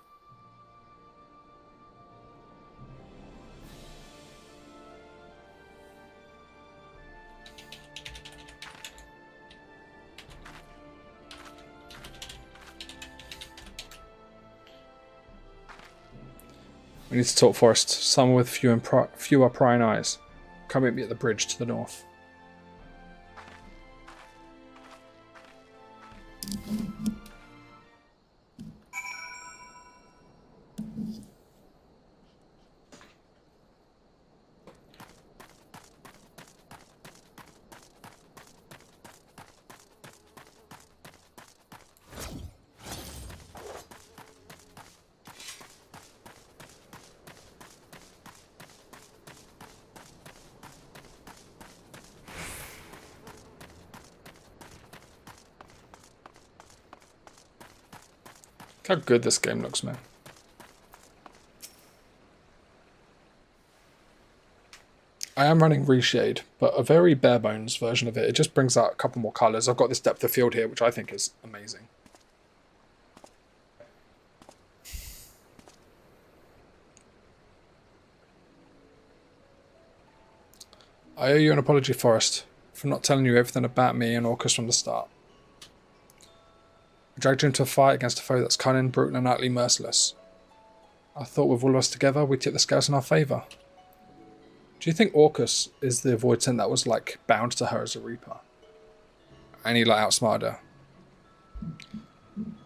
We need to talk, Forrest. Someone with fewer prying eyes. Come meet me at the bridge to the north. Look how good this game looks, man. I am running Reshade, but a very bare bones version of it. It just brings out a couple more colours. I've got this depth of field here, which I think is amazing. I owe you an apology, Forrest, for not telling you everything about me and Orcus from the start. I dragged you into a fight against a foe that's cunning, brutal and utterly merciless. I thought with all of us together, we'd tip the scales in our favour. Do you think Orcus is the Voidtent that was, like, bound to her as a Reaper? And he, like, outsmarted her?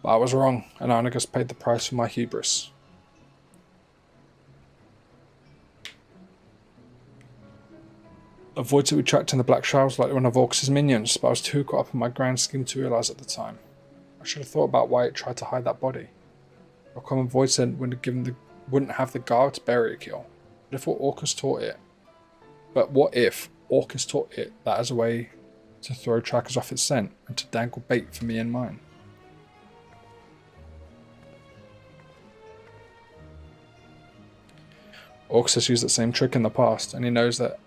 But I was wrong, and Arnigus paid the price for my hubris. A Voidtent we tracked in the Black Shroud was like one of Orcus' minions, but I was too caught up in my grand scheme to realise at the time. I should have thought about why it tried to hide that body. A common Voidtent wouldn't have the guard to bury a kill. But if Orcus taught it that as a way to throw trackers off its scent and to dangle bait for me and mine? Orcus has used that same trick in the past, and he knows that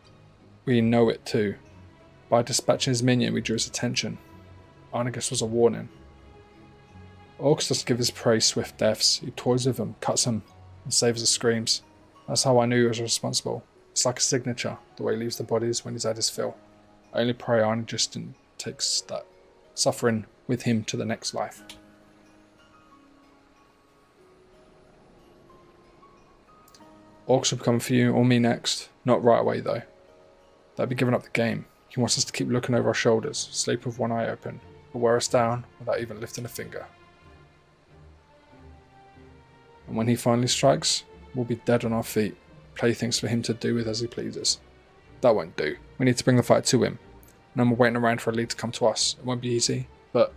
we know it too. By dispatching his minion, we drew his attention. Arnigus was a warning. Orcus doesn't give his prey swift deaths. He toys with them, cuts them, and saves his screams. That's how I knew he was responsible. It's like a signature, the way he leaves the bodies when he's at his fill. I only pray Arnigus didn't take that suffering with him to the next life. Orcus will become for you or me next. Not right away though. That'd be giving up the game. He wants us to keep looking over our shoulders, sleep with one eye open, or wear us down without even lifting a finger. And when he finally strikes, we'll be dead on our feet, playthings for him to do with as he pleases. That won't do. We need to bring the fight to him. And I'm waiting around for a lead to come to us. It won't be easy, but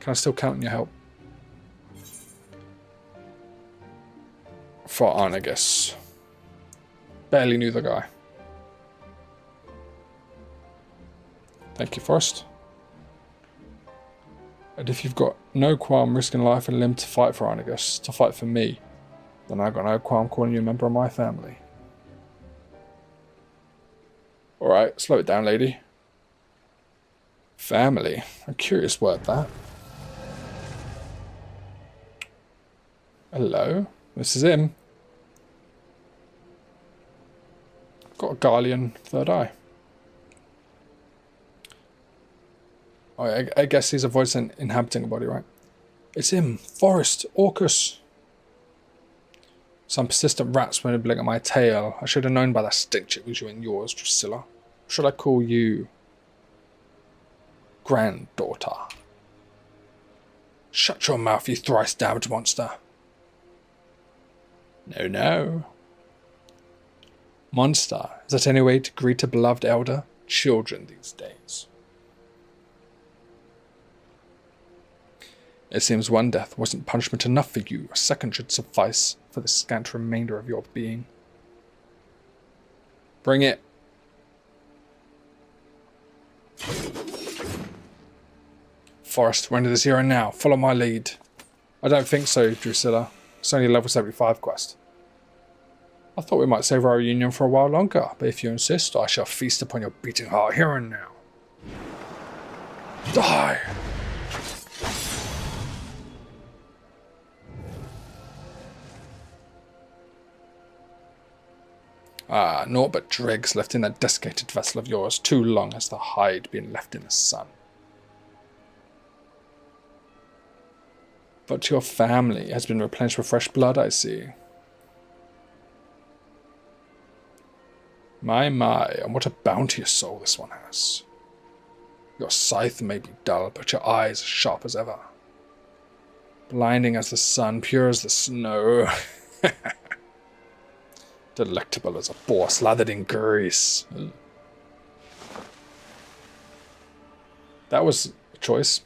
can I still count on your help? For Arnigus. Barely knew the guy. Thank you, Forrest. And if you've got no qualm risking life and limb to fight for Arnigus, to fight for me, then I've got no qualm calling you a member of my family. Alright, slow it down, lady. Family? A curious word, that. Hello, this is him. Got a Garlean third eye. Oh, I guess he's a voice inhabiting a body, right? It's him, Forrest, Orcus. Some persistent rats went nibbling at my tail. I should have known by that stench it was you and yours, Drusilla. Or should I call you granddaughter? Shut your mouth, you thrice damned monster. No, no. Monster, is that any way to greet a beloved elder? Children these days. It seems one death wasn't punishment enough for you. A second should suffice for the scant remainder of your being. Bring it. Forrest, we're into this here and now. Follow my lead. I don't think so, Drusilla. It's only a level 75 quest. I thought we might save our reunion for a while longer, but if you insist, I shall feast upon your beating heart here and now. Die! Ah, naught but dregs left in that desiccated vessel of yours. Too long has the hide been left in the sun. But your family has been replenished with fresh blood, I see. My, and what a bounteous soul this one has. Your scythe may be dull, but your eyes are sharp as ever. Blinding as the sun, pure as the snow. Delectable as a boar slathered in grease. That was a choice.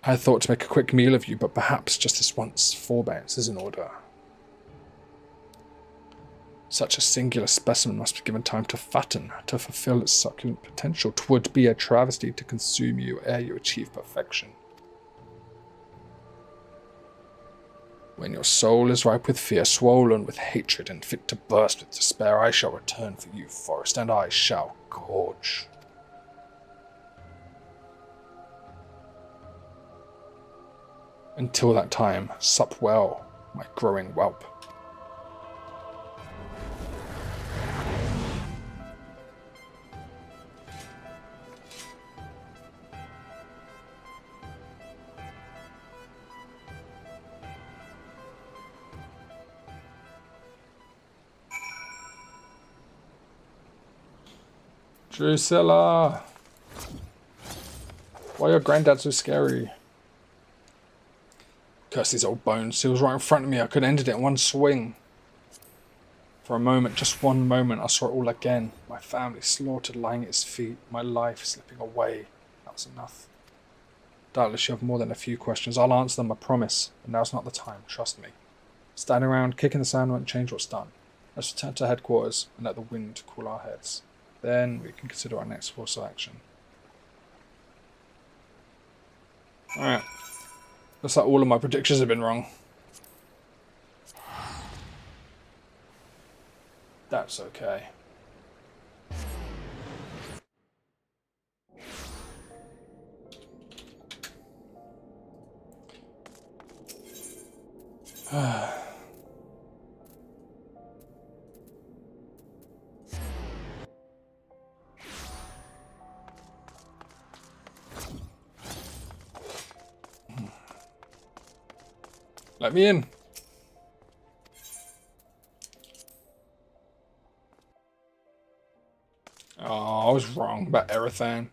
I thought to make a quick meal of you, but perhaps just this once, forbearance is in order. Such a singular specimen must be given time to fatten, to fulfill its succulent potential. 'Twould be a travesty to consume you ere you achieve perfection. When your soul is ripe with fear, swollen with hatred, and fit to burst with despair, I shall return for you, forest, and I shall gorge. Until that time, sup well, my growing whelp. Drusilla! Why are your granddad so scary? Curse these old bones. He was right in front of me. I could have ended it in one swing. For a moment, just one moment, I saw it all again. My family slaughtered lying at his feet. My life slipping away. That was enough. Doubtless you have more than a few questions. I'll answer them, I promise. But now's not the time. Trust me. Standing around, kicking the sand won't change what's done. Let's return to headquarters and let the wind cool our heads. Then we can consider our next course of action. Alright. Looks like all of my predictions have been wrong. That's okay. Let me in. Oh, I was wrong about Erethan.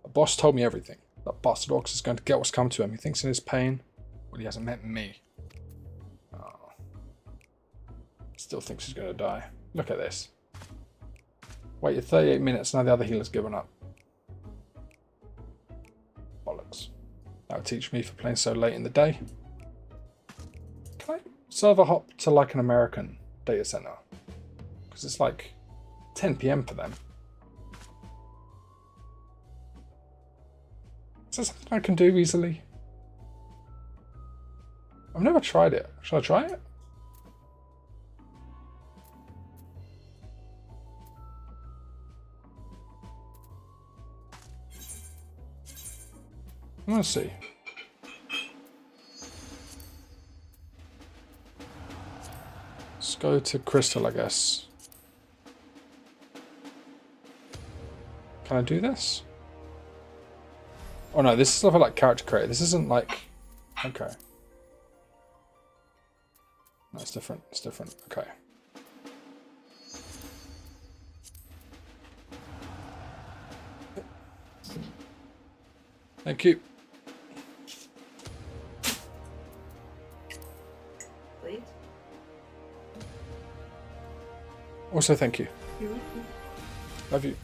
The boss told me everything. That bastard Orcs is going to get what's come to him. He thinks in his pain, well, he hasn't met me. Oh. Still thinks he's going to die. Look at this. Waited 38 minutes, now the other healer's given up. Bollocks. That would teach me for playing so late in the day. Can I server hop to like an American data center? Because it's like 10 PM for them. Is that something I can do easily? I've never tried it. Should I try it? I'm gonna see. Let's go to Crystal, I guess. Can I do this? Oh no, this is stuff like character creator. This isn't like... Okay. No, it's different. It's different. Okay. Thank you. Please. Also, thank you. Love you.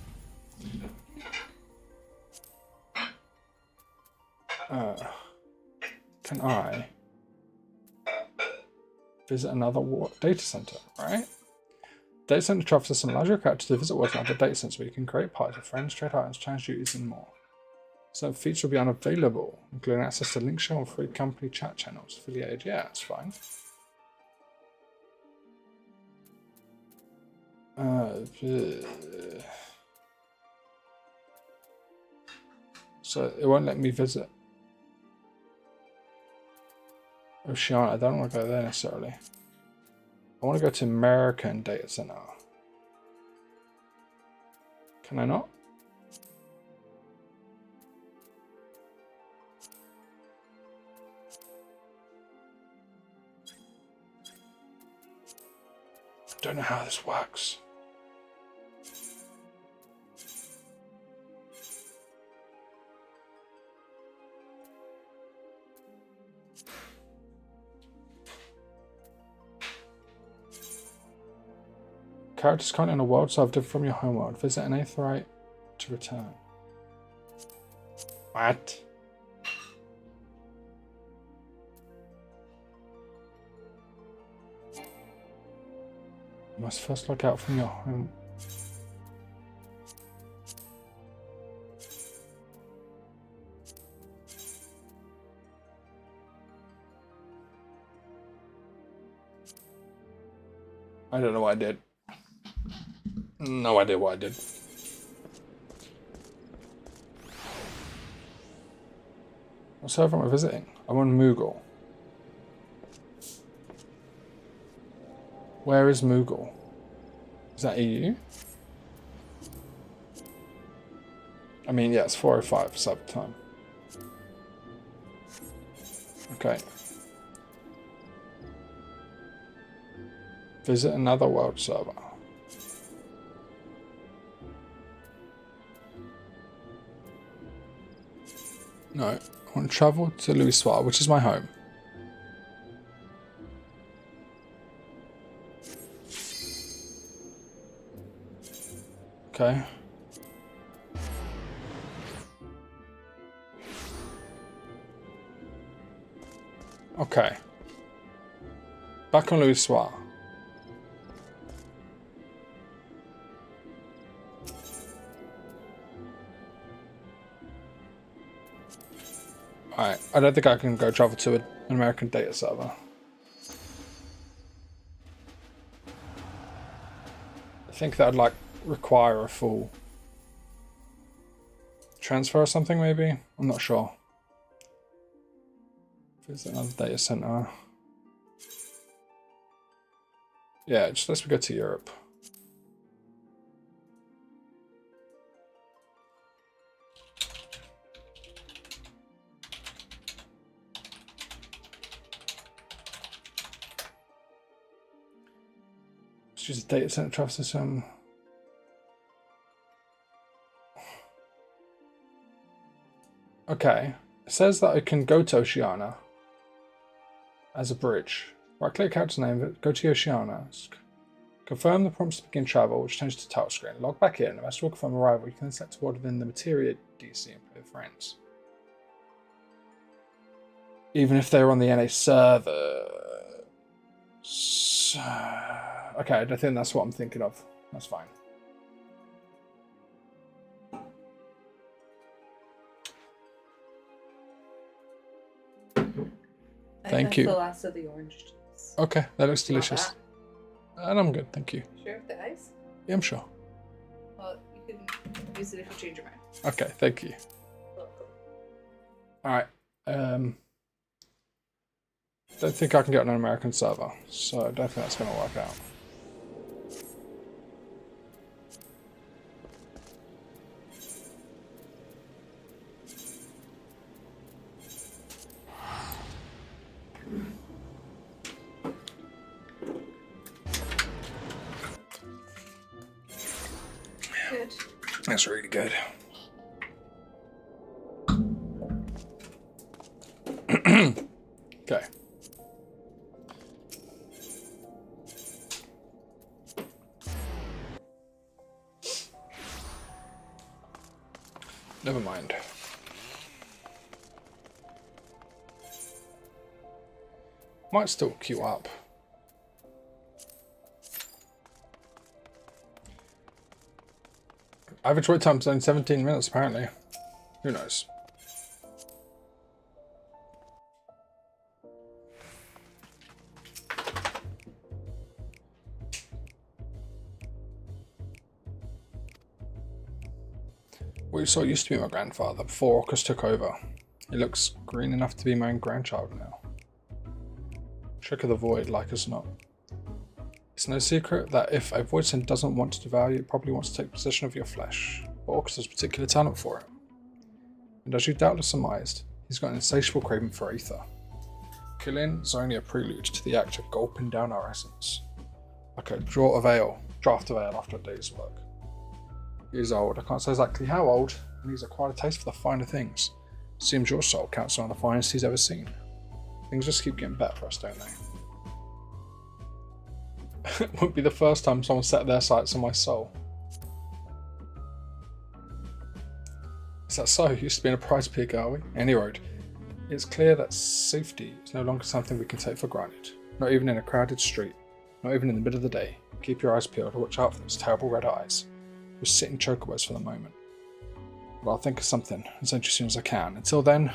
Can I visit another data center, right? Data center travels system allows your character to visit world and other data centers where you can create parties with friends, trade items, challenge duties, and more. Some features will be unavailable, including access to link show and free company chat channels affiliated. Yeah, that's fine. So it won't let me visit Oceania. I don't want to go there necessarily. I want to go to American Data Center. Can I not? I don't know how this works. Characters currently in a world so different from your home world. Visit an eighth right to return. What? You must first log out from your home. I don't know what I did. No idea what I did. What server am I visiting? I'm on Moogle. Where is Moogle? Is that EU? I mean, yeah, it's 4:05 sub time. Okay. Visit another world server. No, I want to travel to Louis Suarez, which is my home. Okay. Okay. Back on Louis Suarez. Alright, I don't think I can go travel to an American data server. I think that'd like require a full transfer or something maybe? I'm not sure. Visit another data center. Yeah, just let's go to Europe. Let's use a data center travel system. Okay, it says that I can go to Oceania as a bridge. Right click character's name, go to Oceania. Confirm the prompts to begin travel, which changes to title screen. Log back in. As to confirm arrival, you can then select to order within the Materia DC and play with friends. Even if they're on the NA server. So, okay, I don't think that's what I'm thinking of. That's fine. Thank you. The last of the orange juice. Okay, that looks delicious. And I'm good, thank you. Sure of the ice? Yeah, I'm sure. Well, you can use it if you change your mind. Okay, thank you. Welcome. Alright. Don't think I can get on an American server, so I don't think that's going to work out. Good. That's really good. Okay. Never mind. Might still queue up. Average wait time is only 17 minutes apparently. Who knows? What you saw used to be my grandfather before Orcus took over. He looks green enough to be my own grandchild now. Trick of the void, like as not. It's no secret that if a voidson doesn't want to devour you, it probably wants to take possession of your flesh, but Orcus has particular talent for it. And as you doubtless surmised, he's got an insatiable craving for ether. Killing is only a prelude to the act of gulping down our essence, like a draught of ale after a day's work. He is old, I can't say exactly how old, and he's acquired a taste for the finer things. Seems your soul counts one of the finest he's ever seen. Things just keep getting better for us, don't they? It wouldn't be the first time someone set their sights on my soul. Is that so? Used to be in a prize pig, are we? Any road. It's clear that safety is no longer something we can take for granted. Not even in a crowded street. Not even in the middle of the day. Keep your eyes peeled to watch out for those terrible red eyes. We're sitting chocobos for the moment. But I'll think of something as soon as I can. Until then,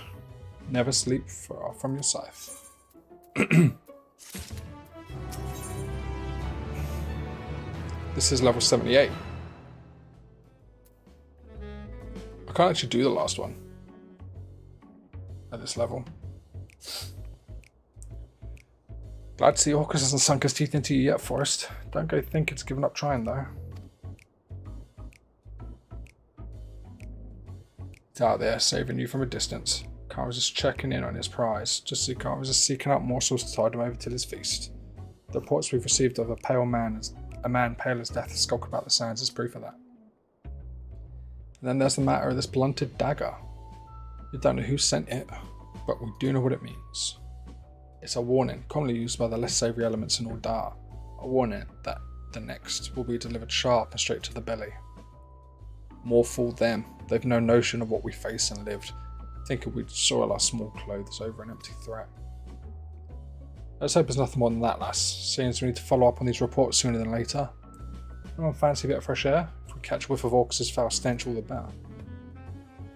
never sleep far from your scythe. This is level 78. I can't actually do the last one at this level. Glad to see Orcus hasn't sunk his teeth into you yet, Forrest. Don't go think it's given up trying, though. It's out there, saving you from a distance. Kara was just checking in on his prize, just as Kara was just seeking out morsels to tide him over to his feast. The reports we've received of a man pale as death skulk about the sands is proof of that. And then there's the matter of this blunted dagger. We don't know who sent it, but we do know what it means. It's a warning, commonly used by the less savoury elements in Ordar. A warning that the next will be delivered sharp and straight to the belly. More fool them. They've no notion of what we face and lived, thinking we'd soil our small clothes over an empty threat. Let's hope it's nothing more than that, lass. Seems we need to follow up on these reports sooner than later. Anyone fancy a bit of fresh air? If we catch a whiff of Orcus's foul stench, all the better.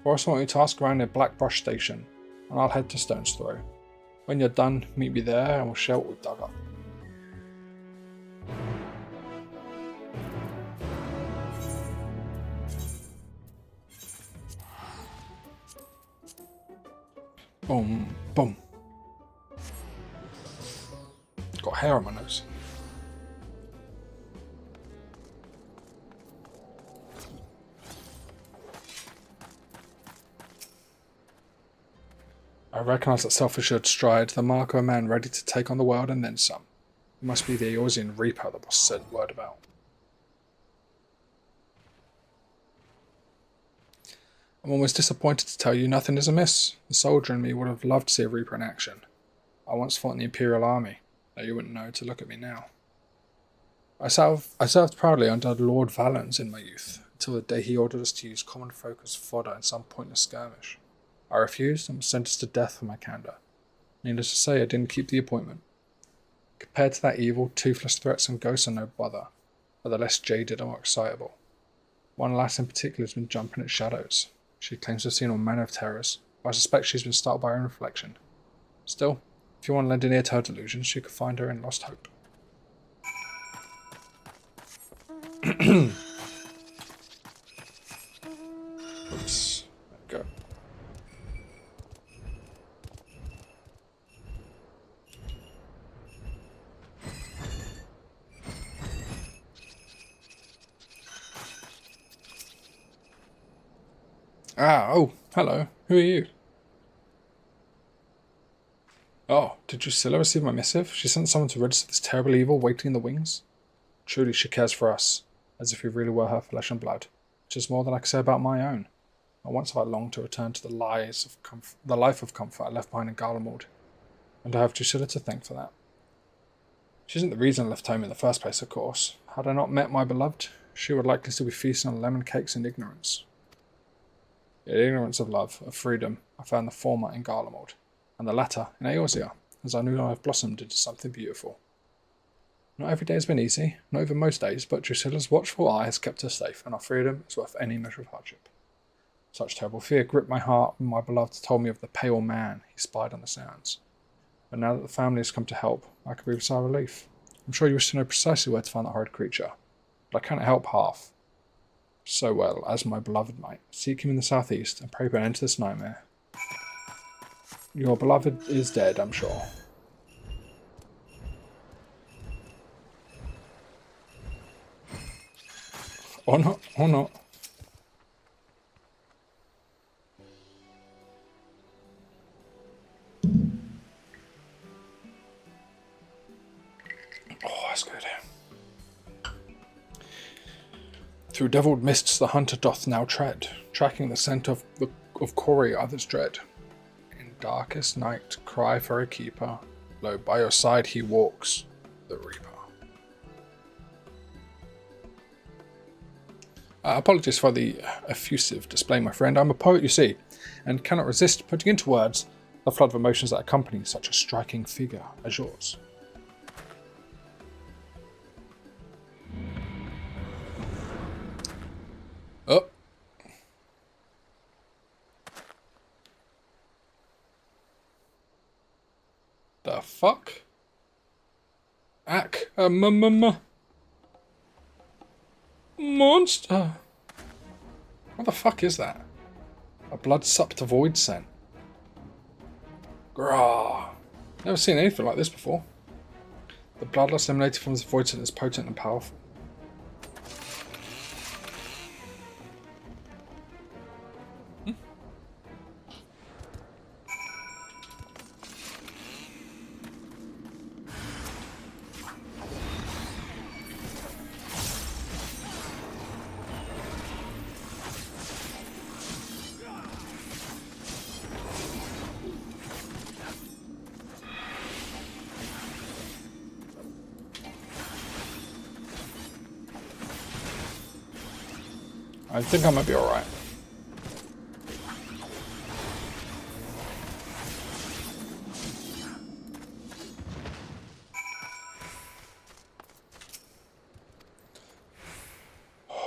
Forrest, I want you to ask around near Blackbrush Station, and I'll head to Stone's Throw. When you're done, meet me there and we'll share what we've dug up. Boom, boom. Got hair on my nose. I recognise that self-assured stride, the mark of a man ready to take on the world and then some. It must be the Eorzean Reaper that was sent word about. I'm almost disappointed to tell you nothing is amiss. The soldier in me would have loved to see a Reaper in action. I once fought in the Imperial Army, though you wouldn't know to look at me now. I served proudly under Lord Valens in my youth, until the day he ordered us to use common folk as fodder in some pointless skirmish. I refused and was sentenced to death for my candour. Needless to say, I didn't keep the appointment. Compared to that evil, toothless threats and ghosts are no bother, but the less jaded and more excitable. One lass in particular has been jumping at shadows. She claims to have seen all manner of terrors, but I suspect she's been startled by her own reflection. Still, if you want to lend an ear to her delusions, you could find her in Lost Hope. Oops. There we go. Oh, hello. Who are you? Oh, did Drusilla receive my missive? She sent someone to register this terrible evil waiting in the wings? Truly she cares for us, as if we really were her flesh and blood, which is more than I can say about my own. Not once have I longed to return to the life of comfort I left behind in Garlemald, and I have Drusilla to thank for that. She isn't the reason I left home in the first place, of course. Had I not met my beloved, she would likely still be feasting on lemon cakes and ignorance. The ignorance of love, of freedom, I found the former in Garlemald, and the latter in Eorzea, as I knew I have blossomed into something beautiful. Not every day has been easy, not even most days, but Drusilla's watchful eye has kept her safe, and our freedom is worth any measure of hardship. Such terrible fear gripped my heart when my beloved told me of the pale man he spied on the sands. But now that the family has come to help, I can breathe a sigh of relief. I'm sure you wish to know precisely where to find that horrid creature, but I cannot help half. so well as my beloved might. Seek him in the southeast and pray for an end to this nightmare. Your beloved is dead, I'm sure. Or not, or not. Oh, that's good. Through devilled mists the hunter doth now tread, tracking the scent of quarry others dread. In darkest night cry for a keeper, lo, by your side he walks, the reaper. Apologies for the effusive display, my friend. I'm a poet, you see, and cannot resist putting into words the flood of emotions that accompany such a striking figure as yours. Oh. The fuck? Monster. What the fuck is that? A blood-supped void scent. Grah. Never seen anything like this before. The bloodlust emanating from this void scent is potent and powerful. I think I might be alright.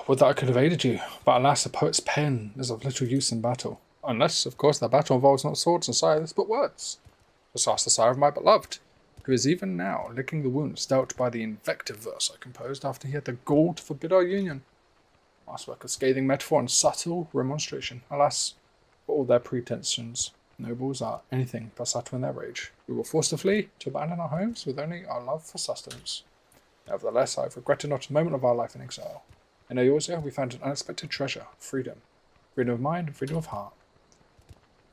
Would that I could have aided you, but alas, a poet's pen is of little use in battle. Unless, of course, that battle involves not swords and scythes, but words. Just ask the sire of my beloved, who is even now licking the wounds dealt by the invective verse I composed after he had the gall to forbid our union. Masterwork of scathing metaphor and subtle remonstration. Alas, for all their pretensions, nobles are anything but subtle in their rage. We were forced to flee, to abandon our homes, with only our love for sustenance. Nevertheless, I have regretted not a moment of our life in exile. In Eorzea, we found an unexpected treasure, freedom. Freedom of mind and freedom of heart.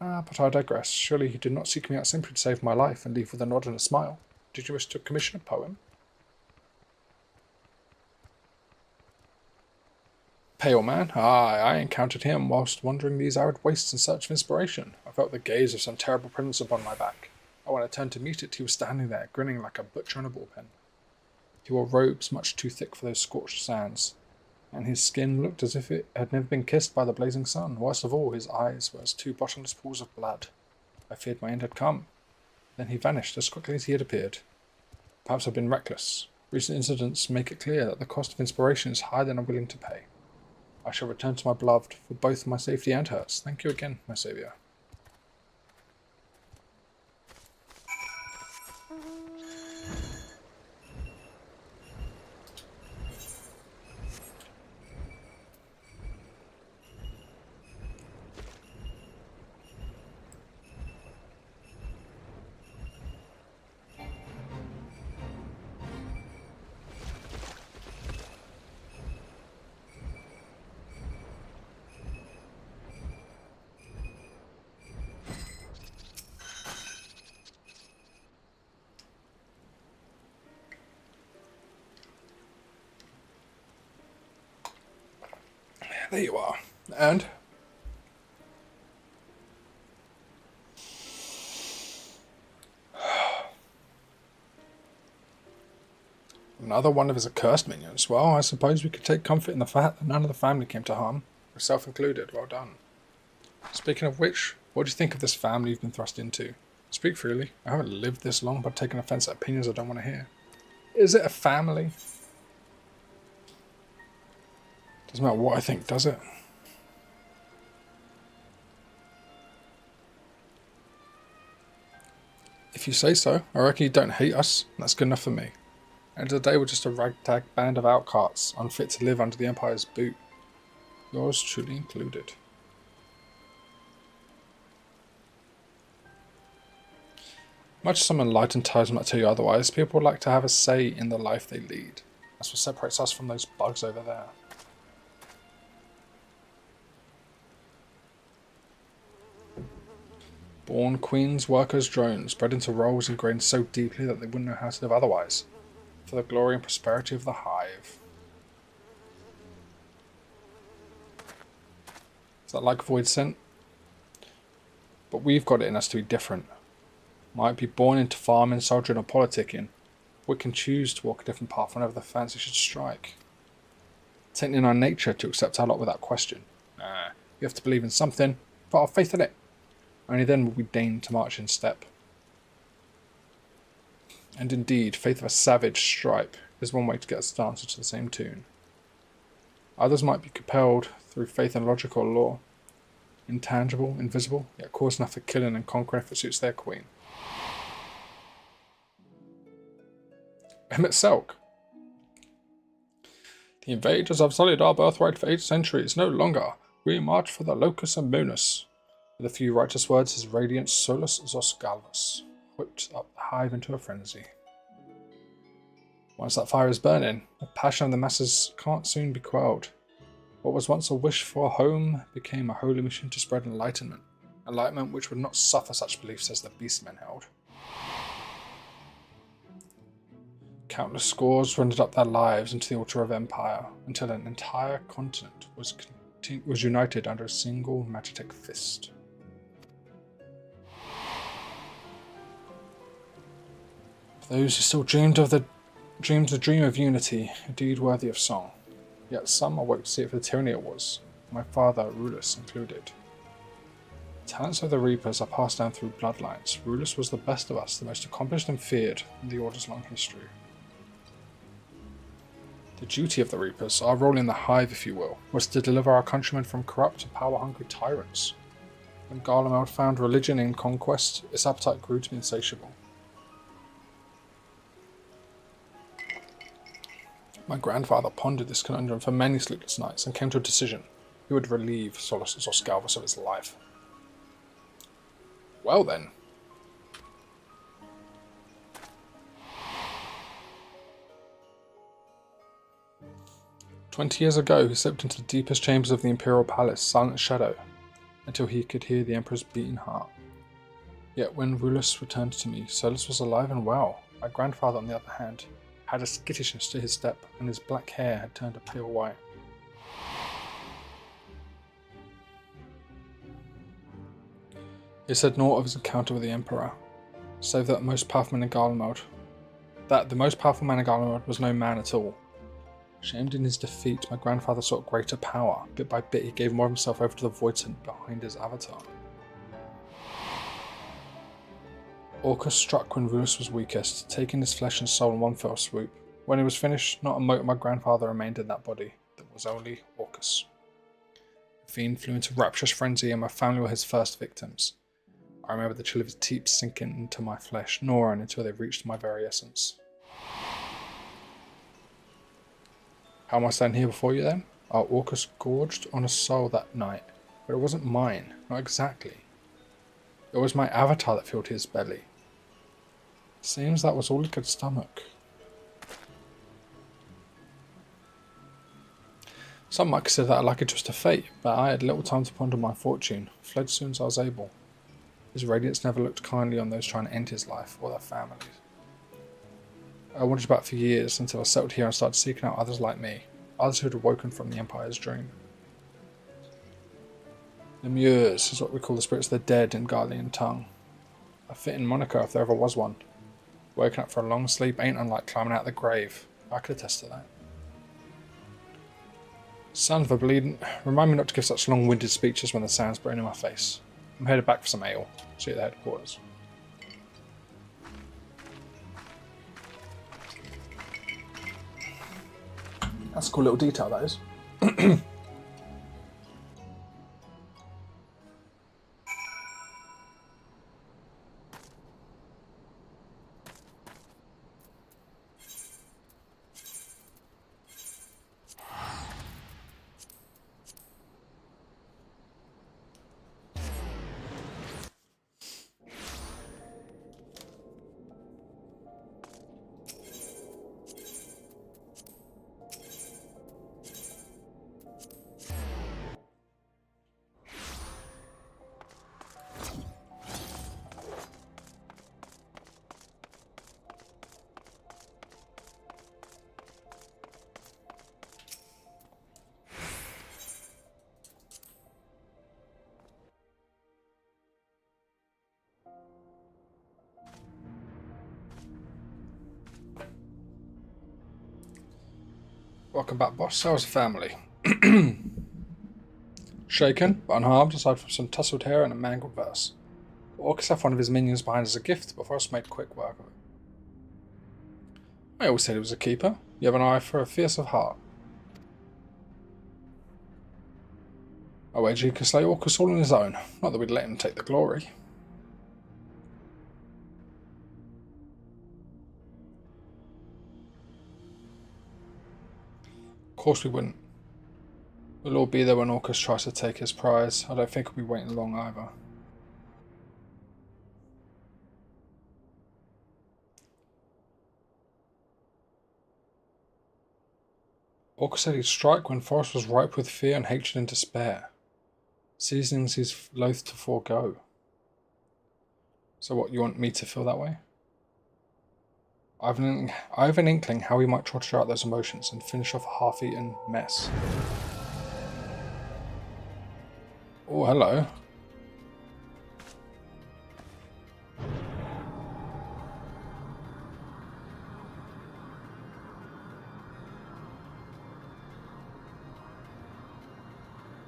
But I digress. Surely you did not seek me out simply to save my life and leave with a nod and a smile. Did you wish to commission a poem? Pale man? Aye, I encountered him whilst wandering these arid wastes in search of inspiration. I felt the gaze of some terrible presence upon my back. And when I turned to meet it, he was standing there, grinning like a butcher on a bullpen. He wore robes much too thick for those scorched sands, and his skin looked as if it had never been kissed by the blazing sun. Worst of all, his eyes were as two bottomless pools of blood. I feared my end had come. Then he vanished as quickly as he had appeared. Perhaps I've been reckless. Recent incidents make it clear that the cost of inspiration is higher than I'm willing to pay. I shall return to my beloved for both my safety and hers. Thank you again, my saviour. There you are. And another one of his accursed minions. Well, I suppose we could take comfort in the fact that none of the family came to harm, yourself included. Well done. Speaking of which, what do you think of this family you've been thrust into? Speak freely. I haven't lived this long, but I've taken offence at opinions I don't want to hear. Is it a family? Doesn't matter what I think, does it? If you say so, I reckon you don't hate us. That's good enough for me. End of the day, we're just a ragtag band of outcasts, unfit to live under the Empire's boot. Yours truly included. Much as some enlightened types might tell you otherwise, people like to have a say in the life they lead. That's what separates us from those bugs over there. Born queens, workers, drones, bred into roles ingrained so deeply that they wouldn't know how to live otherwise. For the glory and prosperity of the hive. Is that like Void Scent? But we've got it in us to be different. Might be born into farming, soldiering or politicking. We can choose to walk a different path whenever the fancy should strike. It's in our nature to accept our lot without question. Nah, you have to believe in something, put our faith in it. Only then will we deign to march in step. And indeed, faith of a savage stripe is one way to get us to dance to the same tune. Others might be compelled through faith in logical law. Intangible, invisible, yet cause enough for killing and conquering if it suits their queen. Emmett Selk. The invaders have sullied our birthright for 8 centuries. No longer. We march for the locus and munus. With a few righteous words, his radiant solus zos galvus whipped up the hive into a frenzy. Once that fire is burning, the passion of the masses can't soon be quelled. What was once a wish for a home became a holy mission to spread enlightenment. Enlightenment which would not suffer such beliefs as the beastmen held. Countless scores rendered up their lives into the altar of empire, until an entire continent was united under a single magitek fist. For those who still dreamed the dream of unity, a deed worthy of song. Yet some awoke to see it for the tyranny it was, my father, Rulus, included. The talents of the Reapers are passed down through bloodlines. Rulus was the best of us, the most accomplished and feared in the Order's long history. The duty of the Reapers, our role in the hive if you will, was to deliver our countrymen from corrupt and power-hungry tyrants. When Garlemald found religion in conquest, its appetite grew to be insatiable. My grandfather pondered this conundrum for many sleepless nights and came to a decision. He would relieve Solus Zosgalvus of his life. Well then. "20 years ago, he slipped into the deepest chambers of the Imperial Palace, silent as shadow, until he could hear the Emperor's beating heart. Yet when Rulus returned to me, Solus was alive and well. My grandfather, on the other hand, had a skittishness to his step, and his black hair had turned a pale white. He said naught of his encounter with the Emperor, save that the most powerful man in Garlemald was no man at all. Shamed in his defeat, my grandfather sought greater power. Bit by bit, he gave more of himself over to the Voidsent behind his avatar. Orcus struck when Rulus was weakest, taking his flesh and soul in one fell swoop. When it was finished, not a mote of my grandfather remained in that body. There was only Orcus. The fiend flew into rapturous frenzy, and my family were his first victims. I remember the chill of his teeth sinking into my flesh, gnawing until they reached my very essence. How am I standing here before you then? Our Orcus gorged on a soul that night, but it wasn't mine, not exactly. It was my avatar that filled his belly. Seems that was all he could stomach. Some might consider that a lucky twist of fate, but I had little time to ponder my fortune, fled soon as I was able. His radiance never looked kindly on those trying to end his life or their families. I wandered about for years until I settled here and started seeking out others like me, others who had awoken from the Empire's dream. Lemures is what we call the spirits of the dead in Garlean tongue. A fitting moniker if there ever was one. Waking up for a long sleep ain't unlike climbing out of the grave. I could attest to that. Son of a bleeding, remind me not to give such long-winded speeches when the sand's burning in my face. I'm headed back for some ale. See you at the headquarters. That's a cool little detail, that is. Welcome back, boss. How's the family? Shaken, but unharmed, aside from some tousled hair and a mangled verse. Orcus left one of his minions behind as a gift, but Forrest made quick work of it. I always said he was a keeper. You have an eye for a fierce of heart. I wager he could slay Orcus all on his own. Not that we'd let him take the glory. Of course we wouldn't. We'll all be there when Orcus tries to take his prize. I don't think we'll be waiting long either. Orcus said he'd strike when Forrest was ripe with fear and hatred and despair. Seasonings he's loath to forego. So what, you want me to feel that way? I have an inkling how we might trotter out those emotions and finish off a half-eaten mess. Oh, hello.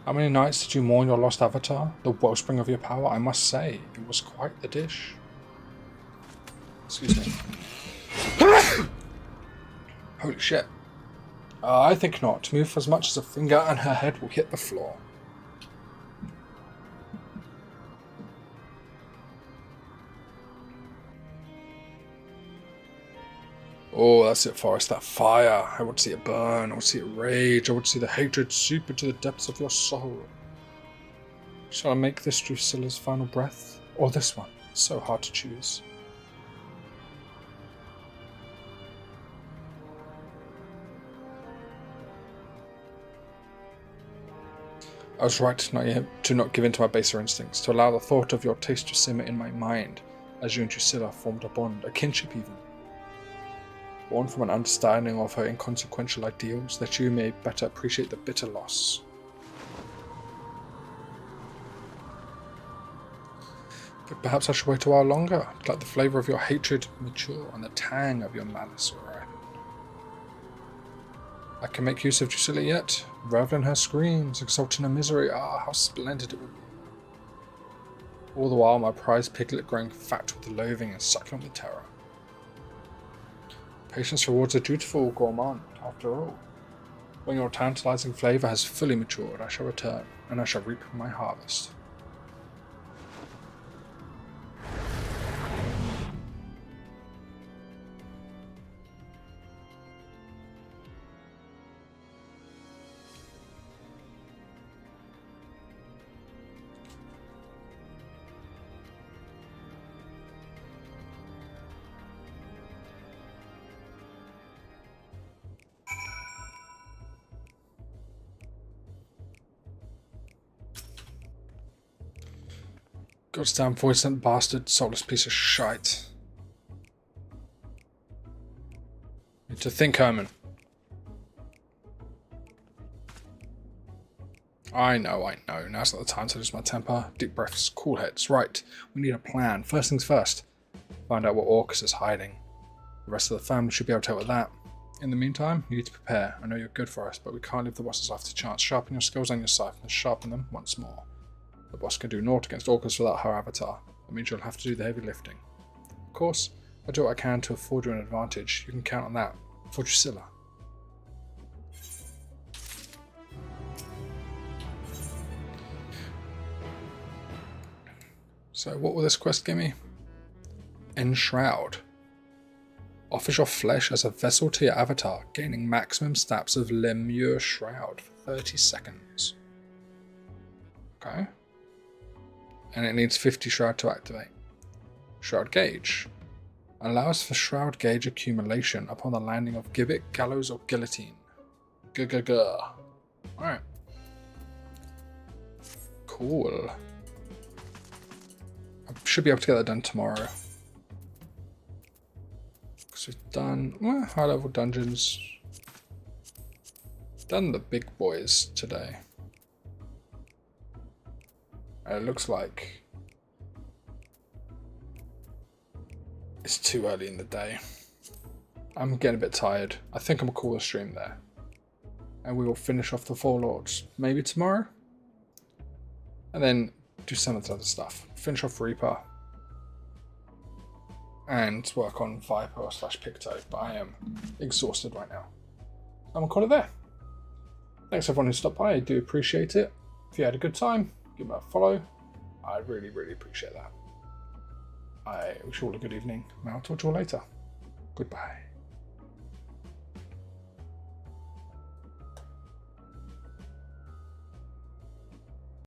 How many nights did you mourn your lost avatar? The wellspring of your power? I must say, it was quite the dish. Excuse me. Holy shit. I think not. Move as much as a finger and her head will hit the floor. Oh, that's it, Forrest. That fire. I want to see it burn. I want to see it rage. I want to see the hatred seep into the depths of your soul. Shall I make this Drusilla's final breath? Or this one? So hard to choose. I was right to not give in to my baser instincts, to allow the thought of your taste to simmer in my mind, as you and Drusilla formed a bond, a kinship even. Born from an understanding of her inconsequential ideals, that you may better appreciate the bitter loss. But perhaps I should wait a while longer, to let the flavour of your hatred mature and the tang of your malice ripen. I can make use of Drusilla yet, revel in her screams, exult in her misery. Ah, how splendid it would be. All the while my prized piglet growing fat with loathing and succulent with terror. Patience rewards a dutiful gourmand, after all. When your tantalizing flavour has fully matured, I shall return, and I shall reap my harvest. Goddamn poisoned bastard, soulless piece of shite. Need to think, Herman. I know. Now's not the time to lose my temper. Deep breaths, cool heads. Right, we need a plan. First things first. Find out what Orcus is hiding. The rest of the family should be able to help with that. In the meantime, you need to prepare. I know you're good for us, but we can't leave the boss's life to chance. Sharpen your skills on your scythe and sharpen them once more. The boss can do naught against Orcus without her avatar. That means you'll have to do the heavy lifting. Of course, I do what I can to afford you an advantage. You can count on that. For Drusilla. So what will this quest give me? Enshroud. Offers your flesh as a vessel to your avatar, gaining maximum stats of Lemure Shroud for 30 seconds. Okay. And it needs 50 Shroud to activate. Shroud Gauge. Allows for Shroud Gauge accumulation upon the landing of Gibbet, Gallows, or Guillotine. Alright. Cool. I should be able to get that done tomorrow. Because we've done high level dungeons. Done the big boys today. And it looks like it's too early in the day. I'm getting a bit tired. I think I'm gonna call the stream there. and we will finish off the Four Lords. Maybe tomorrow? And then do some of the other stuff. Finish off Reaper. And work on Viper / Picto. But I am exhausted right now. I'm going to call it there. Thanks everyone who stopped by. I do appreciate it. If you had a good time, give me a follow. I really, really appreciate that. I wish you all a good evening, and I'll talk to you all later. Goodbye.